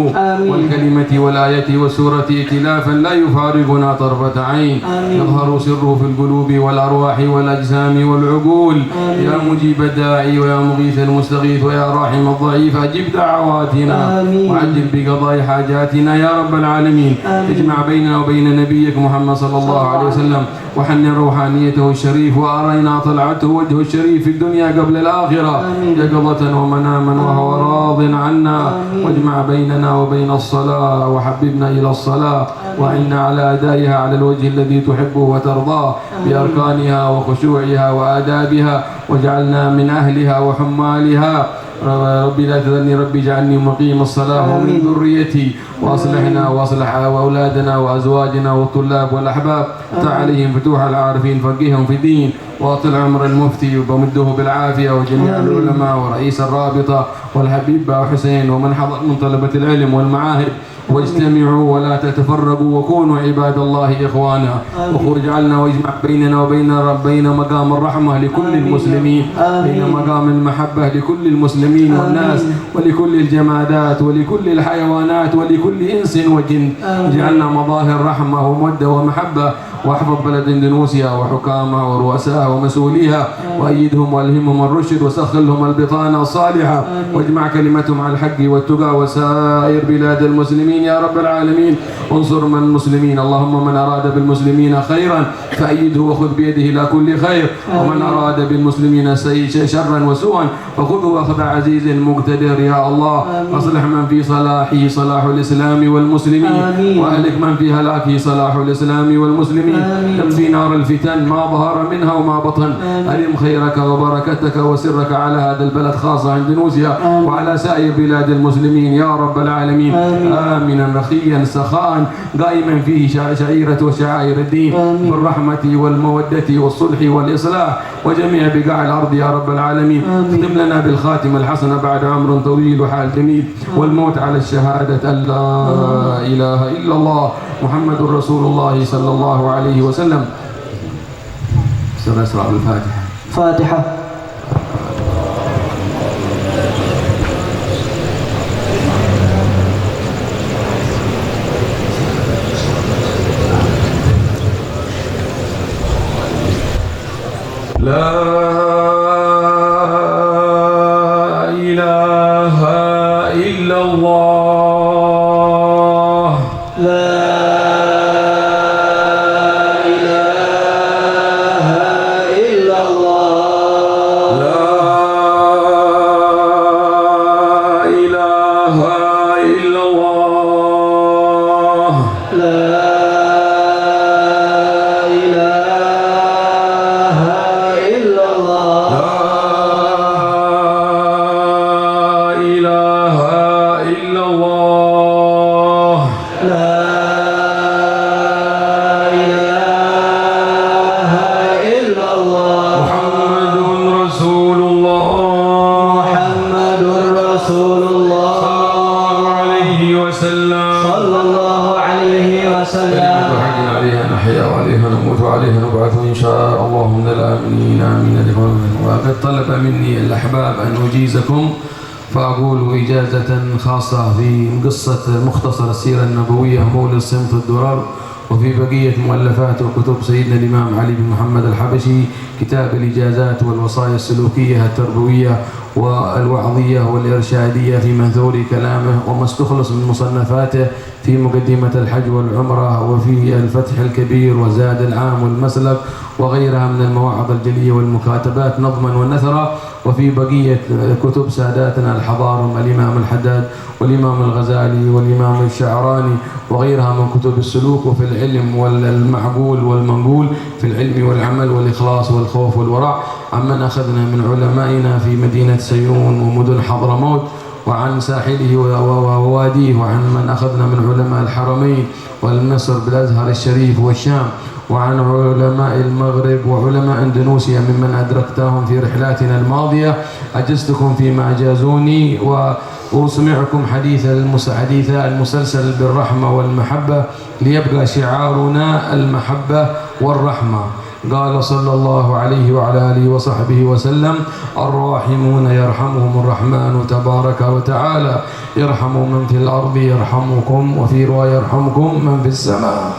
والكلمة والآية والسورة ائتلافا لا يفارقنا طرفة عين يظهر سره في القلوب والأرواح والأجسام والعقول يا مجيب الداعي ويا مغيث المستغيث ويا راحم الضعيف أجب دعواتنا وعجل بقضاء حاجاتنا يا رب العالمين اجمع بيننا وبين نبيك محمد صلى الله عليه وسلم وحنن روحانيته الشريف وأرينا طلعته وجهه الشريف في الدنيا قبل الآخرة يقظة ومناما وهو راض عنا واجمع بيننا وبين الصلاة وحببنا إلى الصلاة وعنا على أدائها على الوجه الذي تحبه وترضاه بأركانها وخشوعها وآدابها واجعلنا من أهلها وحمالها ربي لا تذرني ربي اجعلني مقيم الصلاة ومن ذريتي وأصلحنا وأصلح أولادنا وأزواجنا والطلاب والأحباب افتح عليهم فتوح العارفين فقههم في الدين وأطل عمر المفتي وبمده بالعافية وجميع العلماء ورئيس الرابطة والحبيب باو حسين ومن حضر من طلبة العلم والمعاهد واجتمعوا ولا تتفرقوا وكونوا عباد الله إخوانا واجعلنا واجمع بيننا وبين مقام الرحمة لكل المسلمين بين مقام المحبة لكل المسلمين والناس ولكل الجمادات ولكل الحيوانات ولكل إنس وجن اجعلنا مظاهر رحمة ومودة ومحبة واحفظ بلد اندونيسيا وحكامها ورؤسائها ومسؤوليها وأيدهم والهمهم الرشد وسخر لهم البطانة الصالحة واجمع كلمتهم على الحق والتقى وسائر بلاد المسلمين يا رب العالمين انصر من المسلمين اللهم من أراد بالمسلمين خيرا فأيده وخذ بيده إلى كل خير ومن أراد بالمسلمين شرا وسوءا فخذه أخذ عزيز مقتدر يا الله أصلح من في صلاحه صلاح الإسلام والمسلمين وأهلك من في هلاكه صلاح الإسلام والمسلمين تكفي نار الفتن ما ظهر منها وما بطن ألم خيرك وبركتك وسرك على هذا البلد خاصة عند اندونيسيا وعلى سائر بلاد المسلمين يا رب العالمين آمنا رخيا سخاء قائما فيه شعيرة وشعائر الدين بالرحمة والمودة والصلح والإصلاح وجميع بقاع الأرض يا رب العالمين اختم لنا بالخاتمة الحسنة بعد عمر طويل وحال جميل والموت على الشهادة أن لا إله إلا الله محمد رسول الله صلى الله عليه وسلم. سورة الفاتحة. فاتحة. لا إله إلا الله. لا إله إلا الله. لا إله إلا الله. لا وقد طلب مني الأحباب أن أجيزكم فأقول إجازة خاصة في قصة مختصر السيرة النبوية مولد صنف الدرر وفي بقية مؤلفات وكتب سيدنا الإمام علي بن محمد الحبشي كتاب الإجازات والوصايا السلوكية التربوية والوعظية والإرشادية في منثور كلامه وما استخلص من مصنفاته في مقدمة الحج والعمرة وفي الفتح الكبير وزاد العام والمسلك وغيرها من المواعظ الجلية والمكاتبات نظما ونثرا وفي بقية كتب ساداتنا الحضارم الإمام الحداد والإمام الغزالي والإمام الشعراني وغيرها من كتب السلوك وفي العلم والمعقول والمنقول في العلم والعمل والإخلاص والخوف والورع عمن أخذنا من علمائنا في مدينة سيون ومدن حضرموت وعن ساحله وواديه وعن من أخذنا من علماء الحرمين والمصر بالأزهر الشريف والشام وعن علماء المغرب وعلماء اندونيسيا ممن أدركتهم في رحلاتنا الماضية. أجزتكم فيما أجازوني وأسمعكم حديث المسلسل بالرحمة والمحبة ليبقى شعارنا المحبة والرحمة. قال صلى الله عليه وعلى آله وصحبه وسلم: الراحمون يرحمهم الرحمن تبارك وتعالى، يرحموا من في الأرض يرحمكم، وفي رواية يرحمكم من في السماء.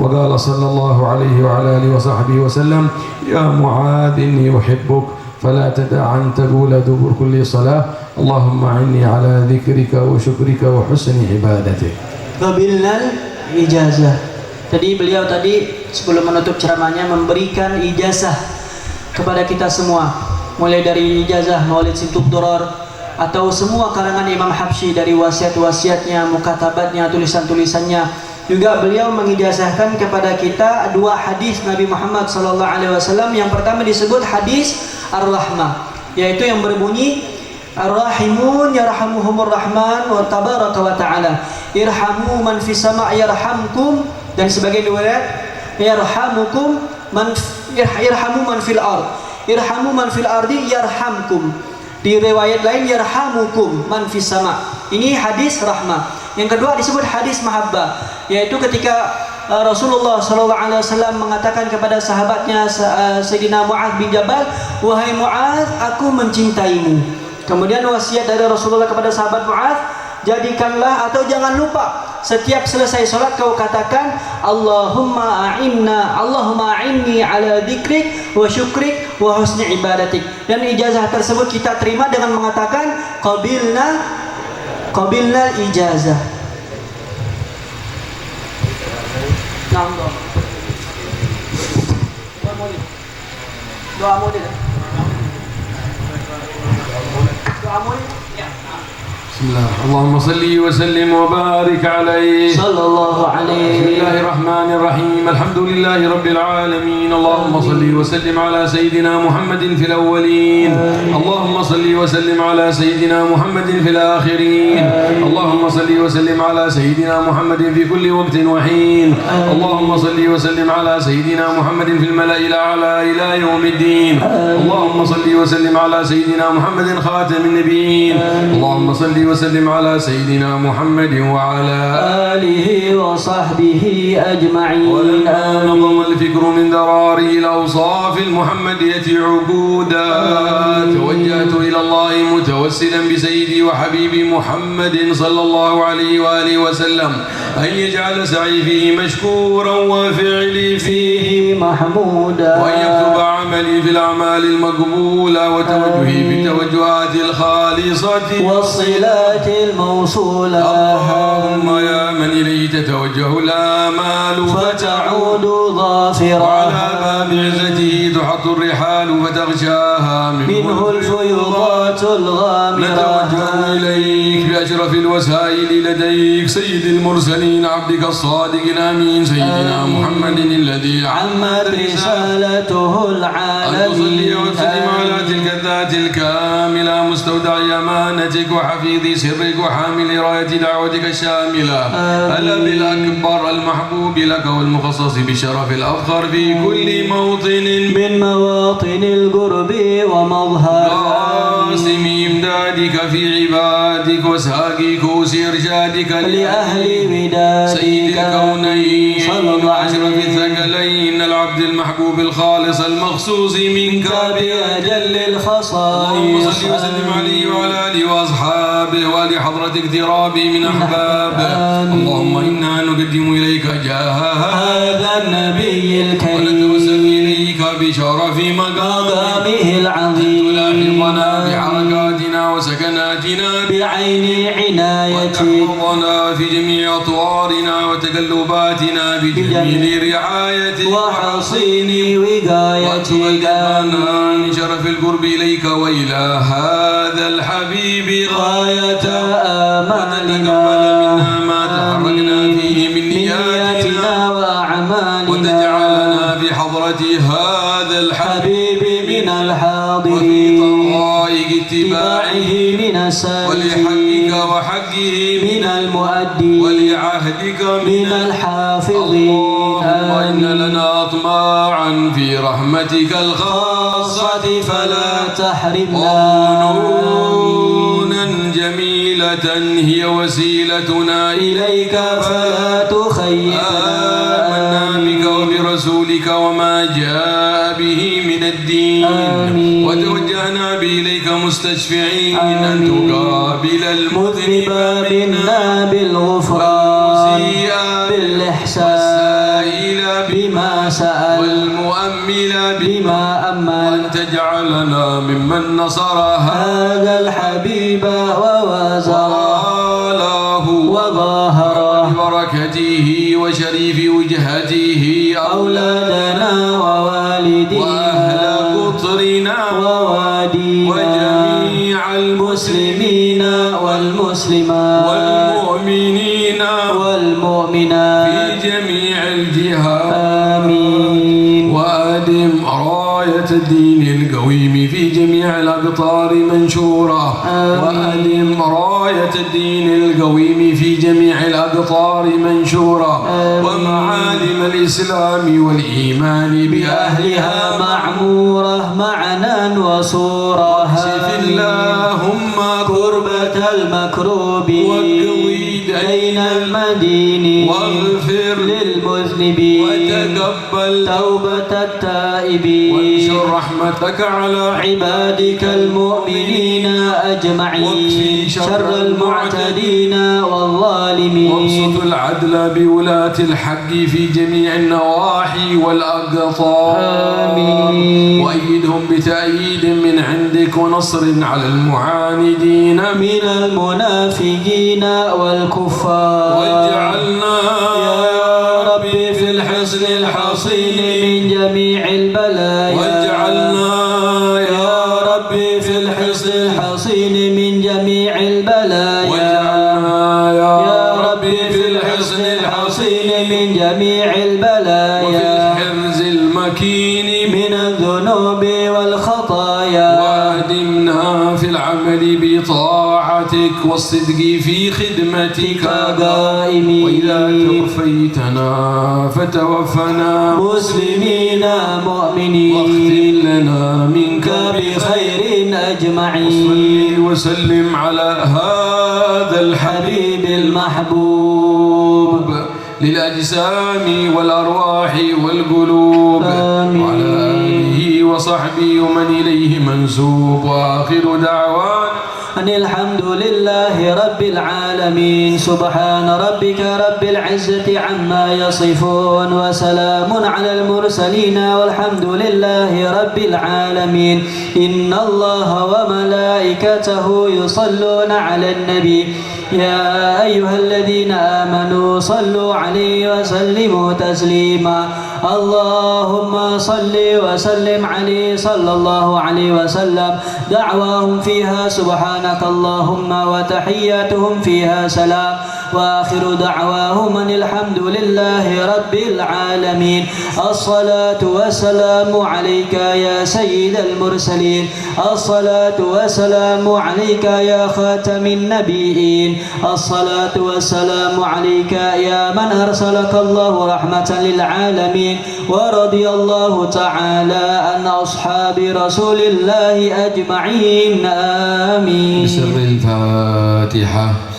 وقال صلى الله عليه وعلى آله وصحبه وسلم: يا معاذ إني أحبك فلا تدع أن تقول دبر كل صلاة اللهم أعني على ذكرك وشكرك وحسن عبادتك. Qabilnal ijazah. Tadi beliau sebelum menutup ceramahnya memberikan ijazah kepada kita semua, mulai dari ijazah Maulid Simtud Duror atau semua karangan Imam Habsyi, dari wasiat-wasiatnya, mukatabatnya, tulisan-tulisannya. Juga beliau mengijazahkan kepada kita dua hadis Nabi Muhammad SAW. Yang pertama disebut hadis Ar-Rahmah, yaitu yang berbunyi: Ar-Rahimun yarhamuhumur Rahman wa tabaraka wa ta'ala, irhamu man fis sama' yarhamkum. Dan sebagai riwayat yarhamukum man irhamu man fil ard, irhamu man fil ardi yarhamkum. Di riwayat lain yarhamukum man fis sama'. Ini hadis rahmah. Yang kedua disebut hadis mahabbah, yaitu ketika Rasulullah SAW mengatakan kepada sahabatnya Sayyidina Mu'adz bin Jabal, wahai Mu'adz, aku mencintaimu. Kemudian wasiat dari Rasulullah kepada sahabat Mu'adz, jadikanlah atau jangan lupa setiap selesai sholat kau katakan Allahumma a'inni ala dzikrik wa syukrik wa husni ibadatik. Dan ijazah tersebut kita terima dengan mengatakan qabilna ijazah. Doa murid. بسم الله. اللهم صل وسلم وبارك عليه صلى الله عليه. بسم الله الرحمن الرحيم. الحمد لله رب العالمين. اللهم صل وسلم على سيدنا محمد في الأولين، اللهم صل وسلم على سيدنا محمد في الآخرين، اللهم صل وسلم على سيدنا محمد في كل وقت وحين، اللهم صل وسلم على سيدنا محمد في الملأ الأعلى إلى يوم الدين، اللهم صل وسلم على سيدنا محمد خاتم النبيين، اللهم صل وسلم على سيدنا محمد وعلى آله وصحبه أجمعين. ولما نظم الفكر من ذراري الأوصاف المحمدية عقودا، توجهت إلى الله متوسلا بسيدي وحبيبي محمد صلى الله عليه وآله وسلم أن يجعل سعي فيه مشكورا وفعلي فيه محمودا، وأن يكتب عملي في الأعمال المقبولة وتوجهي في التوجهات الخالصة والصلات الموصولة. اللهم يا من إليه تتوجه الآمال فتعود ظافرا، وعلى باب عزته تحط الرحال فتغشاها منه الفيوضات الغامرة. نتوجه إليك بأشرف الوسائل لديك سيد المرسلين عبدك الصادق الأمين سيدنا محمد الذي عمت رسالته العالمين. أن تصلي وتسلم على تلك الذات الكاملة مستودع أمانتك وحفيظ سرك وحامل راية دعوتك الشاملة الأب الأكبر المحبوب لك والمخصص بالشرف الأفخر في كل موطن من مواطن القرب ومظهر قاسم إمدادك في عبادك وساقي كوس إرشادك لأهل ودادك سيد الكونين صلى الله عليه أشرف الثقلين العبد المحبوب الخالص المخصوص منك بأجل الخصائص. اللهم صل وسلم عليه وعلى آله وأصحابه وآل حضرة اقترابه من أحبابه. اللهم إنا نقدم إليك جاه هذا النبي الكريم ونتوسل إليك بشرف مقامه العظيم، تلاحظنا بحركاتنا وسكناتنا بعين عنايتك، وتحفظنا في جميع أطوارنا وتقلباتنا بجميل رعايتك وحصين وقايتك، وتبلغنا من شرف القرب إليك وإلى هذا الحبيب غاية آمالنا، وتتقبل منا ما تحركنا فيه من نياتنا وأعمالنا، وتجعلنا في حضرة هذا الحبيب من وفي الحاضرين، طرائق اتباعه من السائلين، ولحقك وحقه من المؤدين، ولعهدك من الحافظين. اللهم إن لنا أطماعا في رحمتك الخاصة فلا تحرمنا، وظنونا جميلة هي وسيلتنا إليك فلا تخيبنا. آمنا بك وبرسولك رسولك وما جاء به من الدين وتوجهنا به إليك مستشفعين أن تقابل المذنب منا بالغفران بالإحسان بما سأل والمؤمل بما أمل وأن تجعلنا ممن نصر هذا الحبيب ووزره وظاهره ببركته وشريف وجهته أولادنا ووالدينا وأهل قطرنا ووادينا وجميع المسلمين والمسلمات والمؤمنين والمؤمنات في جميع الجهات آمين. وأدم راية الدين القويم في جميع الأقطار منشورة وأدم راية الدين القويم في جميع الأقطار منشورة ومعالم الإسلام والإيمان بأهلها معمورة معنا وصورة واكشف اللهم كربة المكروبين دين المدين واغفر للمذنبين وتقبل توبة التائبين وانشر رحمتك على عبادك المؤمنين أجمعين واكفي شر المعتدين والظالمين وابسط العدل بولاة الحق في جميع النواحي والأقطار آمين. وأيدهم بتأييد من عندك ونصر على المعاندين من المنافقين والكفار واجعلنا يا ربي في الحصن الحصين من جميع البلايا واجعلنا يا ربي في الحصن الحصين من جميع البلايا واجعلنا يا ربي في الحصن الحصين من جميع وفي البلايا الحرز المكين من الذنوب والخطايا وادمنا في العمل بطاعتك والصدق في خدمتك قائمين وإذا توفيتنا فتوفنا مسلمين مؤمنين واختم لنا منك بخير أجمعين وسلم على هذا الحبيب المحبوب للأجسام والأرواح والقلوب وعلى آله وصحبه ومن إليه منسوب وآخر دعوانا أن الحمد لله رب العالمين سبحان ربك رب العزة عما يصفون وسلام على المرسلين والحمد لله رب العالمين إن الله وملائكته يصلون على النبي يا أيها الذين آمنوا صلوا عليه وسلموا تسليما اللهم صل وسلم عليه صلى الله عليه وسلم دعواهم فيها سبحانك اللهم وتحياتهم فيها سلام وآخر دعواهم أن الحمد لله رب العالمين الصلاة والسلام عليك يا سيد المرسلين الصلاة والسلام عليك يا خاتم النبيين الصلاة والسلام عليك يا من أرسلك الله رحمة للعالمين ورضي الله تعالى عن أصحاب رسول الله أجمعين آمين بسر الفاتحة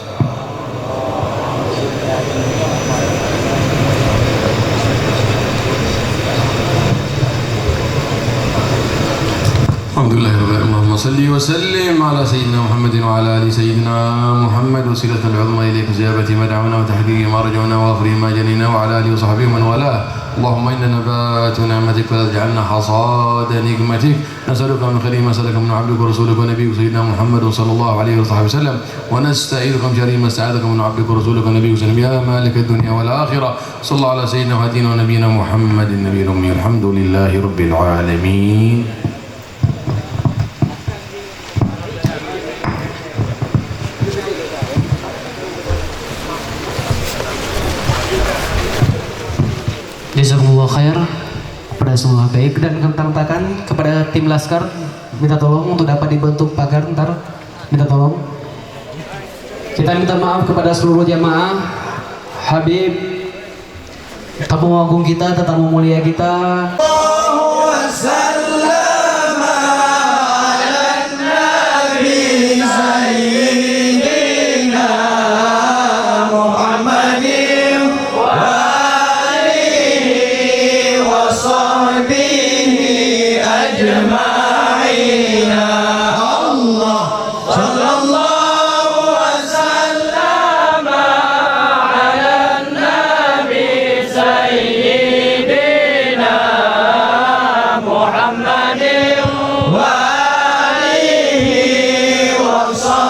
الحمد لله رب العالمين اللهم صل وسلم على سيدنا محمد وعلى ال سيدنا محمد وسيلة العظمى اليك زيابة ما دعونا وتحقيق ما رجونا واغفر ما جنينا وعلى اله وصحبه ومن والاه اللهم انا نبات نعمتك فلا تجعلنا حصاد نقمتك نسالك من خير ما سالك من عبدك ورسولك ونبيك سيدنا محمد صلى الله عليه وصحبه وسلم ونستعيذك من شر ما استعاذك من عبدك ورسولك ونبيك وسلم يا مالك الدنيا والاخره صلى الله على سيدنا وهدينا ونبينا محمد النبي الامي الحمد لله رب العالمين. Jazakumullah khair kepada semua baik dan kentang-takan kepada tim Laskar minta tolong untuk dapat dibentuk pagar ntar minta tolong kita minta maaf kepada seluruh jamaah Habib tamu agung kita tetamu mulia kita.